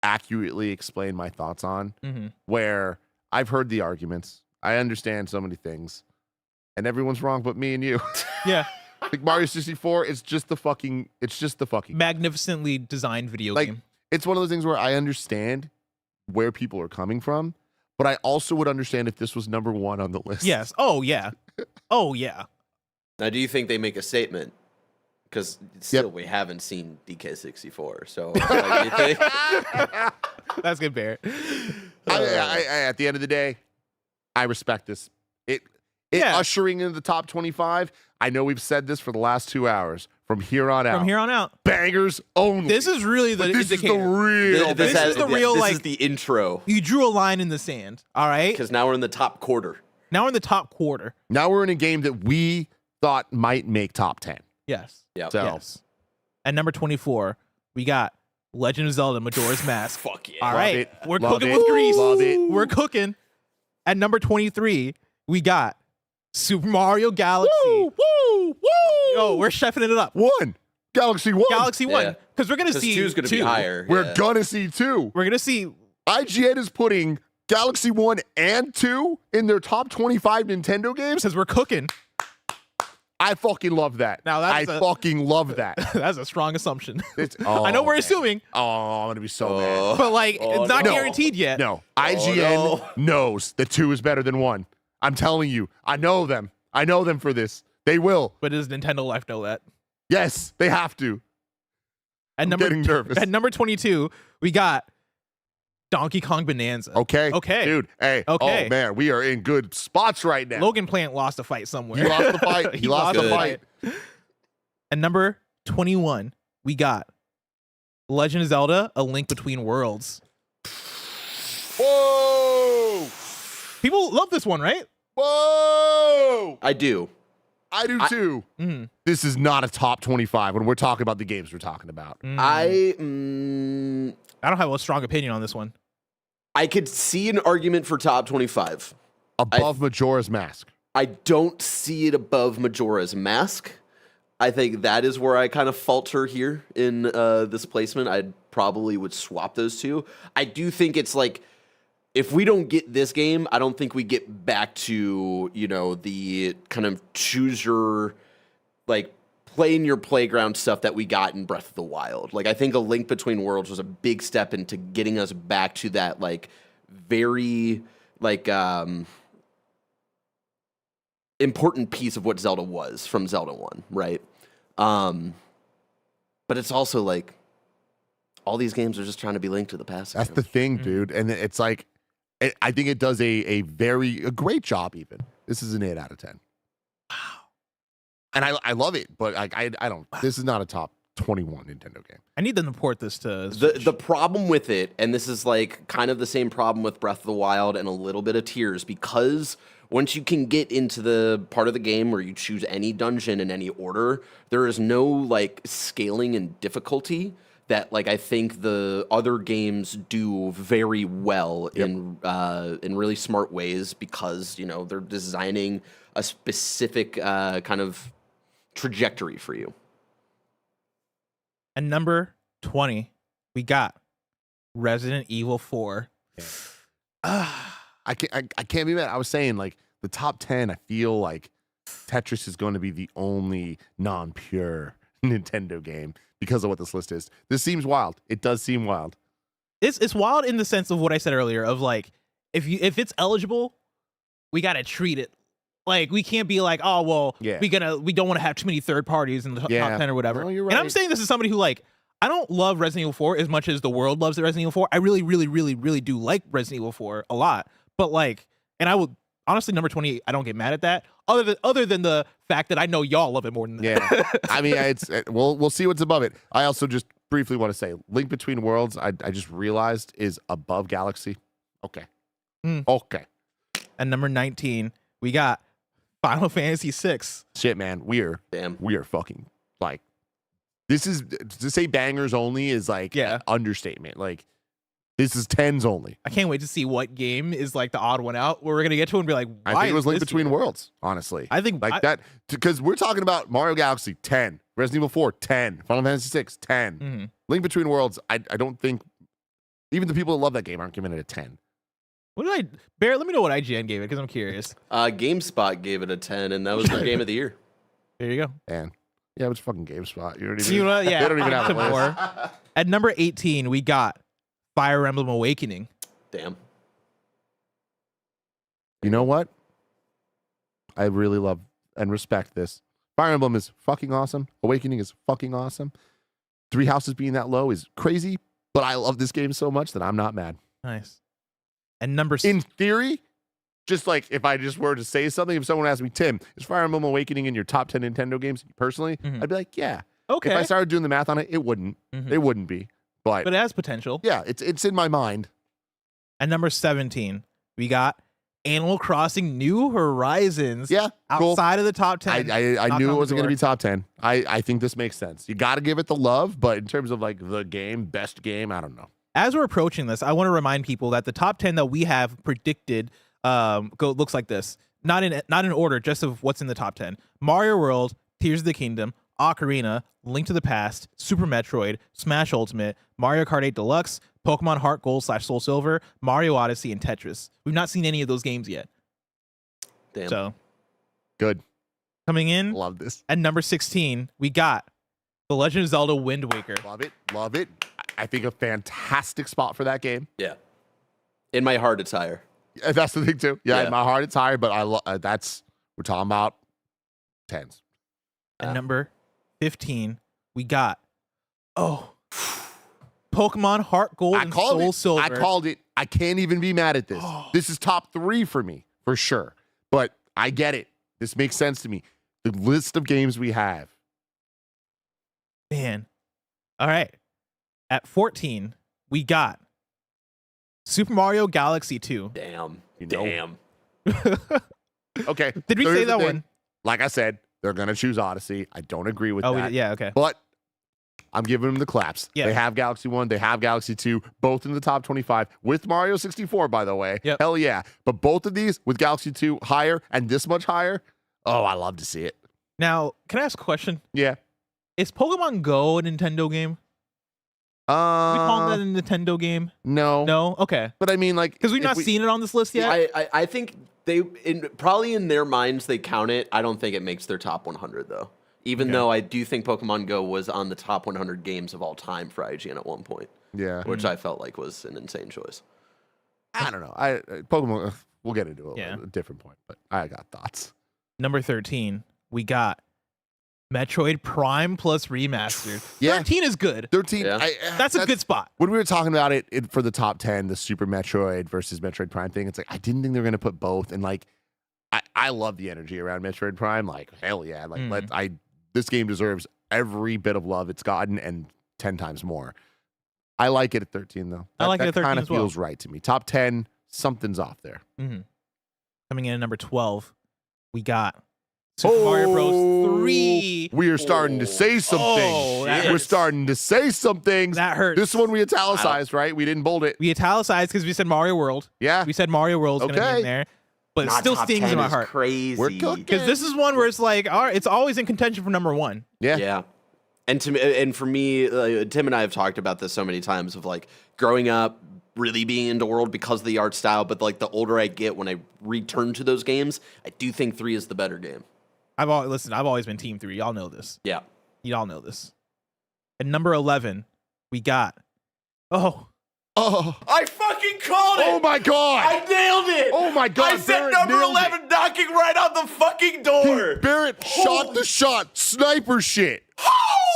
accurately explain my thoughts on, Mm-hmm. where I've heard the arguments. I understand so many things, and everyone's wrong but me and you. Yeah. Like Mario 64, it's just the fucking Magnificently designed video like game. it's one of those things where I understand where people are coming from, but I also would understand if this was number 1 on the list. Yes. Oh, yeah. Oh, yeah. Now, do you think they make a statement? Because still, we haven't seen DK64. So, like, you think? That's good, Barrett. I, at the end of the day, I respect this. It Yeah. ushering into the top 25. I know we've said this for the last 2 hours. From here on out, From here on out, bangers only. this is really the But this indicator. is the real. This is the real, This like- is the intro. You drew a line in the sand, all right? Because now we're in the top quarter. Now we're in the top quarter. Now we're in a game that we thought might make top 10. Yes. Yeah. So Yes. At number 24, we got Legend of Zelda Majora's Mask. Fuck yeah. All Love right. it. We're Love cooking it. with grease. Love it. We're cooking. At number 23, we got Super Mario Galaxy. Woo! Yo, we're chefing it up. 1. Galaxy 1. Galaxy 1. Yeah. Because we're going to Because see 2's going to be higher. We're yeah. gonna see 2. We're going to see. IGN is putting Galaxy 1 and 2 in their top 25 Nintendo games. Because we're cooking. I fucking love that. Now I that's fucking love that. That's a strong assumption. Oh, I know we're man. assuming, Oh, I'm gonna be so Oh. mad. but like, Oh, it's not no. guaranteed yet. No, IGN no. knows that 2 is better than 1. I'm telling you, I know them. I know them for this. They will. But does Nintendo Life know that? Yes, they have to. At I'm number getting nervous. At number 22, we got Donkey Kong Bonanza. Okay. Okay. Dude, hey. Okay. Oh, man, we are in good spots right now. Logan Plant lost a fight somewhere. He lost the fight. He lost the Good. fight. At number 21, we got Legend of Zelda: A Link Between Worlds. Whoa! People love this one, right? Whoa! I do. I do too. Mm-hmm. This is not a top 25 when we're talking about the games we're talking about. I don't have a strong opinion on this one. I could see an argument for top 25. Above Majora's Mask. I don't see it above Majora's Mask. I think that is where I kind of falter here in this placement. I probably would swap those two. I do think it's like if we don't get this game, I don't think we get back to, the kind of choose your, like, play in your playground stuff that we got in Breath of the Wild. Like, I think A Link Between Worlds was a big step into getting us back to that, like, very, like, important piece of what Zelda was from Zelda 1, right? But it's also, like, all these games are just trying to be Link to the Past. That's the thing, dude. And it's like, I think it does a great job even. This is an 8 out of 10. Wow. And I love it, but like I don't. This is not a top 21 Nintendo game. I need them to port this to the problem with it, and this is like kind of the same problem with Breath of the Wild and a little bit of Tears, because once you can get into the part of the game where you choose any dungeon in any order, there is no like scaling and difficulty that like I think the other games do very well in really smart ways, because they're designing a specific kind of trajectory for you. And number 20, we got Resident Evil 4. I can't be mad. I was saying like the top 10. I feel like Tetris is going to be the only non-pure Nintendo game because of what this list is. This seems wild. It does seem wild. It's wild in the sense of what I said earlier of like, if it's eligible, we gotta treat it. Like, we can't be like, oh well, we don't want to have too many third parties in the top 10 or whatever. No, you're right. And I'm saying this as somebody who, like, I don't love Resident Evil 4 as much as the world loves Resident Evil 4. I really, really, really, really do like Resident Evil 4 a lot. But like, and I would honestly, number 20, I don't get mad at that. Other than the fact that I know y'all love it more than that. Yeah, I mean, we'll see what's above it. I also just briefly want to say, Link Between Worlds, I just realized is above Galaxy. Okay. Okay. And number 19, we got Final Fantasy VI. Shit, man, we are fucking like, this is, to say bangers only is like an understatement. Like, this is 10s only. I can't wait to see what game is like the odd one out where we're gonna get to and be like, why I think it was Link this Between here? Worlds, honestly. I think like that, because we're talking about Mario Galaxy 10, Resident Evil 4 10, Final Fantasy 6 10. Mm-hmm. Link Between Worlds, I don't think even the people that love that game aren't giving it a 10. What did Barrett, let me know what IGN gave it, because I'm curious. GameSpot gave it a 10, and that was their game of the year. There you go. Man. Yeah, it's fucking GameSpot. You don't even, yeah, they don't even have a more. At number 18, we got Fire Emblem Awakening. Damn. You know what? I really love and respect this. Fire Emblem is fucking awesome. Awakening is fucking awesome. Three Houses being that low is crazy, but I love this game so much that I'm not mad. Nice. And number in theory, just like if I just were to say something, if someone asked me, Tim, is Fire Emblem Awakening in your top 10 Nintendo games personally? I'd be like, yeah. Okay. If I started doing the math on it, it wouldn't. It wouldn't be. But it has potential. Yeah, it's in my mind. And number 17, we got Animal Crossing New Horizons. Yeah, outside of the top 10. I knew it wasn't going to be top 10. I think this makes sense. You got to give it the love, but in terms of like the game, best game, I don't know. As we're approaching this, I want to remind people that the top 10 that we have predicted looks like this. Not in order, just of what's in the top 10. Mario World, Tears of the Kingdom, Ocarina, Link to the Past, Super Metroid, Smash Ultimate, Mario Kart 8 Deluxe, Pokemon Heart Gold / Soul Silver, Mario Odyssey, and Tetris. We've not seen any of those games yet. Damn. So good. Coming in, love this. At number 16, we got The Legend of Zelda Wind Waker. Love it. I think a fantastic spot for that game. Yeah. In my heart, it's higher. That's the thing too. Yeah, in my heart, it's higher, but we're talking about 10s. At number 15, we got Pokemon Heart Gold and Soul Silver. I called it. I can't even be mad at this. This is top 3 for me, for sure. But I get it. This makes sense to me. The list of games we have. Man. All right. At 14, we got Super Mario Galaxy 2. Damn. Damn. Okay. Did we say that one? Like I said, they're going to choose Odyssey. I don't agree with that. Yeah, okay. But I'm giving them the claps. Yeah. They have Galaxy 1. They have Galaxy 2. Both in the top 25 with Mario 64, by the way. Yep. Hell yeah. But both of these with Galaxy 2 higher and this much higher. Oh, I love to see it. Now, can I ask a question? Yeah. Is Pokemon Go a Nintendo game? We call that a Nintendo game? No. No? Okay. But I mean, like, Because we've if not seen it on this list yet. I think probably in their minds they count it. I don't think it makes their top 100 though. Even though I do think Pokemon Go was on the top 100 games of all time for IGN at one point. Yeah. Which I felt like was an insane choice. I don't know. Pokemon. We'll get into a different point, but I got thoughts. Number 13, we got Metroid Prime plus Remastered. Yeah. 13 is good. 13. Yeah. That's a good spot. When we were talking about it for the top 10, the Super Metroid versus Metroid Prime thing, it's like I didn't think they were going to put both. And like, I love the energy around Metroid Prime. Like, hell yeah. Like, this game deserves every bit of love it's gotten and 10 times more. I like it at 13, though. I like it at 13 kind of as well. feels right to me. Top 10, something's off there. Coming in at number 12, we got Super Mario Bros. 3. We are starting to say some things. that We're hurts. starting to say some things. That hurts. This one we italicized, right? We didn't bold it. We italicized because we said Mario World. Yeah. We said Mario World's going to be in there. But it Not still top stings 10 in my is heart. Crazy. We're cooking. Because this is one where it's like, all right, it's always in contention for number 1. Yeah. Yeah. And for me, Tim and I have talked about this so many times of like growing up, really being into World because of the art style. But like the older I get, when I return to those games, I do think 3 is the better game. I've always been Team 3. Y'all know this. Yeah. Y'all know this. At number 11, we got. Oh, I fucking called it. oh my God. I nailed it. Oh my God. I said Barrett number nailed 11 knocking right on the fucking door. Barrett shot the shot. Sniper shit.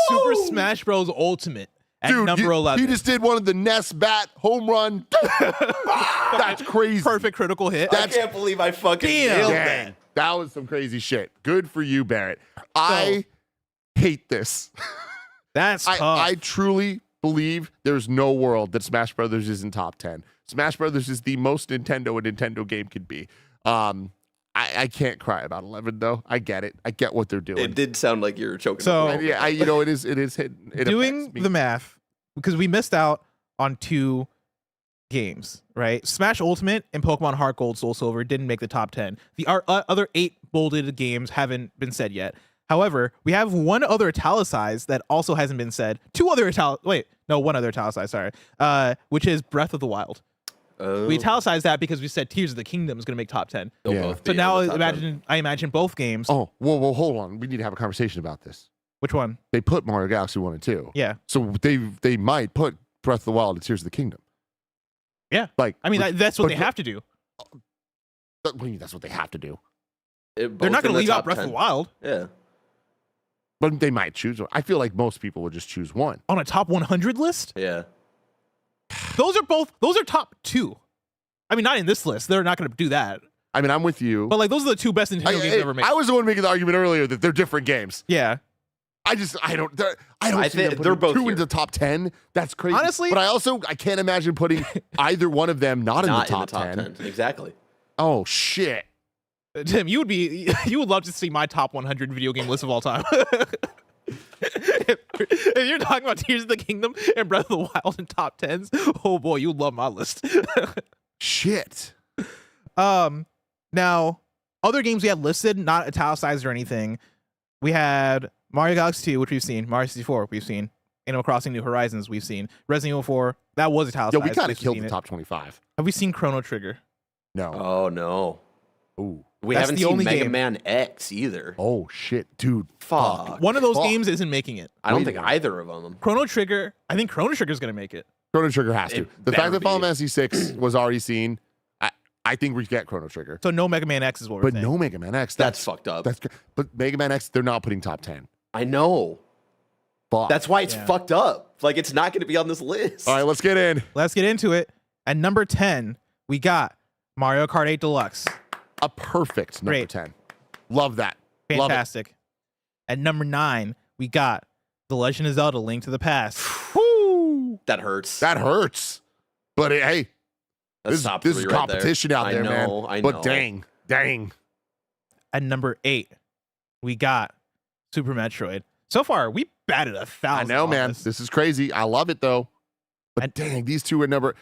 Super Smash Bros. Ultimate at Dude, number 11. he just did one of the Ness bat home run. That's crazy. Perfect critical hit. I can't believe I fucking nailed Dang, that. that was some crazy shit. Good for you, Barrett. I hate this. That's tough. I truly believe there's no world that Smash Brothers isn't top 10. Smash Brothers is the most Nintendo a Nintendo game could be. I can't cry about 11 though. I get it. I get what they're doing. It did sound like you were choking. So- up. Yeah, it is hitting. It Doing affects me. the math, because we missed out on 2 games, right? Smash Ultimate and Pokemon Heart Gold Soul Silver didn't make the top 10. The other 8 bolded games haven't been said yet. However, we have one other italicized that also hasn't been said. One other italicized, sorry. Which is Breath of the Wild. Oh. We italicized that because we said Tears of the Kingdom is going to make top 10. They'll Yeah. both So be now in the top 10. I imagine both games. Oh, whoa, hold on. We need to have a conversation about this. Which one? They put Mario Galaxy 1 and 2. Yeah. So they might put Breath of the Wild and Tears of the Kingdom. Yeah. Like, I mean, that's what but- they have to do. what do you mean that's what they have to do? They're Both not going in to the leave out top Breath 10. of the Wild Yeah. But they might choose one. I feel like most people would just choose one. on a top 100 list. Yeah. Those are top 2. I mean, not in this list. They're not going to do that. I mean, I'm with you. But like, those are the 2 best Nintendo games ever made. I was the one making the argument earlier that they're different games. Yeah. I don't see I them think putting they're both 2 here. into the top 10. That's crazy. Honestly- but I can't imagine putting either one of them not in the top 10. Exactly. Oh shit. Tim, you would love to see my top 100 video game list of all time. If you're talking about Tears of the Kingdom and Breath of the Wild in top 10s, oh boy, you would love my list. Shit. Now, other games we had listed, not italicized or anything. We had Mario Galaxy 2, which we've seen. Mario 64, we've seen. Animal Crossing New Horizons, we've seen. Resident Evil 4, that was italicized. Yo, we kind of we've killed seen the it. top 25. Have we seen Chrono Trigger? No. Oh no. Ooh. We That's haven't the seen only Mega game. Man X either. Oh shit, dude. Fuck. One of those Fuck. games isn't making it. I don't Wait think a minute. either of them. Chrono Trigger, I think Chrono Trigger is going to make it. Chrono Trigger has to. It The fact better that Final be. Fantasy 6 was already seen, I think we get Chrono Trigger. So no Mega Man X is what we're But saying. no Mega Man X. That's fucked up. But Mega Man X, they're not putting top 10. I know. Fuck. That's why it's Yeah. fucked up. Like it's not going to be on this list. All right, let's get in. Let's get into it. At number 10, we got Mario Kart 8 Deluxe. A perfect number Great. 10. Love that. Love it. Fantastic. At number 9, we got The Legend of Zelda: Link to the Past. Woo! That hurts. That hurts. But hey, That's this top is 3 right there. competition out there, man. I know. But dang. At number 8, we got Super Metroid. So far, we batted 1,000. I know, on man. this. This is crazy. I love it though. But And- dang, these two are number.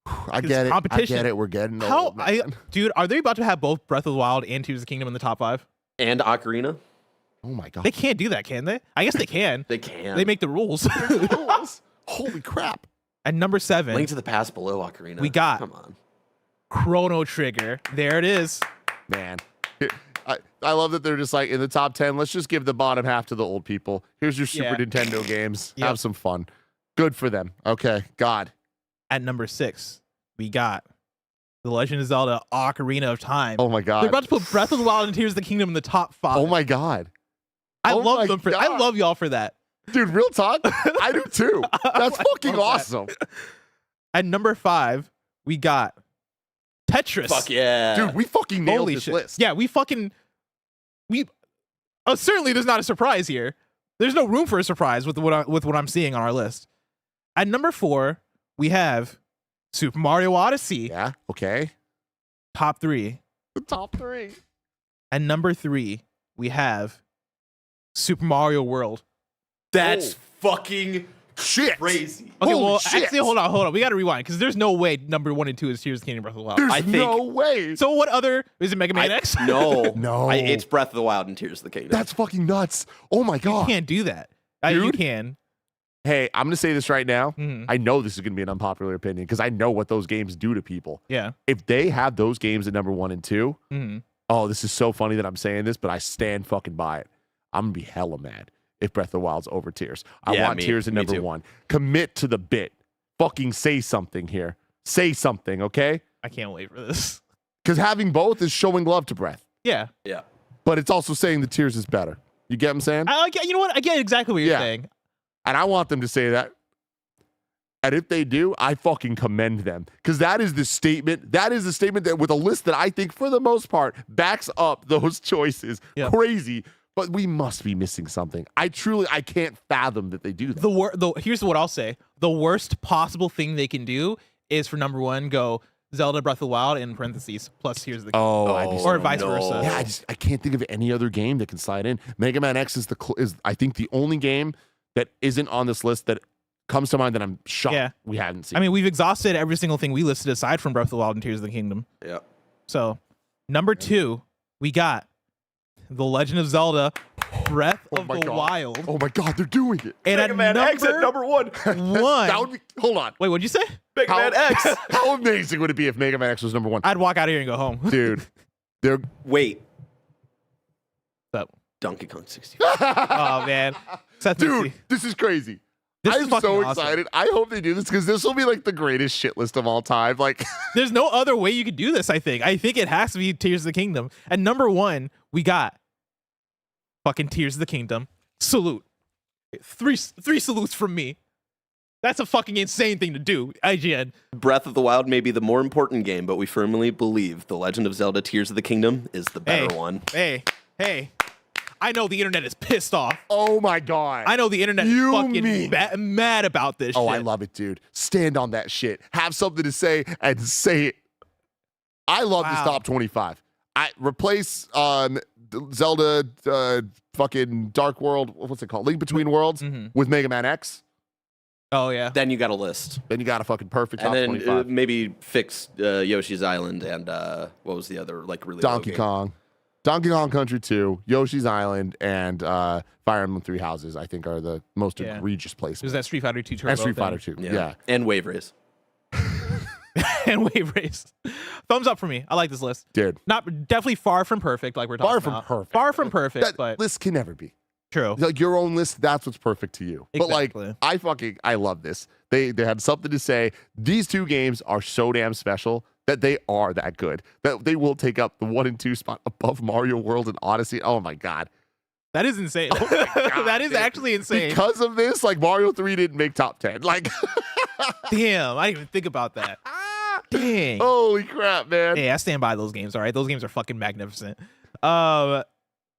I It's get it. I competition. get it. We're getting How old, man. dude, are they about to have both Breath of the Wild and Tears of the Kingdom in the top 5? And Ocarina. Oh my god. They can't do that, can they? I guess they can. They can. They make the rules. Holy crap. At number 7, Link to the Past below Ocarina. We got- Come on. Chrono Trigger. There it is. Man. I love that they're just like in the top 10. Let's just give the bottom half to the old people. Here's your Super Yeah. Nintendo games. Yep. Have some fun. Good for them. Okay. God. At number 6, we got The Legend of Zelda Ocarina of Time. Oh my They're God. about to put Breath of the Wild and Tears of the Kingdom in the top 5. Oh my God. I oh love my them for I God. love y'all for that. Dude, real talk? I do too. That's fucking love awesome. At number 5, we got Tetris. Fuck yeah. Dude, we fucking nailed Holy this shit. list. Yeah, we certainly there's not a surprise here. There's no room for a surprise with what I'm seeing on our list. At number 4, we have Super Mario Odyssey. Yeah. Okay. Top 3. The top 3. At number 3, we have Super Mario World. That's fucking Shit. crazy. Okay, Holy well, shit. actually, hold on. We got to rewind because there's no way number 1 and 2 is Tears of the Kingdom Breath of the Wild. There's I think- no way. So what other is it? Mega Man X? No. No. It's Breath of the Wild and Tears of the Kingdom. That's fucking nuts. Oh my You God. can't do that. You Dude. can. Hey, I'm going to say this right now. Mhm. I know this is going to be an unpopular opinion because I know what those games do to people. Yeah. If they have those games at number 1 and 2, hmm oh, this is so funny that I'm saying this, but I stand fucking by it. I'm going to be hella mad if Breath of the Wild's over Tears. I Yeah, want me- Tears at me number too. 1. Commit to the bit. Fucking say something here. Say something, okay? I can't wait for this. Because having both is showing love to Breath, Yeah. Yeah. but it's also saying the Tears is better. You get what I'm saying? You know what? I get exactly what you're Yeah. saying. And I want them to say that. And if they do, I fucking commend them. Because that is the statement. That is the statement that with a list that I think for the most part backs up those choices. Yeah. Crazy. But we must be missing something. I can't fathom that they do that. Here's what I'll say. The worst possible thing they can do is for number 1 go Zelda Breath of the Wild in parentheses plus Tears of the Kingdom. Oh, I'd be Or so vice no. versa. Yeah, I can't think of any other game that can slide in. Mega Man X is I think the only game that isn't on this list that comes to mind that I'm shocked Yeah. we hadn't seen. I mean, we've exhausted every single thing we listed aside from Breath of the Wild and Tears of the Kingdom. Yeah. So, number 2, we got The Legend of Zelda Breath of my the God. Wild. Oh my God, they're doing it. And Mega Man X at number 1. 1. That would be. Hold on. Wait, what'd you say? Mega How- Man X. How amazing would it be if Mega Man X was number 1? I'd walk out of here and go home. Dude, they're Wait. So, Donkey Kong 64. oh man, Seth dude, Mixie. this is crazy. This is I'm fucking so awesome. excited. I hope they do this because this will be like the greatest shit list of all time. Like, There's no other way you could do this. I think it has to be Tears of the Kingdom. At number 1, we got fucking Tears of the Kingdom. Salute. Three salutes from me. That's a fucking insane thing to do. IGN. Breath of the Wild may be the more important game, but we firmly believe The Legend of Zelda Tears of the Kingdom is the better one. Hey. I know the internet is pissed off. oh my God. I know the internet is You fucking mean- mad about this Oh, shit. I love it, dude. Stand on that shit. Have something to say and say it. I love this Wow. top 25. I replace Zelda fucking Dark World, what's it called? Link Between Worlds Mhm. with Mega Man X. Oh, yeah. Then you got a list. Then you got a fucking perfect top And then 25. maybe fix Yoshi's Island and what was the other like really low Donkey game? Kong. Donkey Kong Country 2, Yoshi's Island, and Fire Emblem Three Houses, I think, are the most Yeah. egregious There's placements. that Street Fighter 2 Turbo And Street thing. Fighter 2. Yeah. And Wave Race. and Wave Race. Thumbs up for me. I like this list. Dude. Definitely far from perfect, like we're talking Far from about. perfect. Far from perfect, That but list can never be. true. Like your own list, that's what's perfect to you. Exactly. But like, I love this. They had something to say. These two games are so damn special that they are that good. That they will take up the 1 and 2 spot above Mario World and Odyssey. Oh my God. That is insane. Oh my God, that is dude. actually insane. Because of this, like Mario 3 didn't make top 10. Like, Damn, I didn't even think about that. Dang. holy crap, man. Hey, I stand by those games, all right? Those games are fucking magnificent.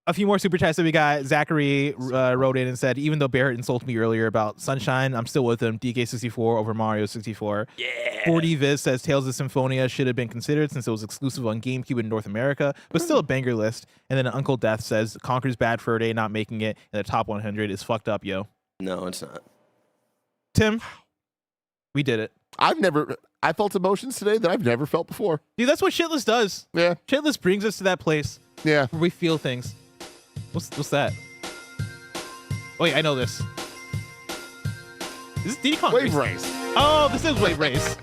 A few more super chats that we got. Zachary wrote in and said, even though Barrett insulted me earlier about Sunshine, I'm still with him. DK64 over Mario 64. Yeah. 40 Viz says Tales of Symphonia should have been considered since it was exclusive on GameCube in North America, but still a banger list. And then Uncle Death says Conker's Bad Fur Day not making it in the top 100 is fucked up, yo. No, it's not. Tim, we did it. I felt emotions today that I've never felt before. Dude, that's what Shitless does. Yeah. Shitless brings us to that place Yeah. where we feel things. What's that? Wait, I know this. Is this Diddy Kong Wave Race. Oh, this is Wave Race.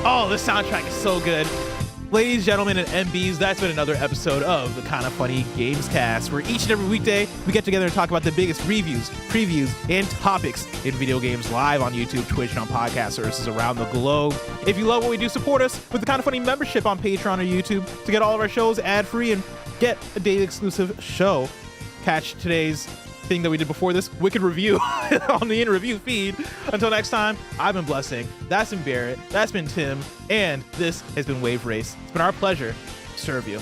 Oh, this soundtrack is so good. Ladies, gentlemen, and MBs, that's been another episode of the Kinda Funny Gamescast, where each and every weekday we get together and talk about the biggest reviews, previews, and topics in video games live on YouTube, Twitch, and on podcast services around the globe. If you love what we do, support us with the Kinda Funny membership on Patreon or YouTube to get all of our shows ad-free and get a daily exclusive show. Catch today's thing that we did before this wicked review on the in-review feed. Until next time, I've been Blessing, that's been Barrett, that's been Tim, and this has been Wave Race. It's been our pleasure to serve you.